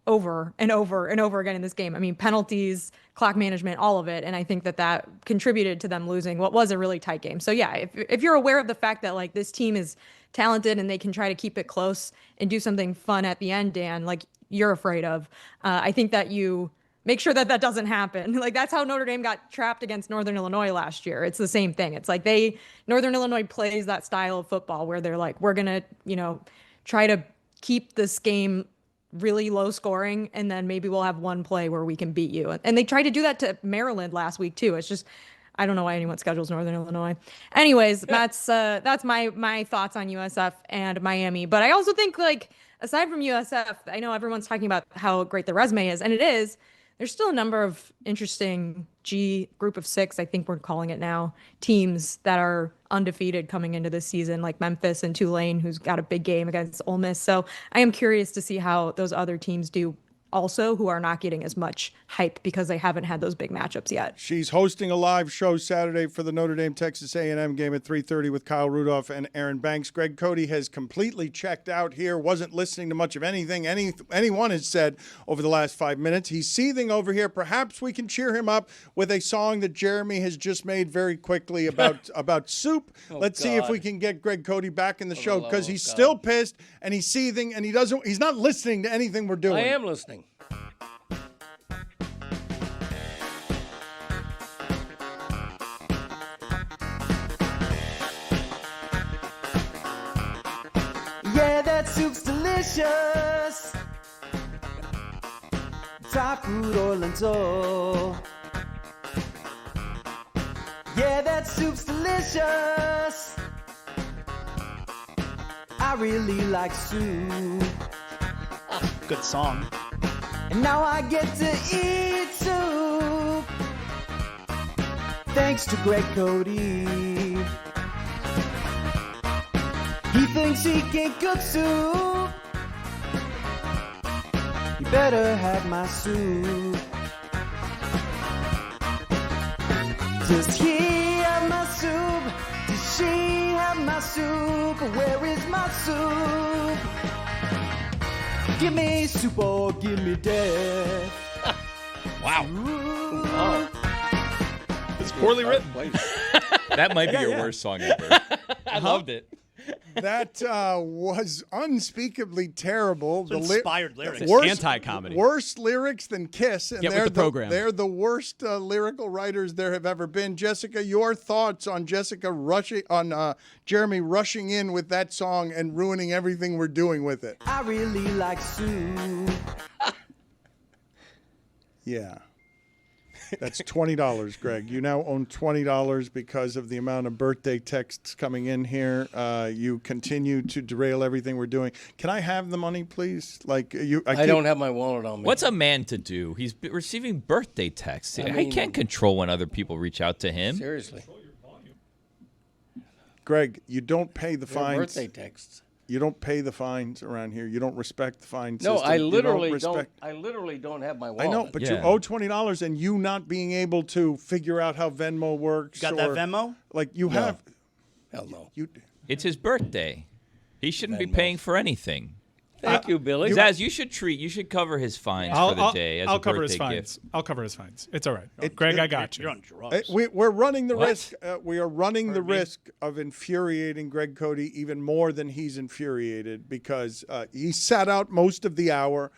over and over and over again in this game. I mean, penalties, clock management, all of it. And I think that contributed to them losing what was a really tight game. So yeah, if you're aware of the fact that like this team is talented and they can try to keep it close and do something fun at the end, Dan, like you're afraid of, I think that you make sure that doesn't happen. Like that's how Notre Dame got trapped against Northern Illinois last year. It's the same thing. It's like Northern Illinois plays that style of football where they're like, we're going to, try to keep this game really low scoring, and then maybe we'll have one play where we can beat you. And they tried to do that to Maryland last week too. It's just, I don't know why anyone schedules Northern Illinois. Anyways, that's my thoughts on USF and Miami. But I also think, like, aside from USF, I know everyone's talking about how great the resume is, and it is. There's still a number of interesting group of 6, I think we're calling it now, teams that are undefeated coming into this season, like Memphis and Tulane, who's got a big game against Ole Miss. So I am curious to see how those other teams do also, who are not getting as much hype because they haven't had those big matchups yet. She's hosting a live show Saturday for the Notre Dame Texas A&M game at 3:30 with Kyle Rudolph and Aaron Banks. Greg Cody has completely checked out here, wasn't listening to much of anything anyone has said over the last 5 minutes. He's seething over here. Perhaps we can cheer him up with a song that Jeremy has just made very quickly about soup. Let's see if we can get Greg Cody back in the show, because he's still pissed and he's seething and he's not listening to anything we're doing. I am listening. Yeah, that soup's delicious. Thai food or lentil. Yeah, that soup's delicious. I really like soup. Good song. And now I get to eat soup. Thanks to Greg Cody. He thinks he can cook soup. You better have my soup. Does he have my soup? Does she have my soup? Where is my soup? Give me soup or give me death. Wow. It's poorly written. That might be your worst song ever. I loved it. That was unspeakably terrible. Inspired lyrics. Anti-comedy. Worse lyrics than Kiss. And Get with the program. They're the worst lyrical writers there have ever been. Jessica, your thoughts on Jeremy rushing in with that song and ruining everything we're doing with it? I really like soup. Yeah. That's $20, Greg. You now own $20 because of the amount of birthday texts coming in here. You continue to derail everything we're doing. Can I have the money, please? I don't have my wallet on me. What's a man to do? He's receiving birthday texts. He can't control when other people reach out to him. Seriously. Greg, you don't pay the fines. Birthday texts. You don't pay the fines around here. You don't respect the fine No, system. I literally don't. I literally don't have my wallet. I know, but you owe $20, and you not being able to figure out how Venmo works. You got that Venmo? Like you have. Hell no. It's his birthday. He shouldn't be paying for anything. Thank you, Billy. Zaz, you should cover his fines for the day as I'll a cover his birthday fines. gift. I'll cover his fines. It's all right. Greg, I got you. You're on drugs. We're running the What? risk. We are running the risk of infuriating Greg Cody even more than he's infuriated, because he sat out most of the hour.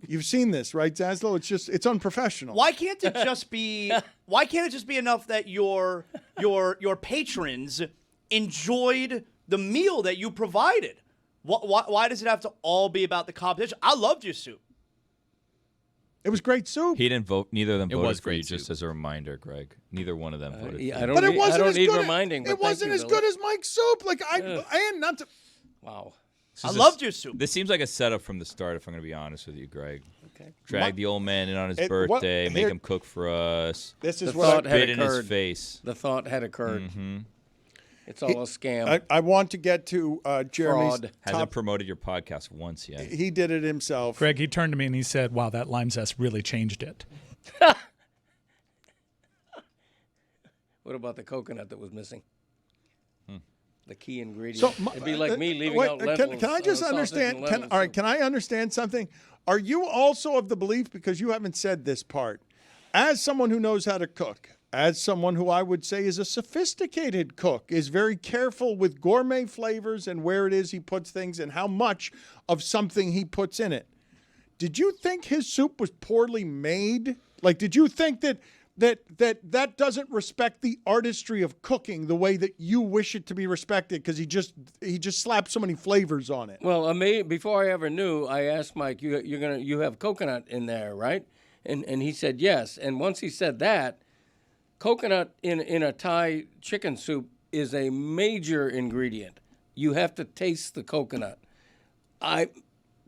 You've seen this, right, Zaslow? It's unprofessional. Why can't it just be? Why can't it just be enough that your patrons enjoyed the meal that you provided? Why does it have to all be about the competition? I loved your soup. It was great soup. He didn't vote. Neither of them voted was for you, great just as a reminder, Greg. Neither one of them voted for you. But it wasn't as good. Reminding. It wasn't as good as Mike's soup. And not to. Wow. I loved your soup. This seems like a setup from the start, if I'm going to be honest with you, Greg. Okay. Drag the old man in on his birthday, make him cook for us. This is The what thought had spit in his occurred. face. The thought had occurred. Mm-hmm. It's all a scam. I want to get to Jeremy's Fraud. Hasn't promoted your podcast once yet. He did it himself. Greg, he turned to me and he said, "Wow, that lime zest really changed it." What about the coconut that was missing? The key ingredient. It'd be like me leaving out lentils. Can I just understand? All right, can I understand something? Are you also of the belief, because you haven't said this part, as someone who knows how to cook, as someone who I would say is a sophisticated cook, is very careful with gourmet flavors and where it is he puts things and how much of something he puts in it, did you think his soup was poorly made? Like, did you think that doesn't respect the artistry of cooking the way that you wish it to be respected, because he just slapped so many flavors on it? Well, before I ever knew, I asked Mike, you have coconut in there, right? And he said yes. And once he said that, coconut in a Thai chicken soup is a major ingredient. You have to taste the coconut.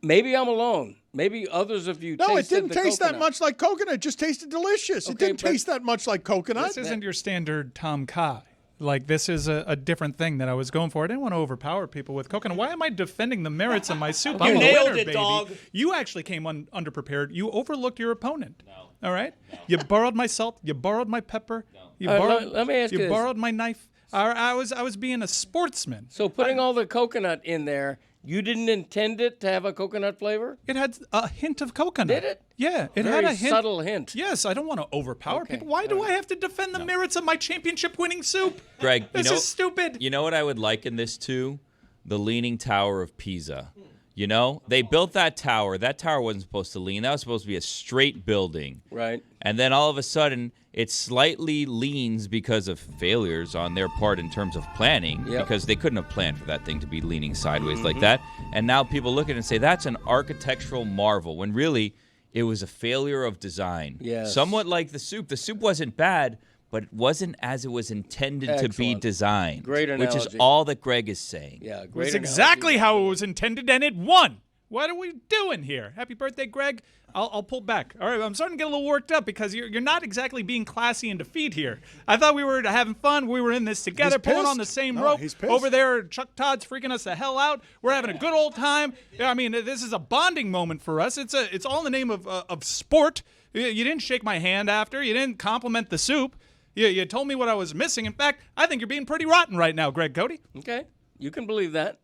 Maybe I'm alone. Maybe others of you tasted No, it didn't taste coconut. that much like coconut. It just tasted delicious. It didn't taste that much like coconut. This isn't your standard Tom Kai. Like, this is a different thing that I was going for. I didn't want to overpower people with coconut. Why am I defending the merits of my soup? You I'm a nailed winner, it, baby. dog. You actually came underprepared. You overlooked your opponent. No. All right? No. You borrowed my salt. You borrowed my pepper. No. You borrowed, let me ask you you this. borrowed my knife. I was being a sportsman. So putting all the coconut in there, you didn't intend it to have a coconut flavor? It had a hint of coconut. Did it? Yeah, it Very had a hint. subtle hint. Yes, I don't want to overpower people. Why do I have to defend the merits of my championship-winning soup? Greg, This is stupid. You know what I would liken this to? The Leaning Tower of Pisa. You know, they built that tower. That tower wasn't supposed to lean. That was supposed to be a straight building. Right. And then all of a sudden, it slightly leans because of failures on their part in terms of planning, because they couldn't have planned for that thing to be leaning sideways like that. And now people look at it and say, that's an architectural marvel, when really it was a failure of design. Yes. Somewhat like the soup. The soup wasn't bad, but it wasn't as it was intended to be designed. Great Which is analogy. all that Greg is saying. Yeah, It was exactly how it was intended, and it won. What are we doing here? Happy birthday, Greg. I'll pull back. All right, I'm starting to get a little worked up because you're not exactly being classy in defeat here. I thought we were having fun. We were in this together, pulling on the same rope. He's pissed. Over there, Chuck Todd's freaking us the hell out. We're having a good old time. Yeah, I mean, this is a bonding moment for us. It's all in the name of sport. You didn't shake my hand after. You didn't compliment the soup. You told me what I was missing. In fact, I think you're being pretty rotten right now, Greg Cody. Okay, you can believe that.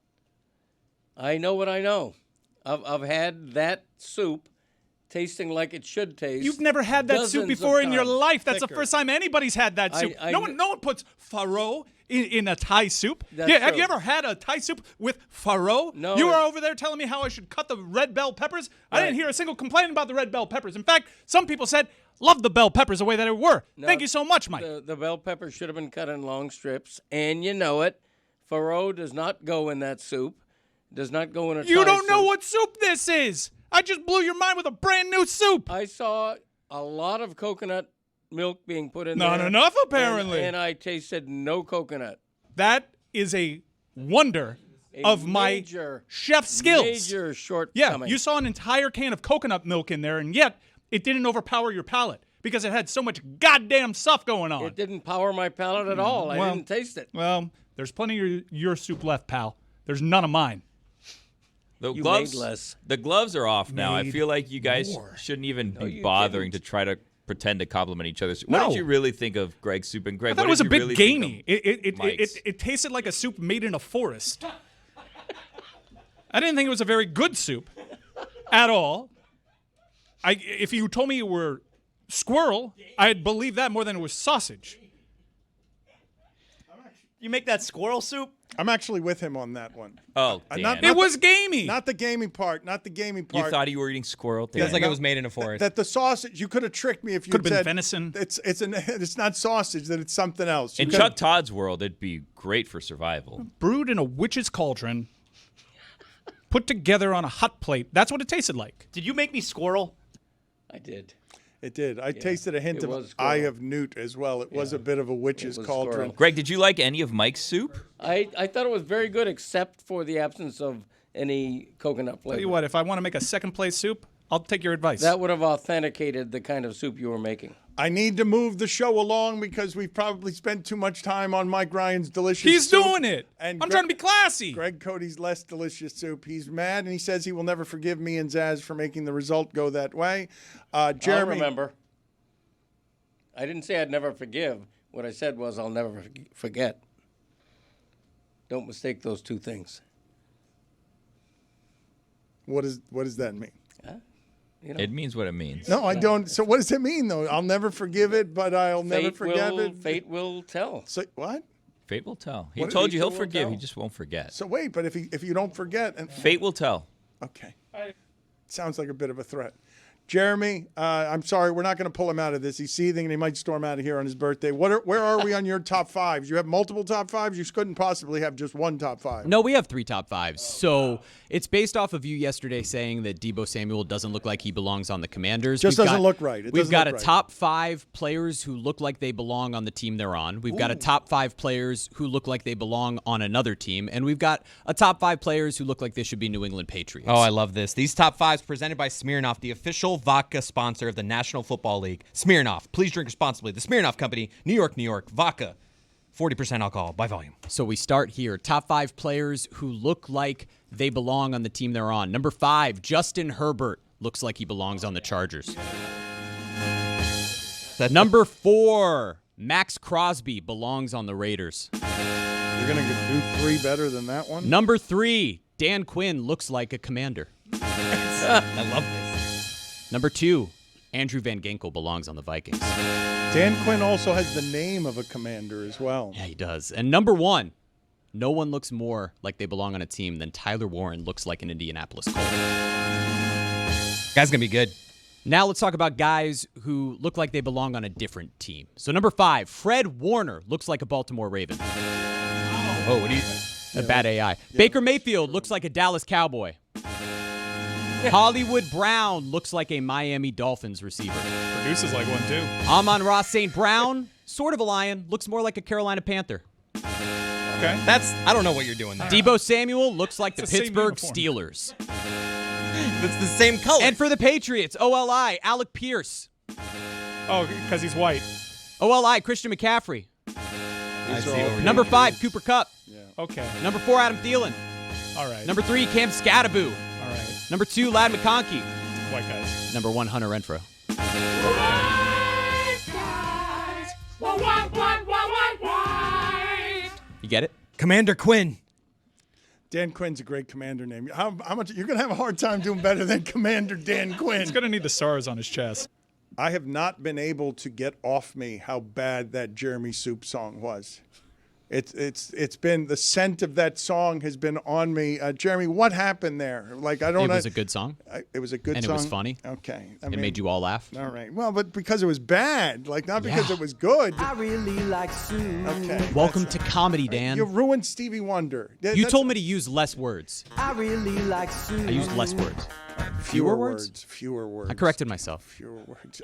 I know what I know. I've had that soup tasting like it should taste. You've never had that soup before in your life. That's the Thicker. first time anybody's had that soup. No one puts farro in a Thai soup. That's Have true. you ever had a Thai soup with farro? No. You were over there telling me how I should cut the red bell peppers. I didn't hear a single complaint about the red bell peppers. In fact, some people said, love the bell peppers the way that they were. No, Thank you so much, Mike. The bell pepper should have been cut in long strips, and you know it. Farro does not go in that soup. Does not go in a You Thai don't know soup. what soup this is. I just blew your mind with a brand new soup. I saw a lot of coconut milk being put in there. Not enough, apparently. And I tasted no coconut. That is a wonder of my major, chef skills. Major shortcoming. Yeah, you saw an entire can of coconut milk in there, and yet it didn't overpower your palate because it had so much goddamn stuff going on. It didn't power my palate at all. I didn't taste it. Well, there's plenty of your soup left, pal. There's none of mine. The You gloves, made less. The gloves are off now. I Made feel like you guys more. shouldn't even be you bothering didn't. to try to pretend to compliment each other. What No. did you really think of Greg's soup? And Greg, I thought what it was did a you bit really think gamey. of Mike's? It tasted like a soup made in a forest. I didn't think it was a very good soup at all. If you told me it were squirrel, I'd believe that more than it was sausage. You make that squirrel soup? I'm actually with him on that one. Oh, Dan. It was gamey. Not the gamey part. Not the gamey part. You thought you were eating squirrel? Dan. Feels like it was made in a forest. That the sausage, you could have tricked me if you Could have been said venison. It's not sausage, that it's something else. You In could've- Chuck Todd's world, it'd be great for survival. Brewed in a witch's cauldron, put together on a hot plate. That's what it tasted like. Did you make me squirrel? I did. It did. I tasted a hint it of was eye squirrel. of newt as well. It was a bit of a witch's was cauldron. squirrel. Greg, did you like any of Mike's soup? I thought it was very good, except for the absence of any coconut flavor. Tell you what, if I want to make a second place soup, I'll take your advice. That would have authenticated the kind of soup you were making. I need to move the show along because we've probably spent too much time on Mike Ryan's delicious He's soup. doing it. And I'm trying to be classy. Greg Cody's less delicious soup. He's mad, and he says he will never forgive me and Zaz for making the result go that way. Jeremy, I'll remember. I didn't say I'd never forgive. What I said was I'll never forget. Don't mistake those two things. What does that mean? You know. It means what it means. No, I don't. So what does it mean, though? I'll never forgive it, but I'll never forgive it. Fate will tell. So what? Fate will tell. He What did told he you he'll say will forgive. tell? He just won't forget. So wait, but if you don't forget, and Fate will tell. okay, sounds like a bit of a threat. Jeremy, I'm sorry, we're not going to pull him out of this. He's seething, and he might storm out of here on his birthday. Where are we on your top fives? You have multiple top fives. You couldn't possibly have just one top five. No, we have 3 top 5s. So it's based off of you yesterday saying that Deebo Samuel doesn't look like he belongs on the Commanders. Just doesn't look right. We've got a top 5 players who look like they belong on the team they're on. We've got a top 5 players who look like they belong on another team. And we've got a top 5 players who look like they should be New England Patriots. Oh, I love this. These top 5s presented by Smirnoff, the official vodka sponsor of the National Football League. Smirnoff, please drink responsibly. The Smirnoff Company, New York, New York. Vodka, 40% alcohol by volume. So we start here. Top 5 players who look like they belong on the team they're on. Number 5, Justin Herbert looks like he belongs on the Chargers. Number 4, Max Crosby belongs on the Raiders. You're going to do 3 better than that one? Number 3, Dan Quinn looks like a Commander. I love this. Number 2, Andrew Van Ginkel belongs on the Vikings. Dan Quinn also has the name of a Commander as well. Yeah, he does. And number 1, no one looks more like they belong on a team than Tyler Warren looks like an Indianapolis Colt. Guy's going to be good. Now let's talk about guys who look like they belong on a different team. So number 5, Fred Warner looks like a Baltimore Raven. Oh, what do you... A bad AI. Baker Mayfield looks like a Dallas Cowboy. Hollywood Brown looks like a Miami Dolphins receiver. Produces like one, too. Amon-Ra St. Brown, sort of a Lion, looks more like a Carolina Panther. Okay. I don't know what you're doing there. Deebo Samuel looks like the It's the same Pittsburgh uniform. Steelers. It's the same color. And for the Patriots, OLI, Alec Pierce. Oh, because he's white. OLI, Christian McCaffrey. I see what we're Number doing. 5, Cooper Kupp. Okay. Number 4, Adam Thielen. All right. Number 3, Cam Scattaboo. All right. Number 2, Ladd McConkey. White guys. Number 1, Hunter Renfrow. You get it? Commander Quinn. Dan Quinn's a great Commander name. How much you're going to have a hard time doing better than Commander Dan Quinn? He's going to need the stars on his chest. I have not been able to get off me how bad that Jeremy Soup song was. It's been the scent of that song has been on me. Jeremy, what happened there? Like I don't know. It was a good song. It was a good and song. it was funny. Okay. It made you all laugh. All right. Well, but because it was bad, like not because Yeah. it was good. I really like soup. Okay. Welcome to comedy, Dan. You ruined Stevie Wonder. You told me to use less words. I really like soup. I used less words. fewer words. Fewer words. I corrected myself. Fewer words.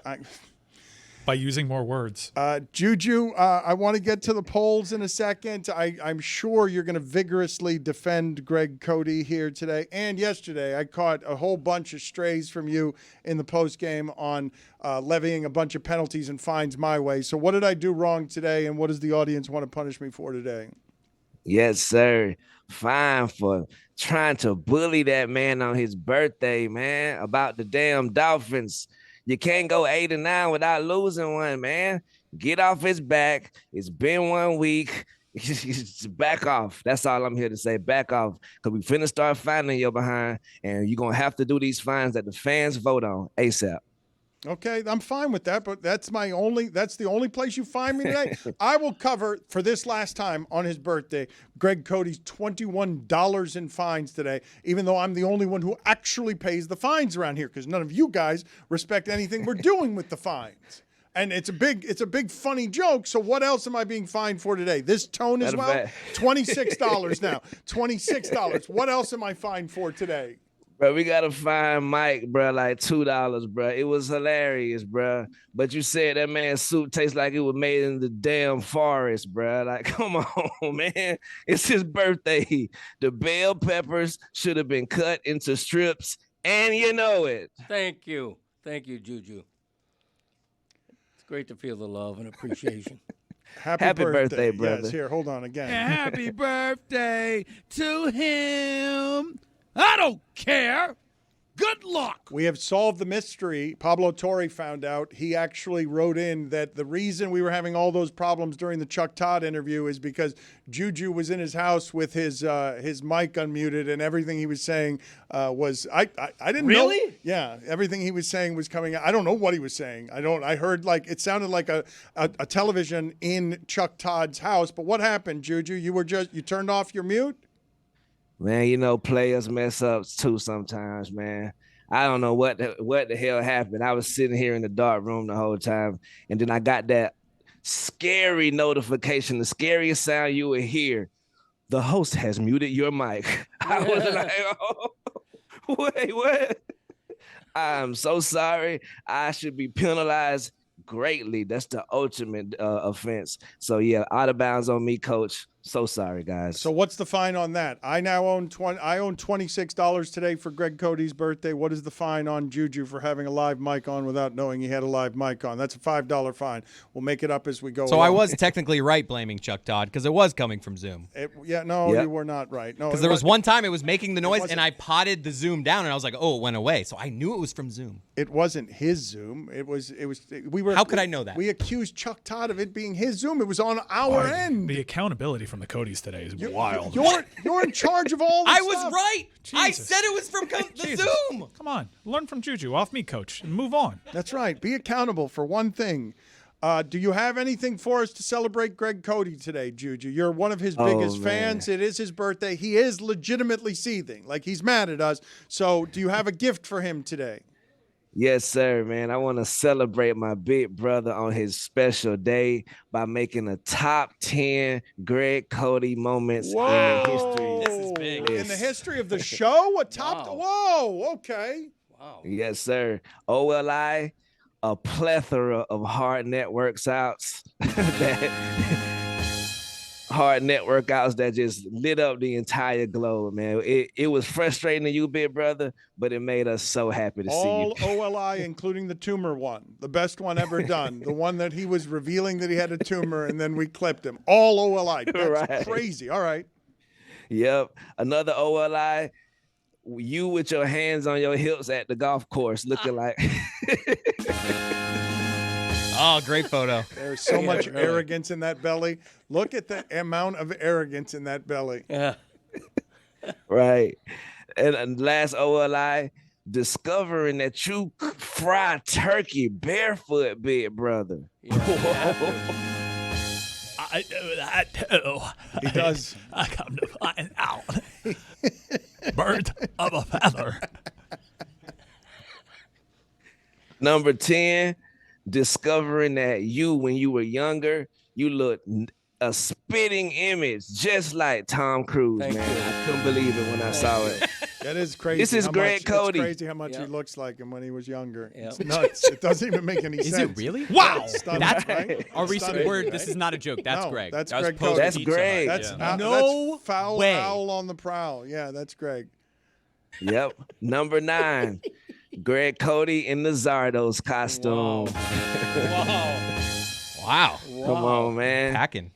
By using more words. Juju, I want to get to the polls in a second. I'm sure you're going to vigorously defend Greg Cody here today. And yesterday, I caught a whole bunch of strays from you in the postgame on levying a bunch of penalties and fines my way. So what did I do wrong today, and what does the audience want to punish me for today? Yes, sir. Fine for trying to bully that man on his birthday, man, about the damn Dolphins. You can't go 8-9 without losing one, man. Get off his back. It's been 1 week. Just back off. That's all I'm here to say. Back off. Because we finna start fining your behind, and you're going to have to do these fines that the fans vote on ASAP. Okay, I'm fine with that, but that's the only place you find me today. I will cover, for this last time on his birthday, Greg Cody's $21 in fines today, even though I'm the only one who actually pays the fines around here, because none of you guys respect anything we're doing with the fines. And it's a big funny joke, so what else am I being fined for today? This tone as well? $26 now. $26. What else am I fined for today? Bro, we got to fine Mike, bro, like $2, bro. It was hilarious, bro. But you said that man's suit tastes like it was made in the damn forest, bro. Like, come on, man. It's his birthday. The bell peppers should have been cut into strips and you know it. Thank you, Juju. It's great to feel the love and appreciation. Happy birthday, brother. Yes, here, hold on again. Happy birthday to him. I don't care. Good luck. We have solved the mystery. Pablo Torre found out. He actually wrote in that the reason we were having all those problems during the Chuck Todd interview is because Juju was in his house with his mic unmuted, and everything he was saying was I didn't know. Really? Yeah, everything he was saying was coming out. I don't know what he was saying. I heard like it sounded like a television in Chuck Todd's house. But what happened, Juju? You turned off your mute? Man, you know, players mess up too sometimes, man. I don't know what the hell happened. I was sitting here in the dark room the whole time, and then I got that scary notification, the scariest sound you would hear. The host has muted your mic. I was like, oh, wait, what? I'm so sorry. I should be penalized greatly. That's the ultimate offense. So, yeah, out of bounds on me, coach. So sorry, guys. So what's the fine on that? I now own $26 today for Greg Cody's birthday. What is the fine on Juju for having a live mic on without knowing he had a live mic on? That's a $5 fine. We'll make it up as we go. So I was technically right blaming Chuck Todd because it was coming from Zoom. You were not right. No, because there was one time it was making the noise and I potted the Zoom down and I was like, oh, it went away. So I knew it was from Zoom. It wasn't his Zoom. We were. How could I know that? We accused Chuck Todd of it being his Zoom. It was on our end. The accountability from the Codys today is wild. You're in charge of all this I was right. I said it was from the Zoom. Come on. Learn from Juju. Off me, coach, and move on. That's right. Be accountable for one thing. Do you have anything for us to celebrate Greg Cody today, Juju? You're one of his biggest fans. It is his birthday. He is legitimately seething. Like, he's mad at us. So do you have a gift for him today? Yes, sir, man. I want to celebrate my big brother on his special day by making a top 10 Greg Cody moments in the history. This is big. In the history of the show? A top? Whoa, okay. Wow. Yes, sir. OLI, a plethora of hard net workouts hard network outs that just lit up the entire globe, man. It was frustrating to you, big brother, but it made us so happy to see you. All OLI, including the tumor one, the best one ever done, the one that he was revealing that he had a tumor, and then we clipped him. All OLI. That's crazy. All right. Yep. Another OLI, you with your hands on your hips at the golf course looking like... Oh, great photo. There's so much arrogance in that belly. Look at the amount of arrogance in that belly. Yeah. Right. And last OLI, discovering that you fry turkey barefoot, big brother. I do that too. He does. I come to find out. Bird of a feather. Number 10, discovering that you, when you were younger, you looked a spitting image just like Tom Cruise, man. I couldn't believe it when I saw it. That is crazy. This is Greg Cody. It's crazy how much he looks like him when he was younger. It's nuts. It doesn't even make any sense. Is it really? Wow. Stunning, That's right? Our recent Stunning, word. right? This is not a joke. That's Greg. That's That was Greg Cody. That's Greg. That's foul way. owl on the prowl. Yeah, that's Greg. Yep. Number 9, Greg Cody in the Zardos costume. Wow. Come on, man. Packing.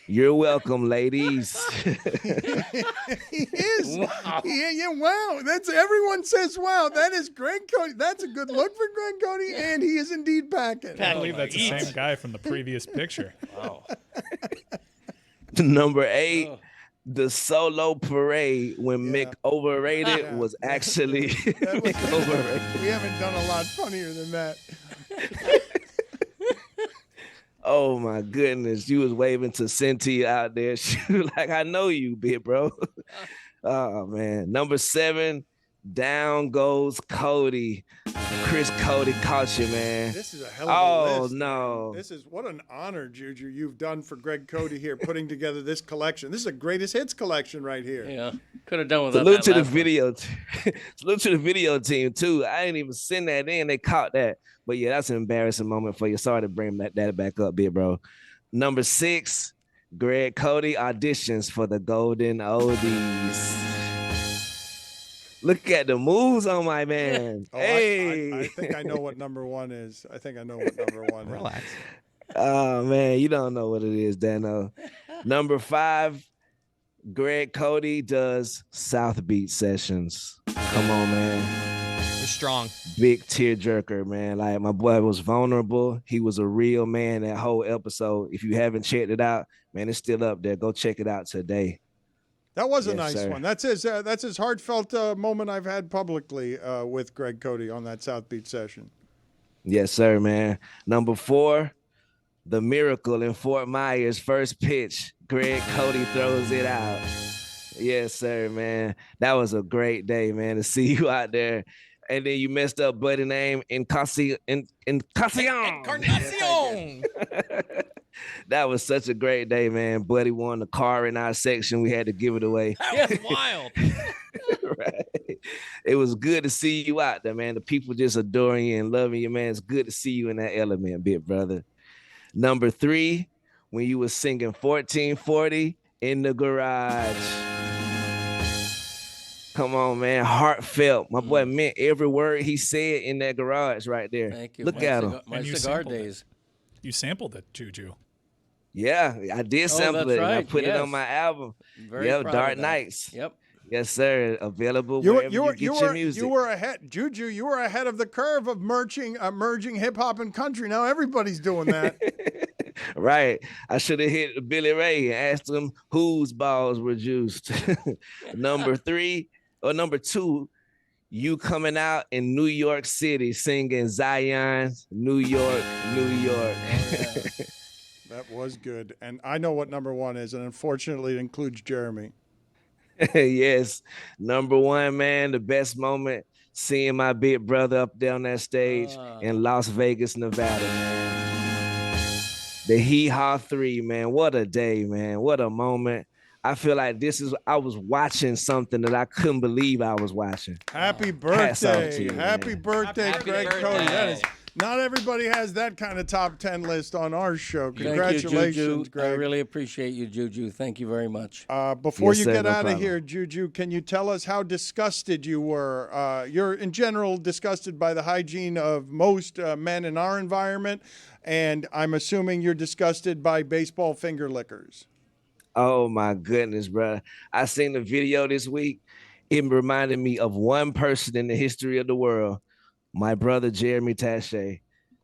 You're welcome, ladies. He is. Wow. Wow. That's everyone says wow. That is Greg Cody. That's a good look for Greg Cody, and he is indeed packing. I believe that's the same guy from the previous picture. Wow. Number 8, the solo parade when Mick overrated was actually Mick overrated. We haven't done a lot funnier than that. Oh my goodness, you was waving to Cinti out there. She was like, I know you, big bro. Oh man. Number 7, down goes Cody. Chris Cody caught you, man. This is a hell of a list. Oh no. This is what an honor, Juju, you've done for Greg Cody here, putting together this collection. This is a greatest hits collection right here. Yeah. Could have done without Salute that to the last one. video. Salute to the video team too. I didn't even send that in. They caught that. But yeah, that's an embarrassing moment for you. Sorry to bring that back up, big bro. Number 6, Greg Cody auditions for the Golden Oldies. Look at the moves on my man. Oh, hey. I think I know what number one is. Relax. Oh, man, you don't know what it is, Dano. Number 5, Greg Cody does South Beach sessions. Come on, man. We're strong. Big tearjerker, man. Like, my boy was vulnerable. He was a real man that whole episode. If you haven't checked it out, man, it's still up there. Go check it out today. That was a Yes, nice sir. one. That's his heartfelt moment I've had publicly with Greg Cody on that South Beach session. Yes, sir, man. Number 4, the miracle in Fort Myers, first pitch. Greg Cody throws it out. Yes, sir, man. That was a great day, man, to see you out there. And then you messed up buddy name Encarnacion. That was such a great day, man. Buddy won the car in our section. We had to give it away. That was wild. Right. It was good to see you out there, man. The people just adoring you and loving you, man. It's good to see you in that element, big brother. Number 3, when you was singing 1440 in the garage. Come on, man. Heartfelt. My boy meant every word he said in that garage right there. Thank you. Look at him. My cigar days. You sampled it, Juju. Yeah, I did sample it. right. And I put it Yes. on my album. Very Yep, proud Dark of that. Nights. Yep. Yes, sir. Available wherever you get your music. You were ahead, Juju. You were ahead of the curve of merging hip hop and country. Now everybody's doing that. Right. I should have hit Billy Ray and asked him whose balls were juiced. Number 2, you coming out in New York City singing Zion, New York, New York. That was good. And I know what number 1 is, and unfortunately it includes Jeremy. Yes. Number 1, man, the best moment, seeing my big brother up there on that stage in Las Vegas, Nevada, man. The Hee Haw 3, man. What a day, man. What a moment. I feel like I was watching something that I couldn't believe I was watching. Happy Hats off to birthday. you, Happy man. birthday, Happy Greg birthday. Cody. That is, not everybody has that kind of top 10 list on our show. Congratulations, Thank you, Juju. Greg. I really appreciate you, Juju. Thank you very much. Before Yes, you sir, get no out of problem. here, Juju, can you tell us how disgusted you were? You're, in general, disgusted by the hygiene of most men in our environment, and I'm assuming you're disgusted by baseball finger lickers. Oh, my goodness, bro. I seen the video this week. It reminded me of one person in the history of the world, my brother, Jeremy Taché.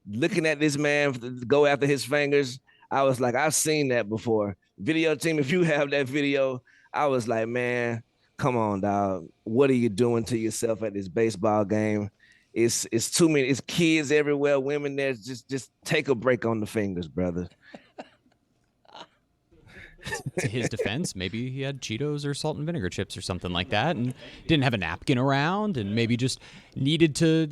Looking at this man go after his fingers, I was like, I've seen that before. Video team, if you have that video, I was like, man, come on, dog. What are you doing to yourself at this baseball game? It's too many. It's kids everywhere, women there. Just take a break on the fingers, brother. To his defense, maybe he had Cheetos or salt and vinegar chips or something like that and didn't have a napkin around and maybe just needed to,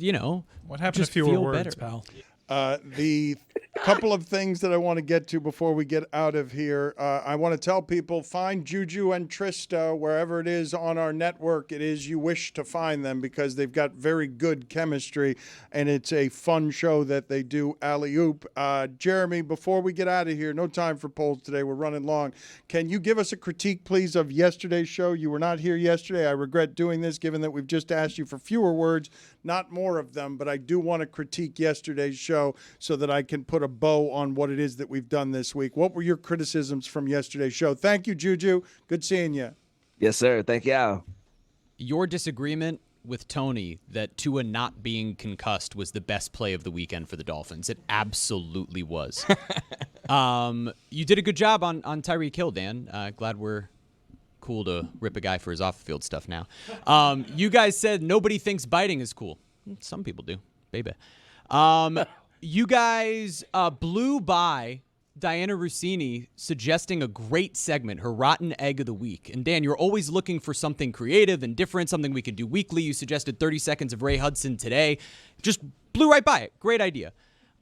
What happened just to fewer feel words, better. pal? The couple of things that I want to get to before we get out of here. I want to tell people, find Juju and Trista wherever it is on our network it is you wish to find them, because they've got very good chemistry and it's a fun show that they do. Alley-oop. Jeremy, before we get out of here, no time for polls today. We're running long. Can you give us a critique, please, of yesterday's show? You were not here yesterday. I regret doing this, given that we've just asked you for fewer words, not more of them, but I do want to critique yesterday's show so that I can put a bow on what it is that we've done this week. What were your criticisms from yesterday's show? Thank you, Juju. Good seeing you. Yes, sir. Thank y'all. Your disagreement with Tony that Tua not being concussed was the best play of the weekend for the Dolphins. It absolutely was. You did a good job on Tyreek Hill, Dan. Glad we're cool to rip a guy for his off-the-field stuff now. You guys said nobody thinks biting is cool. Some people do, baby. You guys blew by Diana Rossini suggesting a great segment, her Rotten Egg of the Week. And Dan, you're always looking for something creative and different, something we could do weekly. You suggested 30 seconds of Ray Hudson today. Just blew right by it. Great idea.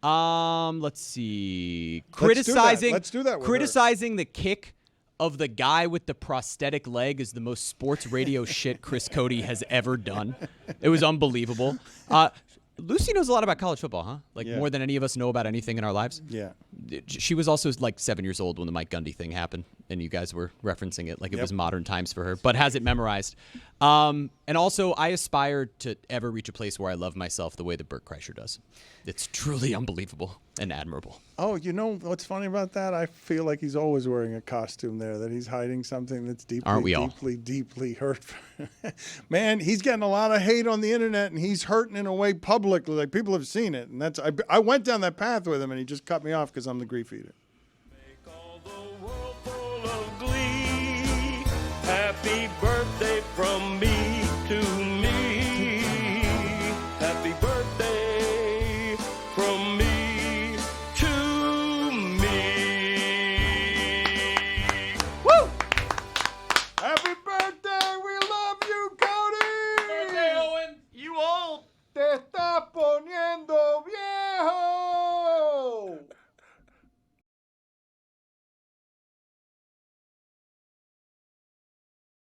Let's see. Let's do that with criticizing the kick of the guy with the prosthetic leg is the most sports radio shit Chris Cody has ever done. It was unbelievable. Lucy knows a lot about college football, huh? Like more than any of us know about anything in our lives. Yeah. She was also like 7 years old when the Mike Gundy thing happened, and you guys were referencing it like it was modern times for her, but has it memorized. And also, I aspire to ever reach a place where I love myself the way that Bert Kreischer does. It's truly unbelievable and admirable. Oh, you know what's funny about that? I feel like he's always wearing a costume there, that he's hiding something that's Aren't we all? deeply hurtful. Man, he's getting a lot of hate on the internet, and he's hurting in a way publicly. Like, people have seen it. And I went down that path with him, and he just cut me off because I'm the grief eater. Happy birthday from me to